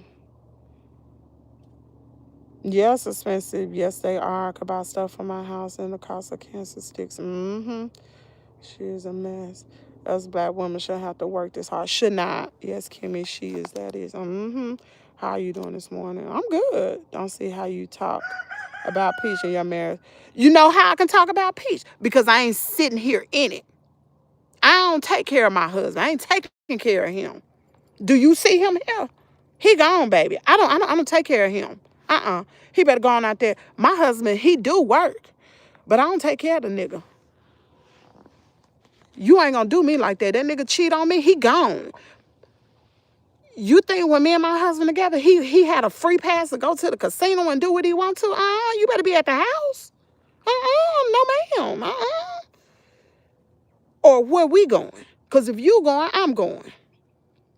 Yes, expensive. Yes, they are. I could buy stuff for my house and the cost of cancer sticks. She is a mess. Us black women shouldn't have to work this hard. Should not. Yes, Kimmy, she is. That is. How are you doing this morning? I'm good. Don't see how you talk about Peach and your marriage. You know how I can talk about Peach? Because I ain't sitting here in it. I don't take care of my husband. I ain't taking care of him. Do you see him here? He gone, baby. I don't take care of him. He better go on out there. My husband, he do work, but I don't take care of the nigga. You ain't gonna do me like that. That nigga cheat on me, he gone. You think when me and my husband together, he had a free pass to go to the casino and do what he want to? You better be at the house. No ma'am. Or where we going? Because if you going, I'm going.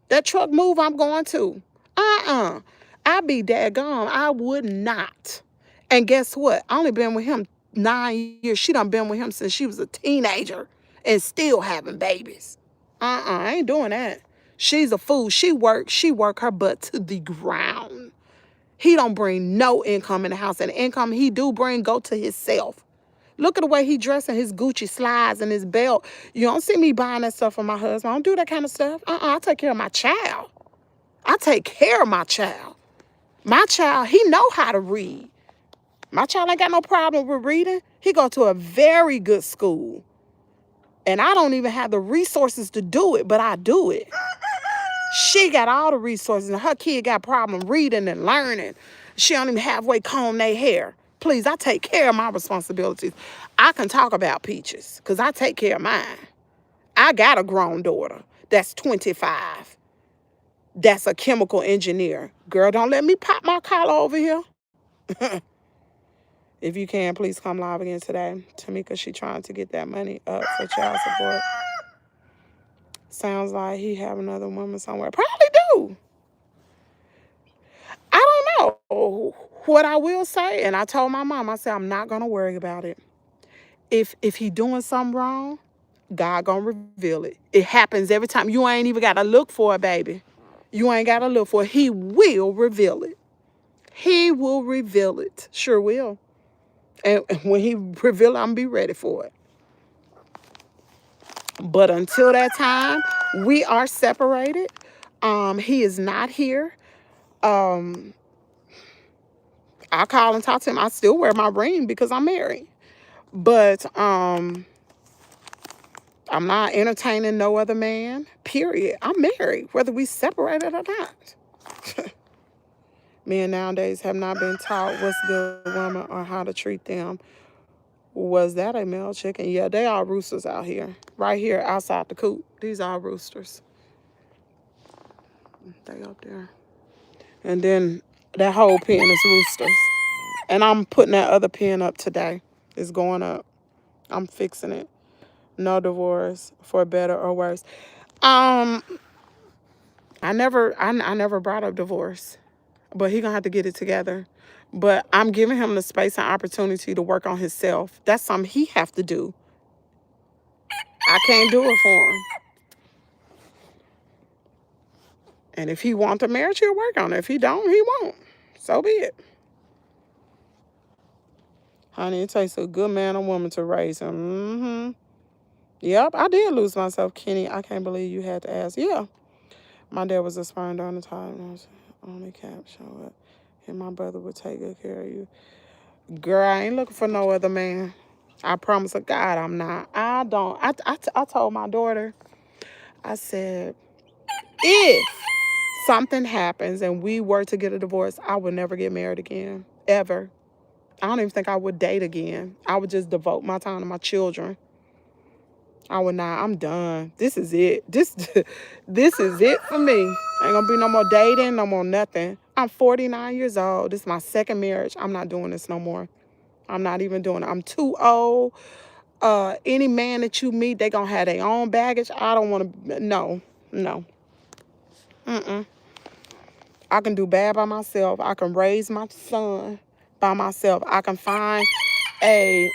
That truck move, I'm going too. I be daggone. I would not. And guess what? I only been with him 9 years. She done been with him since she was a teenager and still having babies. I ain't doing that. She's a fool. She work her butt to the ground. He don't bring no income in the house. And the income he do bring go to himself. Look at the way he dressing, his Gucci slides and his belt. You don't see me buying that stuff for my husband. I don't do that kind of stuff. I take care of my child. I take care of my child. My child, he know how to read. My child ain't got no problem with reading. He go to a very good school. And I don't even have the resources to do it, but I do it. She got all the resources, and her kid got problem reading and learning. She don't even halfway comb their hair. Please, I take care of my responsibilities. I can talk about Peaches, because I take care of mine. I got a grown daughter that's 25. That's a chemical engineer. Girl, don't let me pop my collar over here. If you can, please come live again today. Tamika, she trying to get that money up for child support. Sounds like he have another woman somewhere. Probably do. I don't know. What I will say, and I told my mom, I said, I'm not going to worry about it. If he doing something wrong, God going to reveal it. It happens every time. You ain't even got to look for it, baby. You ain't got to look for it. He will reveal it. He will reveal it. Sure will. And when he reveal it, I'm going to be ready for it. But until that time, we are separated. He is not here. I call and talk to him. I still wear my ring because I'm married. But I'm not entertaining no other man. Period. I'm married, whether we separated or not. Men nowadays have not been taught what's good with women or how to treat them. Was that a male chicken? Yeah, they are roosters out here. Right here outside the coop. These are roosters. They up there. And then that whole pen is roosters. And I'm putting that other pen up today. It's going up. I'm fixing it. No divorce, for better or worse. Um, I never brought up divorce, but he gonna have to get it together. But I'm giving him the space and opportunity to work on himself. That's something he have to do. I can't do it for him. And if he want the marriage, he'll work on it. If he don't, he won't. So be it. Honey, it takes a good man or woman to raise him. Mm-hmm. Yep, I did lose myself, Kenny. I can't believe you had to ask. Yeah, my dad was a sperm donor type. I was only cap show up. And my brother would take good care of you. Girl, I ain't looking for no other man. I promise to God I'm not. I don't. I told my daughter, I said, if something happens and we were to get a divorce, I would never get married again. Ever. I don't even think I would date again. I would just devote my time to my children. I would not. I'm done. This is it. This is it for me. Ain't gonna be no more dating, no more nothing. I'm 49 years old. This is my second marriage. I'm not doing this no more. I'm not even doing it. I'm too old. Any man that you meet, they gonna have their own baggage. I don't want to. No, no. Mm-mm. I can do bad by myself. I can raise my son by myself. I can find a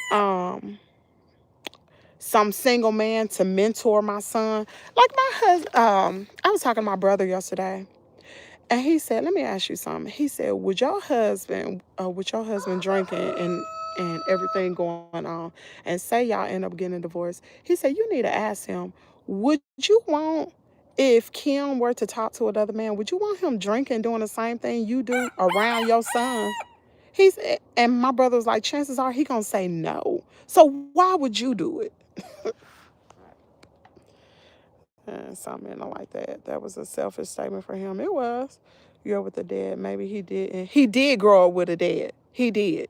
some single man to mentor my son. Like my husband, I was talking to my brother yesterday, and he said, "Let me ask you something." He said, with your husband drinking and everything going on, and say y'all end up getting a divorce?" He said, "You need to ask him, would you want if Kim were to talk to another man, would you want him drinking, doing the same thing you do around your son?" And my brother was like, "Chances are he gonna say no. So why would you do it?" And something like that. That was a selfish statement for him. It was. You're with a dad. Maybe he didn't. He did grow up with a dad. He did.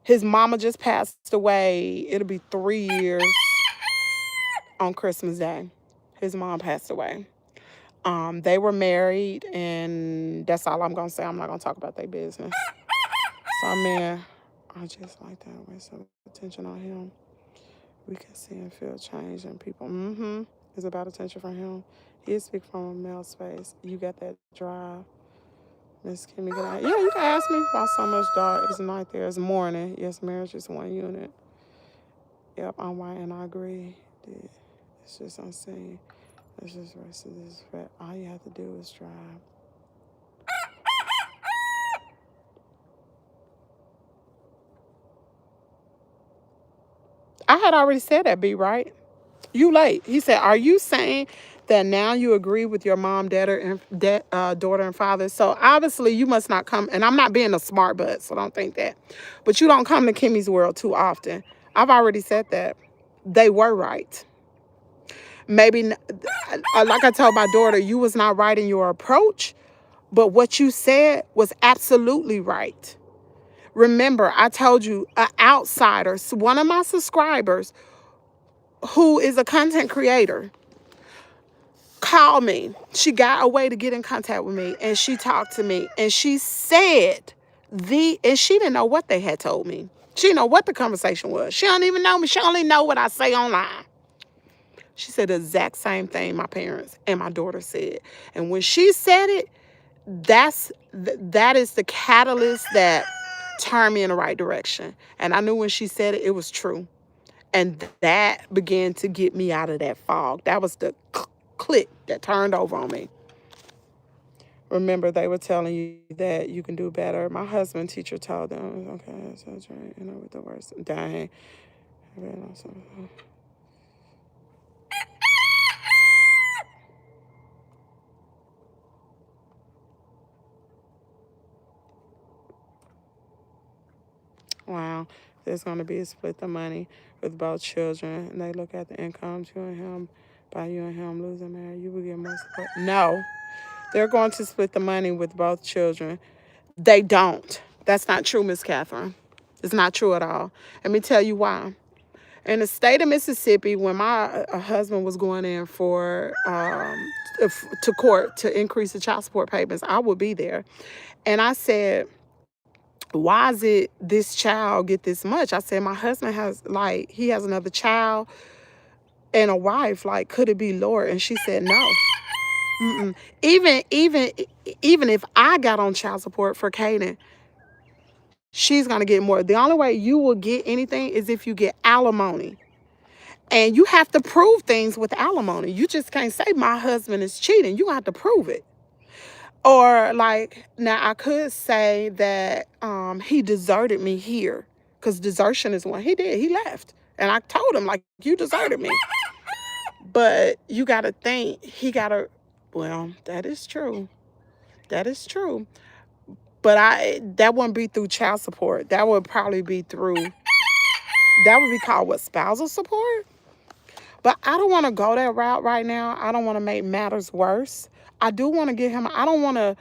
His mama just passed away. It'll be 3 years on Christmas Day. His mom passed away. They were married, and that's all I'm gonna say. I'm not gonna talk about their business. So I just like that. Waste some attention on him. We can see and feel change in people. Mm-hmm. It's about attention from him. He speak from a male space. You got that drive. Miss Kimmy, yeah, you can ask me why so much dark. It's night there. It's morning. Yes, marriage is one unit. Yep, I'm white and I agree. It's just unseen. It's just rest of this. All you have to do is drive. I had already said that, B, right? You late. He said, "Are you saying that now you agree with your mom, daughter, and father?" So obviously you must not come. And I'm not being a smart butt, so don't think that. But you don't come to Kimmy's world too often. I've already said that. They were right. Maybe, like I told my daughter, you was not right in your approach, but what you said was absolutely right. Remember, I told you, an outsider, one of my subscribers who is a content creator, called me. She got a way to get in contact with me, and she talked to me, and she said and she didn't know what they had told me. She didn't know what the conversation was. She don't even know me. She only know what I say online. She said the exact same thing my parents and my daughter said. And when she said it, that is the catalyst that turned me in the right direction. And I knew when she said it, it was true. And that began to get me out of that fog. That was the click that turned over on me. Remember, they were telling you that you can do better. My husband teacher told them, okay, so that's right, with the worst. Dang. Wow. There's going to be a split the money with both children. And they look at the incomes, you and him, by you and him losing marriage, you will get more support. No, they're going to split the money with both children. They don't. That's not true, Miss Catherine. It's not true at all. Let me tell you why. In the state of Mississippi, when my husband was going in for to court to increase the child support payments, I would be there, and I said, "Why is it this child get this much?" I said, "My husband has he has another child and a wife. Like, could it be lower?" And she said, "No. Mm-mm. Even if I got on child support for Kaden, she's gonna get more. The only way you will get anything is if you get alimony." And you have to prove things with alimony. You just can't say my husband is cheating. You have to prove it. Or now I could say that he deserted me here, because desertion is what he did. He left. And I told him, you deserted me. But you got to think, well, that is true. That is true. But that wouldn't be through child support. That would probably be that would be called what, spousal support? But I don't want to go that route right now. I don't want to make matters worse. I do want to get him. I don't want to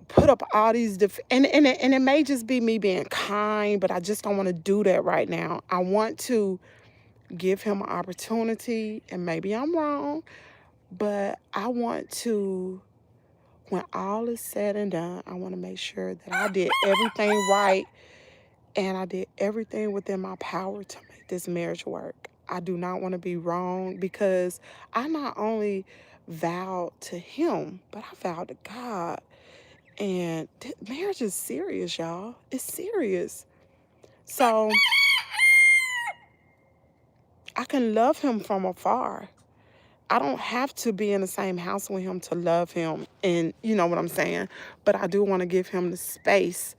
put up all these and it may just be me being kind, but I just don't want to do that right now. I want to give him an opportunity, and maybe I'm wrong, but I want to, when all is said and done, I want to make sure that I did everything right and I did everything within my power to make this marriage work. I do not want to be wrong, because I not only vowed to him, but I vowed to God. And marriage is serious, y'all. It's serious. So I can love him from afar. I don't have to be in the same house with him to love him. And you know what I'm saying? But I do want to give him the space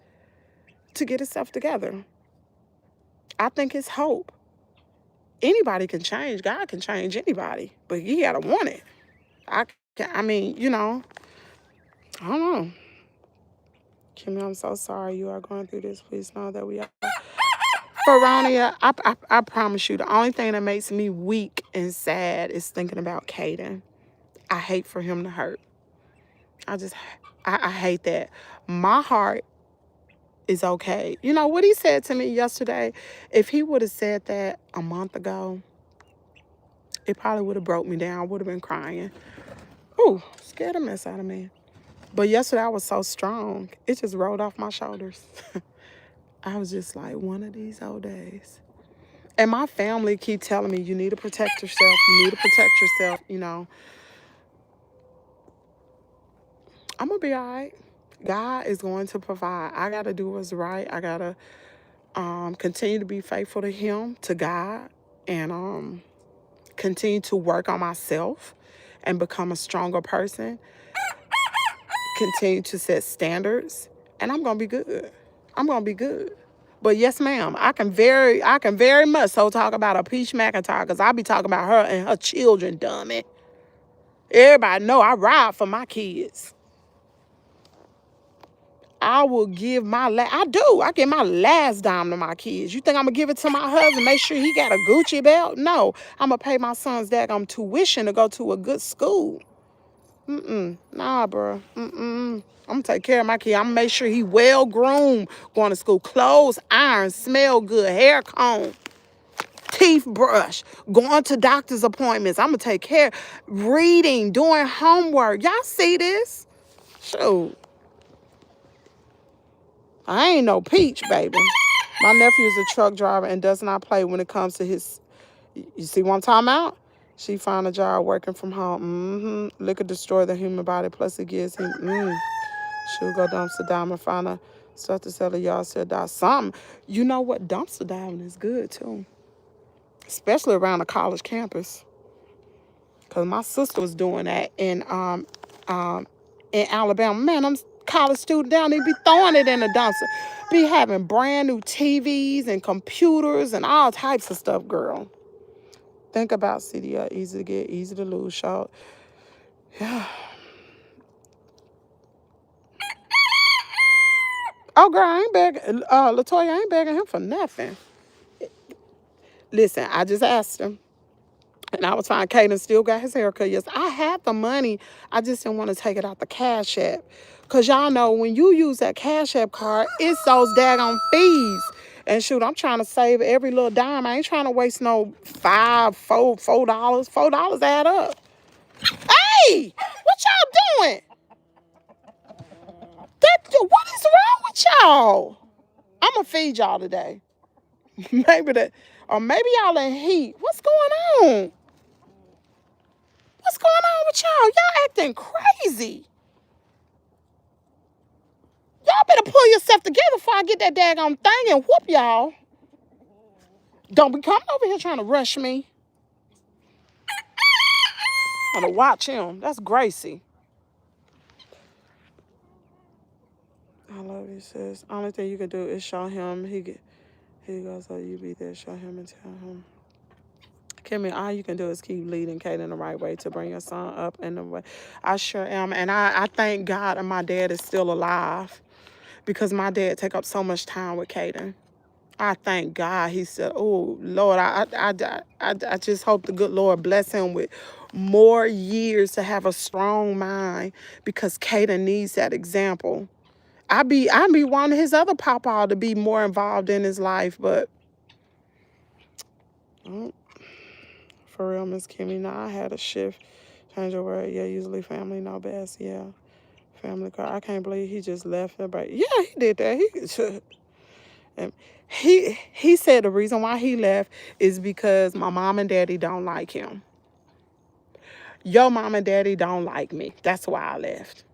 to get himself together. I think it's hope. Anybody can change. God can change anybody, but you gotta want it. I mean, I don't know. Kimmy, I'm so sorry you are going through this. Please know that we are. Veronia, I promise you, the only thing that makes me weak and sad is thinking about Kaden. I hate for him to hurt. I hate that. My heart is okay. You know what he said to me yesterday? If he would have said that a month ago, it probably would have broke me down. I would have been crying. Ooh, scared the mess out of me. But yesterday I was so strong. It just rolled off my shoulders. I was just like, one of these old days. And my family keep telling me, you need to protect yourself. You need to protect yourself. I'm going to be all right. God is going to provide. I got to do what's right. I got to continue to be faithful to him, to God, and continue to work on myself and become a stronger person. Continue to set standards, and I'm going to be good. I'm going to be good. But yes, ma'am, I can very much so talk about a Peach McIntyre, because I be talking about her and her children, dummy. Everybody know I ride for my kids. I will give I do. I give my last dime to my kids. You think I'm going to give it to my husband, make sure he got a Gucci belt? No. I'm going to pay my son's daggum tuition to go to a good school. Nah, bro. I'm going to take care of my kid. I'm going to make sure he well-groomed going to school. Clothes, iron, smell good, hair comb, teeth brush, going to doctor's appointments. I'm going to take care. Reading, doing homework. Y'all see this? Shoot. I ain't no Peach, baby. My nephew is a truck driver and does not play when it comes to his... You see what I'm talking about? She found a job working from home. Liquor destroy the human body, plus it gives him... She'll go dumpster diving, find a stuff to sell a yard sale, die something. You know what? Dumpster diving is good, too. Especially around a college campus. Because my sister was doing that in Alabama. Man, them college students down there be throwing it in the dumpster. Be having brand new TVs and computers and all types of stuff, girl. Think about CDL, easy to get, easy to lose, short. Yeah. Oh, girl, I ain't begging. Latoya, I ain't begging him for nothing. Listen, I just asked him. And I was fine. Kaden still got his haircut. Yes, I had the money. I just didn't want to take it out the Cash App. Because y'all know when you use that Cash App card, it's those daggone fees. And shoot, I'm trying to save every little dime. I ain't trying to waste no $4. $4 add up. Hey, what y'all doing? What is wrong with y'all? I'm going to feed y'all today. Maybe that, or maybe y'all in heat. What's going on? What's going on with y'all? Y'all acting crazy. Y'all better pull yourself together before I get that daggone thing and whoop y'all. Don't be coming over here trying to rush me. I'm gonna watch him. That's Gracie. I love you, sis. Only thing you can do is show him. He goes, so you be there. Show him and tell him. Kimmy, all you can do is keep leading Kaden the right way to bring your son up in the way. I sure am. And I thank God that my dad is still alive because my dad take up so much time with Kaden. I thank God he said, oh, Lord, I just hope the good Lord bless him with more years to have a strong mind because Kaden needs that example. I be wanting his other papa to be more involved in his life, but oh, for real, Miss Kimmy, now I had a shift. Change your word. Yeah, usually family know best. Yeah, family car. I can't believe he just left. Everybody. Yeah, he did that. And he said the reason why he left is because my mom and daddy don't like him. Your mom and daddy don't like me. That's why I left.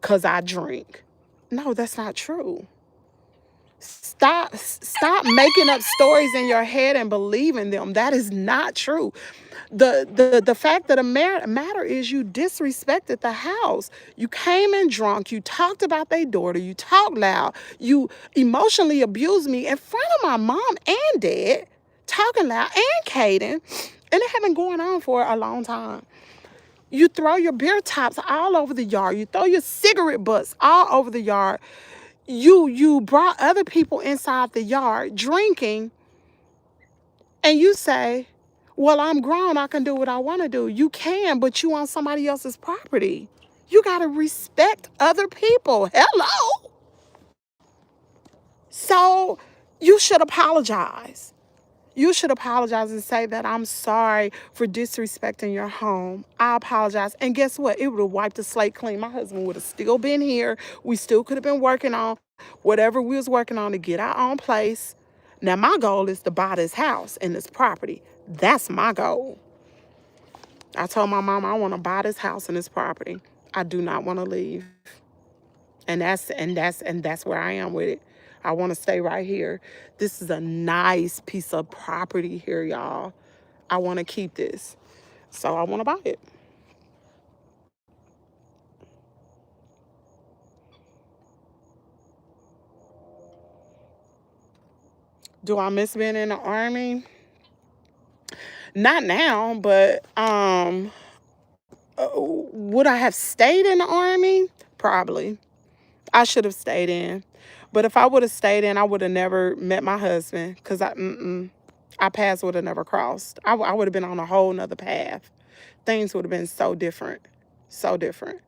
Cause I drink. No, that's not true. Stop making up stories in your head and believing them. That is not true. The fact of the matter is you disrespected the house. You came in drunk. You talked about their daughter. You talked loud. You emotionally abused me in front of my mom and dad, talking loud, and Kaden. And it had been going on for a long time. You throw your beer tops all over the yard. You throw your cigarette butts all over the yard. You brought other people inside the yard drinking, and you say, well, I'm grown, I can do what I want to do. You can, but you on somebody else's property. You got to respect other people. Hello. So you should apologize. You should apologize and say that I'm sorry for disrespecting your home. I apologize. And guess what? It would have wiped the slate clean. My husband would have still been here. We still could have been working on whatever we was working on to get our own place. Now, my goal is to buy this house and this property. That's my goal. I told my mom I want to buy this house and this property. I do not want to leave. And that's where I am with it. I want to stay right here. This is a nice piece of property here, y'all. I want to keep this. So I want to buy it. Do I miss being in the army? Not now, but would I have stayed in the army? Probably. I should have stayed in. But if I would have stayed in, I would have never met my husband because our paths would have never crossed. I would have been on a whole nother path. Things would have been so different. So different.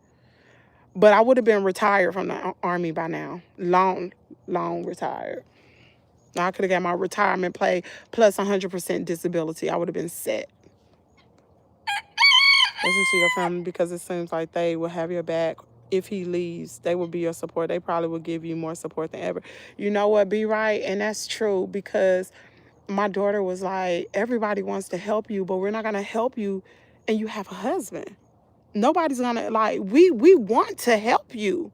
But I would have been retired from the army by now. Long retired. I could have got my retirement pay plus 100% disability. I would have been set. Listen to your family because it seems like they will have your back. If he leaves, they will be your support. They probably will give you more support than ever. You know what? Be right. And that's true because my daughter was like, everybody wants to help you, but we're not going to help you and you have a husband. Nobody's going to, like, we want to help you,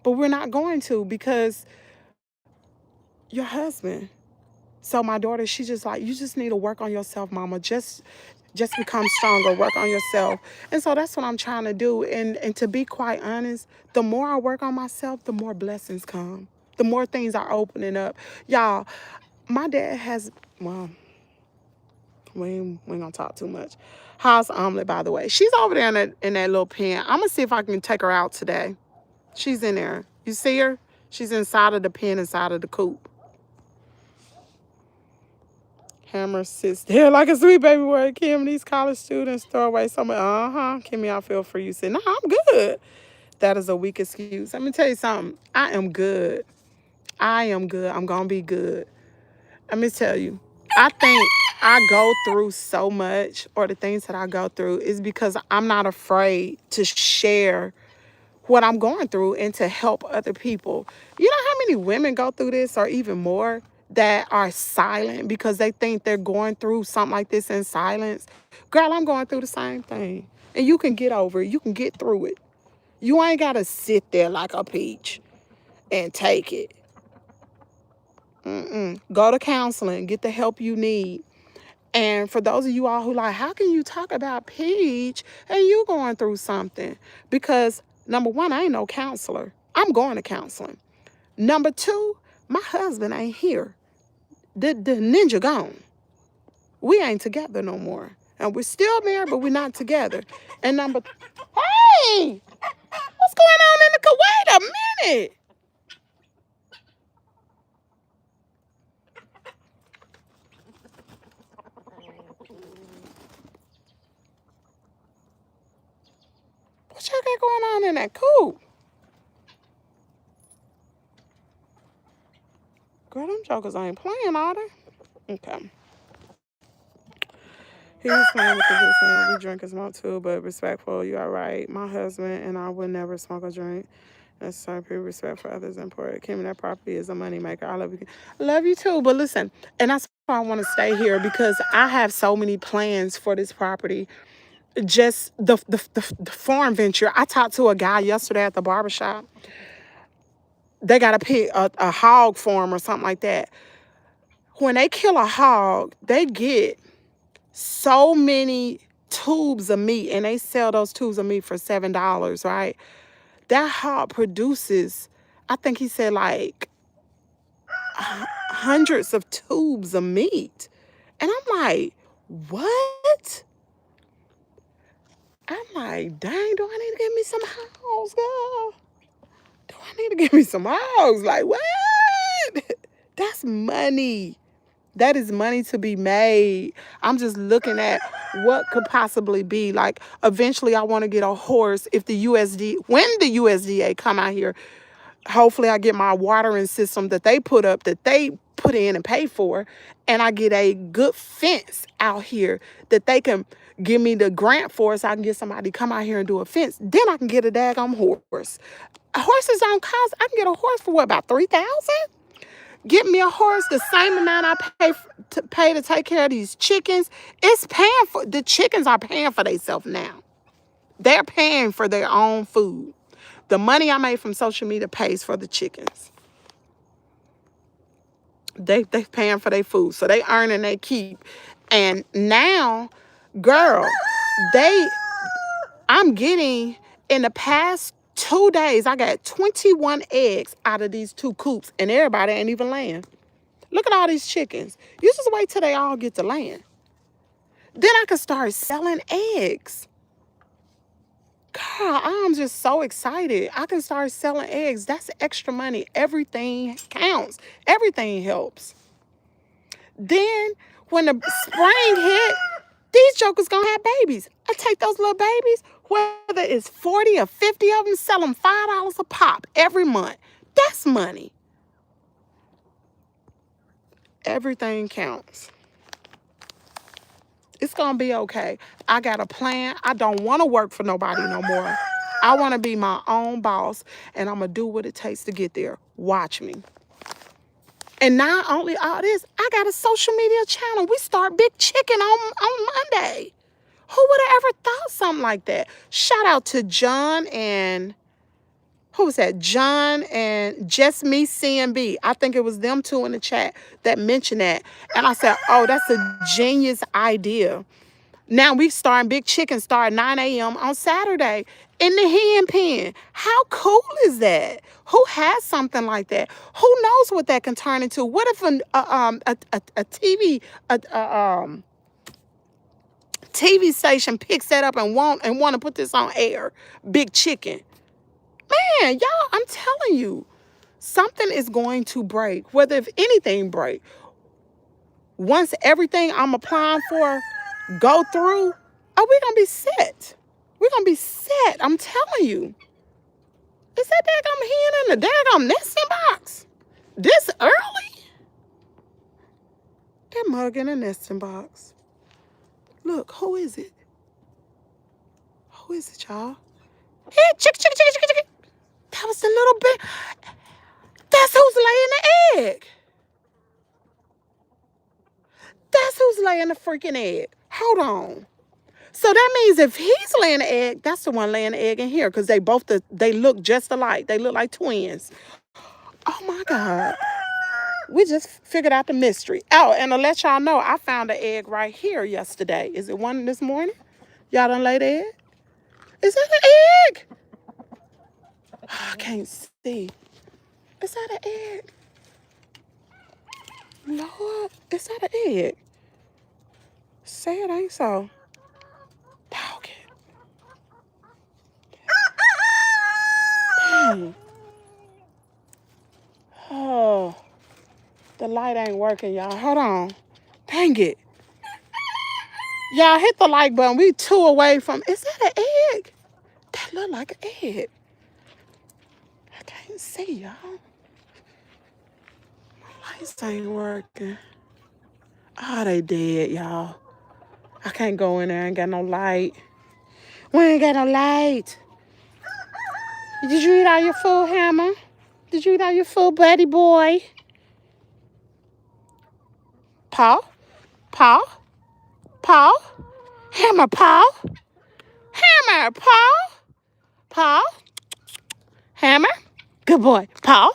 but we're not going to because your husband. So my daughter, she just like, you just need to work on yourself, mama. Just become stronger, work on yourself. And so that's what I'm trying to do. And to be quite honest, the more I work on myself, the more blessings come. The more things are opening up. Y'all, my dad has, well, we ain't gonna talk too much. How's Omelet, by the way? She's over there in that little pen. I'm gonna see if I can take her out today. She's in there. You see her? She's inside of the pen, inside of the coop. Hammer sits there like a sweet baby word. Kim, these college students throw away so much. Kimmy, I feel for you. Say, no, I'm good. That is a weak excuse. Let me tell you something. I am good. I am good. I'm going to be good. Let me tell you. I think I go through so much, or the things that I go through is because I'm not afraid to share what I'm going through and to help other people. You know how many women go through this, or even more, that are silent because they think they're going through something like this in silence? Girl, I'm going through the same thing. And you can get over it. You can get through it. You ain't got to sit there like a peach and take it. Go to counseling. Get the help you need. And for those of you all who like, how can you talk about Peach and you going through something? Because number one, I ain't no counselor. I'm going to counseling. Number two, my husband ain't here. The ninja gone. We ain't together no more. And we're still married, but we're not together. And hey, what's going on in the Wait a minute. What y'all got going on in that coop? Girl, them jokers ain't playing, are they? Okay. He was playing with the business. We drink and smoke too, but respectful. You are right. My husband and I would never smoke or drink. Necessary people, respect for others important. Kimmy, that property is a moneymaker. I love you. I love you too. But listen, and that's why I want to stay here, because I have so many plans for this property. Just the farm venture. I talked to a guy yesterday at the barbershop. They got a hog farm or something like that. When they kill a hog, they get so many tubes of meat, and they sell those tubes of meat for $7, right? That hog produces, I think he said, like hundreds of tubes of meat. And I'm like, what? I'm like, dang, do I need to get me some hogs, girl? Do I need to get me some hogs? Like, what? That's money. That is money to be made. I'm just looking at what could possibly be. Like, eventually I want to get a horse if when the USDA come out here. Hopefully I get my watering system that they put in and pay for, and I get a good fence out here that they can give me the grant for, so I can get somebody to come out here and do a fence. Then I can get a daggone horse. Horses don't cost, I can get a horse for what, about $3,000? Get me a horse, the same amount I pay to take care of these chickens. The chickens are paying for themselves now. They're paying for their own food. The money I made from social media pays for the chickens. They paying for their food. So they earn and they keep. And now, girl, I'm getting, in the past 2 days, I got 21 eggs out of these 2 coops, and everybody ain't even laying. Look at all these chickens. You just wait till they all get to laying. Then I can start selling eggs. God, I'm just so excited. I can start selling eggs. That's extra money. Everything counts. Everything helps. Then when the spring hit, these jokers gonna have babies. I take those little babies, whether it's 40 or 50 of them, sell them $5 a pop every month. That's money. Everything counts. It's gonna be okay. I got a plan. I don't want to work for nobody no more. I want to be my own boss, and I'm gonna do what it takes to get there. Watch me. And not only all this, I got a social media channel. We start Big Chicken on Monday. Who would have ever thought something like that? Shout out to John and, who was that? John and Just Me CMB. I think it was them two in the chat that mentioned that. And I said, oh, that's a genius idea. Now we starting Big Chicken, start 9 a.m. on Saturday in the hen pen. How cool is that? Who has something like that? Who knows what that can turn into? What if TV station picks that up and want to put this on air? Big Chicken. Man, y'all, I'm telling you, something is going to break. Whether if anything break, once everything I'm applying for go through, oh, we're gonna be set. We're gonna be set. I'm telling you. Is that daggum hen in the daggum nesting box? This early? That mug in a nesting box. Look, who is it? Who is it, y'all? Hey, chick, chick, chick, chick, chick. That was the little bit. That's who's laying the egg. That's who's laying the freaking egg. Hold on. So that means if he's laying the egg, that's the one laying the egg in here because they look just alike. They look like twins. Oh my God. We just figured out the mystery. Oh, and to let y'all know, I found an egg right here yesterday. Is it one this morning? Y'all done laid the egg? Is that an egg? Oh, I can't see. Is that an egg? Lord, is that an egg? Say it ain't so. Dog it. Dang. Oh, the light ain't working, y'all. Hold on. Dang it. Y'all hit the like button. We 2 away from. Is that an egg? That look like an egg. I can't see, y'all. My lights ain't working. Oh, they dead, y'all. I can't go in there. I ain't got no light. We ain't got no light. Did you eat all your food, Hammer? Did you eat all your food, buddy boy? Paw? Paw? Paw? Hammer, paw? Hammer, paw? Paw? Hammer? Good boy. Paw?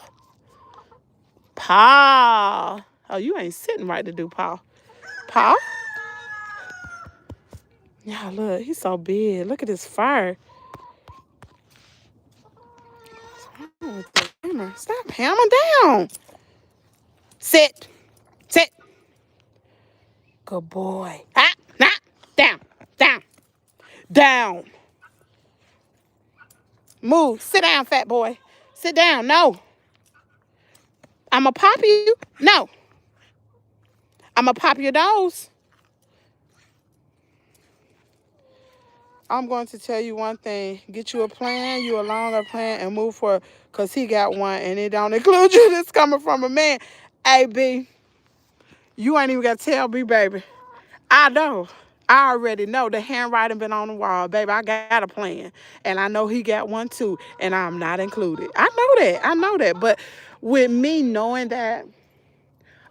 Paw. Oh, you ain't sitting right to do paw. Paw? Yeah, look, he's so big. Look at his fur. What's wrong with the Hammer? Stop, Hammer, down. Sit. Sit. Good boy. Ah, nah. Down. Down. Down. Move. Sit down, fat boy. Sit down. No. I'ma pop you. No. I'ma pop your nose. I'm going to tell you one thing. Get you a plan, you a longer plan, and move forward. Because he got one, and it don't include you. This coming from a man. Hey, B, you ain't even got to tell me, baby. I know. I already know. The handwriting been on the wall, baby. I got a plan. And I know he got one, too, and I'm not included. I know that. I know that. But with me knowing that,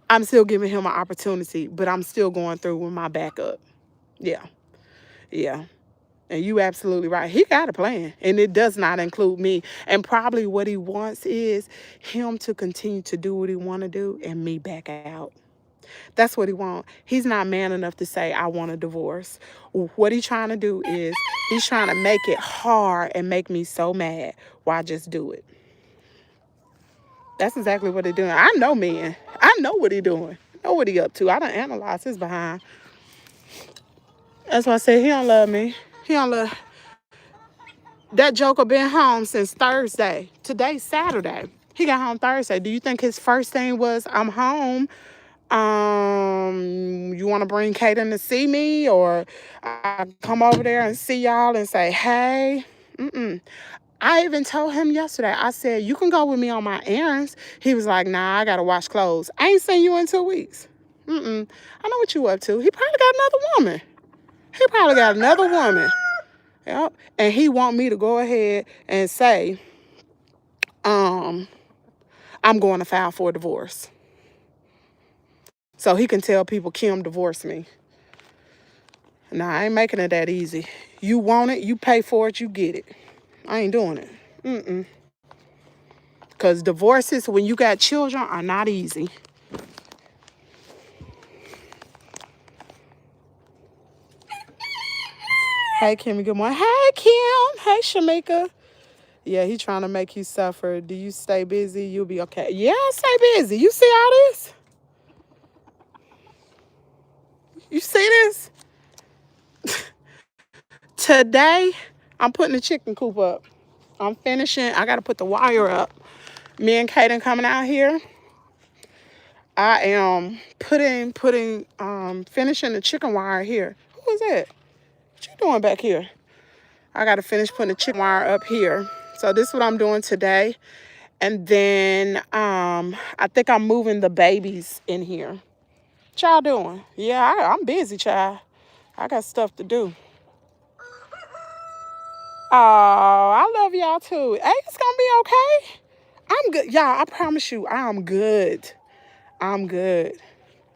I'm still giving him an opportunity, but I'm still going through with my backup. Yeah. Yeah. And you absolutely right. He got a plan, and it does not include me. And probably what he wants is him to continue to do what he want to do and me back out. That's what he wants. He's not man enough to say, I want a divorce. What he's trying to do is he's trying to make it hard and make me so mad. Why just do it? That's exactly what they're doing. I know men. I know what he doing. I know what he up to. I done analyzed his behind. That's why I said he don't love me. He don't love. That joker been home since Thursday. Today's Saturday. He got home Thursday. Do you think his first thing was, I'm home? You want to bring Kaden to see me? Or I come over there and see y'all and say, hey? I even told him yesterday, I said, you can go with me on my errands. He was like, nah, I got to wash clothes. I ain't seen you in 2 weeks. I know what you up to. He probably got another woman. Yep. And he want me to go ahead and say, I'm going to file for a divorce. So he can tell people Kim divorced me. Nah, I ain't making it that easy. You want it, you pay for it, you get it. I ain't doing it. Because divorces, when you got children, are not easy. Hey, Kimmy, good morning. Hey, Kim. Hey, Shamika. Yeah, he trying to make you suffer. Do you stay busy? You'll be okay. Yeah, I stay busy. You see all this? You see this? Today, I'm putting the chicken coop up. I'm finishing. I got to put the wire up. Me and Kaden coming out here. I am finishing the chicken wire here. Who is that? What you doing back here? I got to finish putting the chicken wire up here. So this is what I'm doing today. And then I think I'm moving the babies in here. What y'all doing? Yeah, I'm busy, child. I got stuff to do. Oh, I love y'all too. Hey, it's gonna be okay. I'm good. Y'all, I promise you, I'm good. I'm good.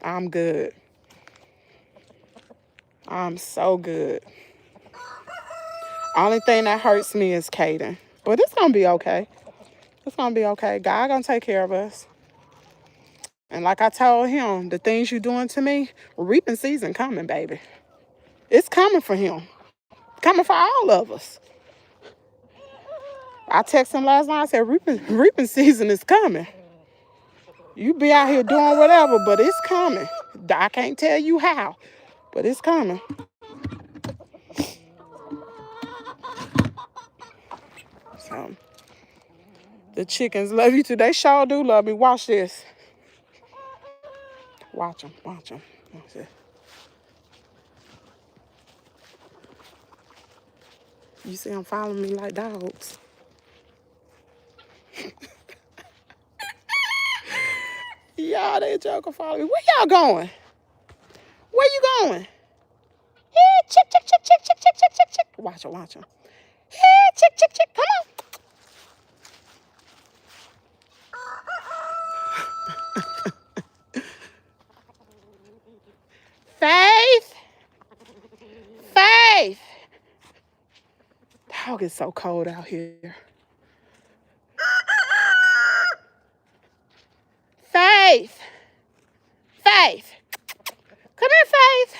I'm good. I'm so good. Only thing that hurts me is Kaden. But it's gonna be okay. It's gonna be okay. God gonna take care of us. And like I told him, the things you doing to me, reaping season coming, baby. It's coming for him. Coming for all of us. I texted him last night, I said, reaping season is coming. You be out here doing whatever, but it's coming. I can't tell you how, but it's coming. So, the chickens love you too. They sure do love me. Watch this. Watch them, watch them. Watch this. You see them following me like dogs. Y'all, they joke follow me. Where y'all going? Where you going? Hey, chick, chick, chick, chick, chick, chick, chick, chick, chick. Watch them, watch them. Hey, chick, chick, chick, come on. Faith. Faith. Dog is so cold out here. Faith. Faith. Come here, Faith.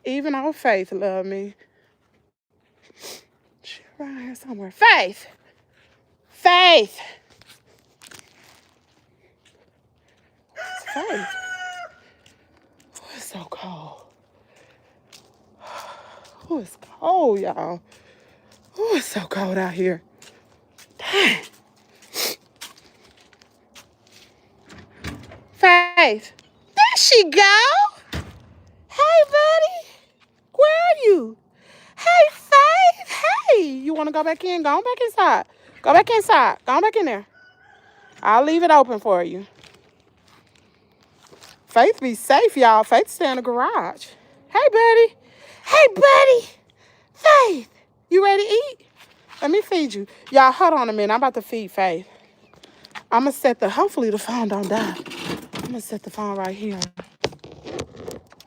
Even old Faith love me. She's around here somewhere. Faith. Faith. It's Faith. Oh, it's so cold. Oh, it's cold, y'all. Oh, it's so cold out here. Dang. Faith. There she go. Hey, buddy. Where are you? Hey, Faith. Hey. You want to go back in? Go on back inside. Go back inside. Go on back in there. I'll leave it open for you. Faith be safe, y'all. Faith stay in the garage. Hey, buddy. Hey, buddy. Faith. You ready to eat? Let me feed you. Y'all, hold on a minute. I'm about to feed Faith. I'm going to set hopefully the phone don't die. I'm going to set the phone right here.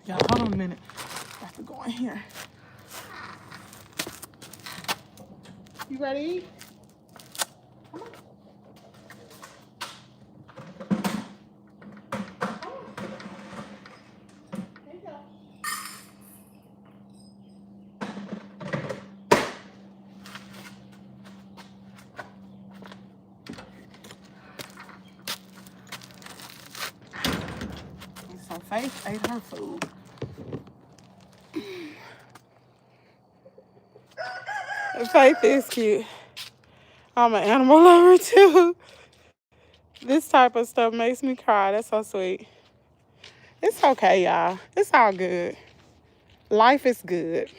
Y'all, hold on a minute. I have to go in here. You ready to eat? Come on. Here you go. So Faith ate her food. Faith is cute. I'm an animal lover too. This type of stuff makes me cry. That's so sweet. It's okay, y'all. It's all good. Life is good.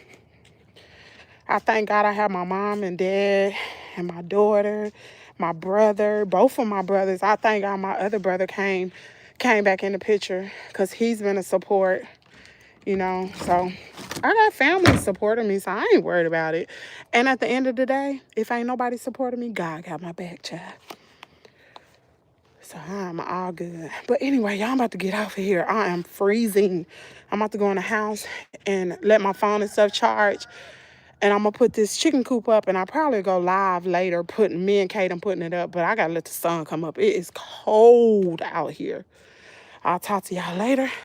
I thank God I have my mom and dad and my daughter, my brother, both of my brothers. I thank God my other brother came back in the picture because he's been a support, you know. So I got family supporting me, so I ain't worried about it. And at the end of the day, if ain't nobody supporting me, God got my back, child. So I'm all good. But anyway, y'all, I'm about to get off of here. I am freezing. I'm about to go in the house and let my phone and stuff charge. And I'm going to put this chicken coop up, and I'll probably go live later, me and Kaden putting it up. But I got to let the sun come up. It is cold out here. I'll talk to y'all later.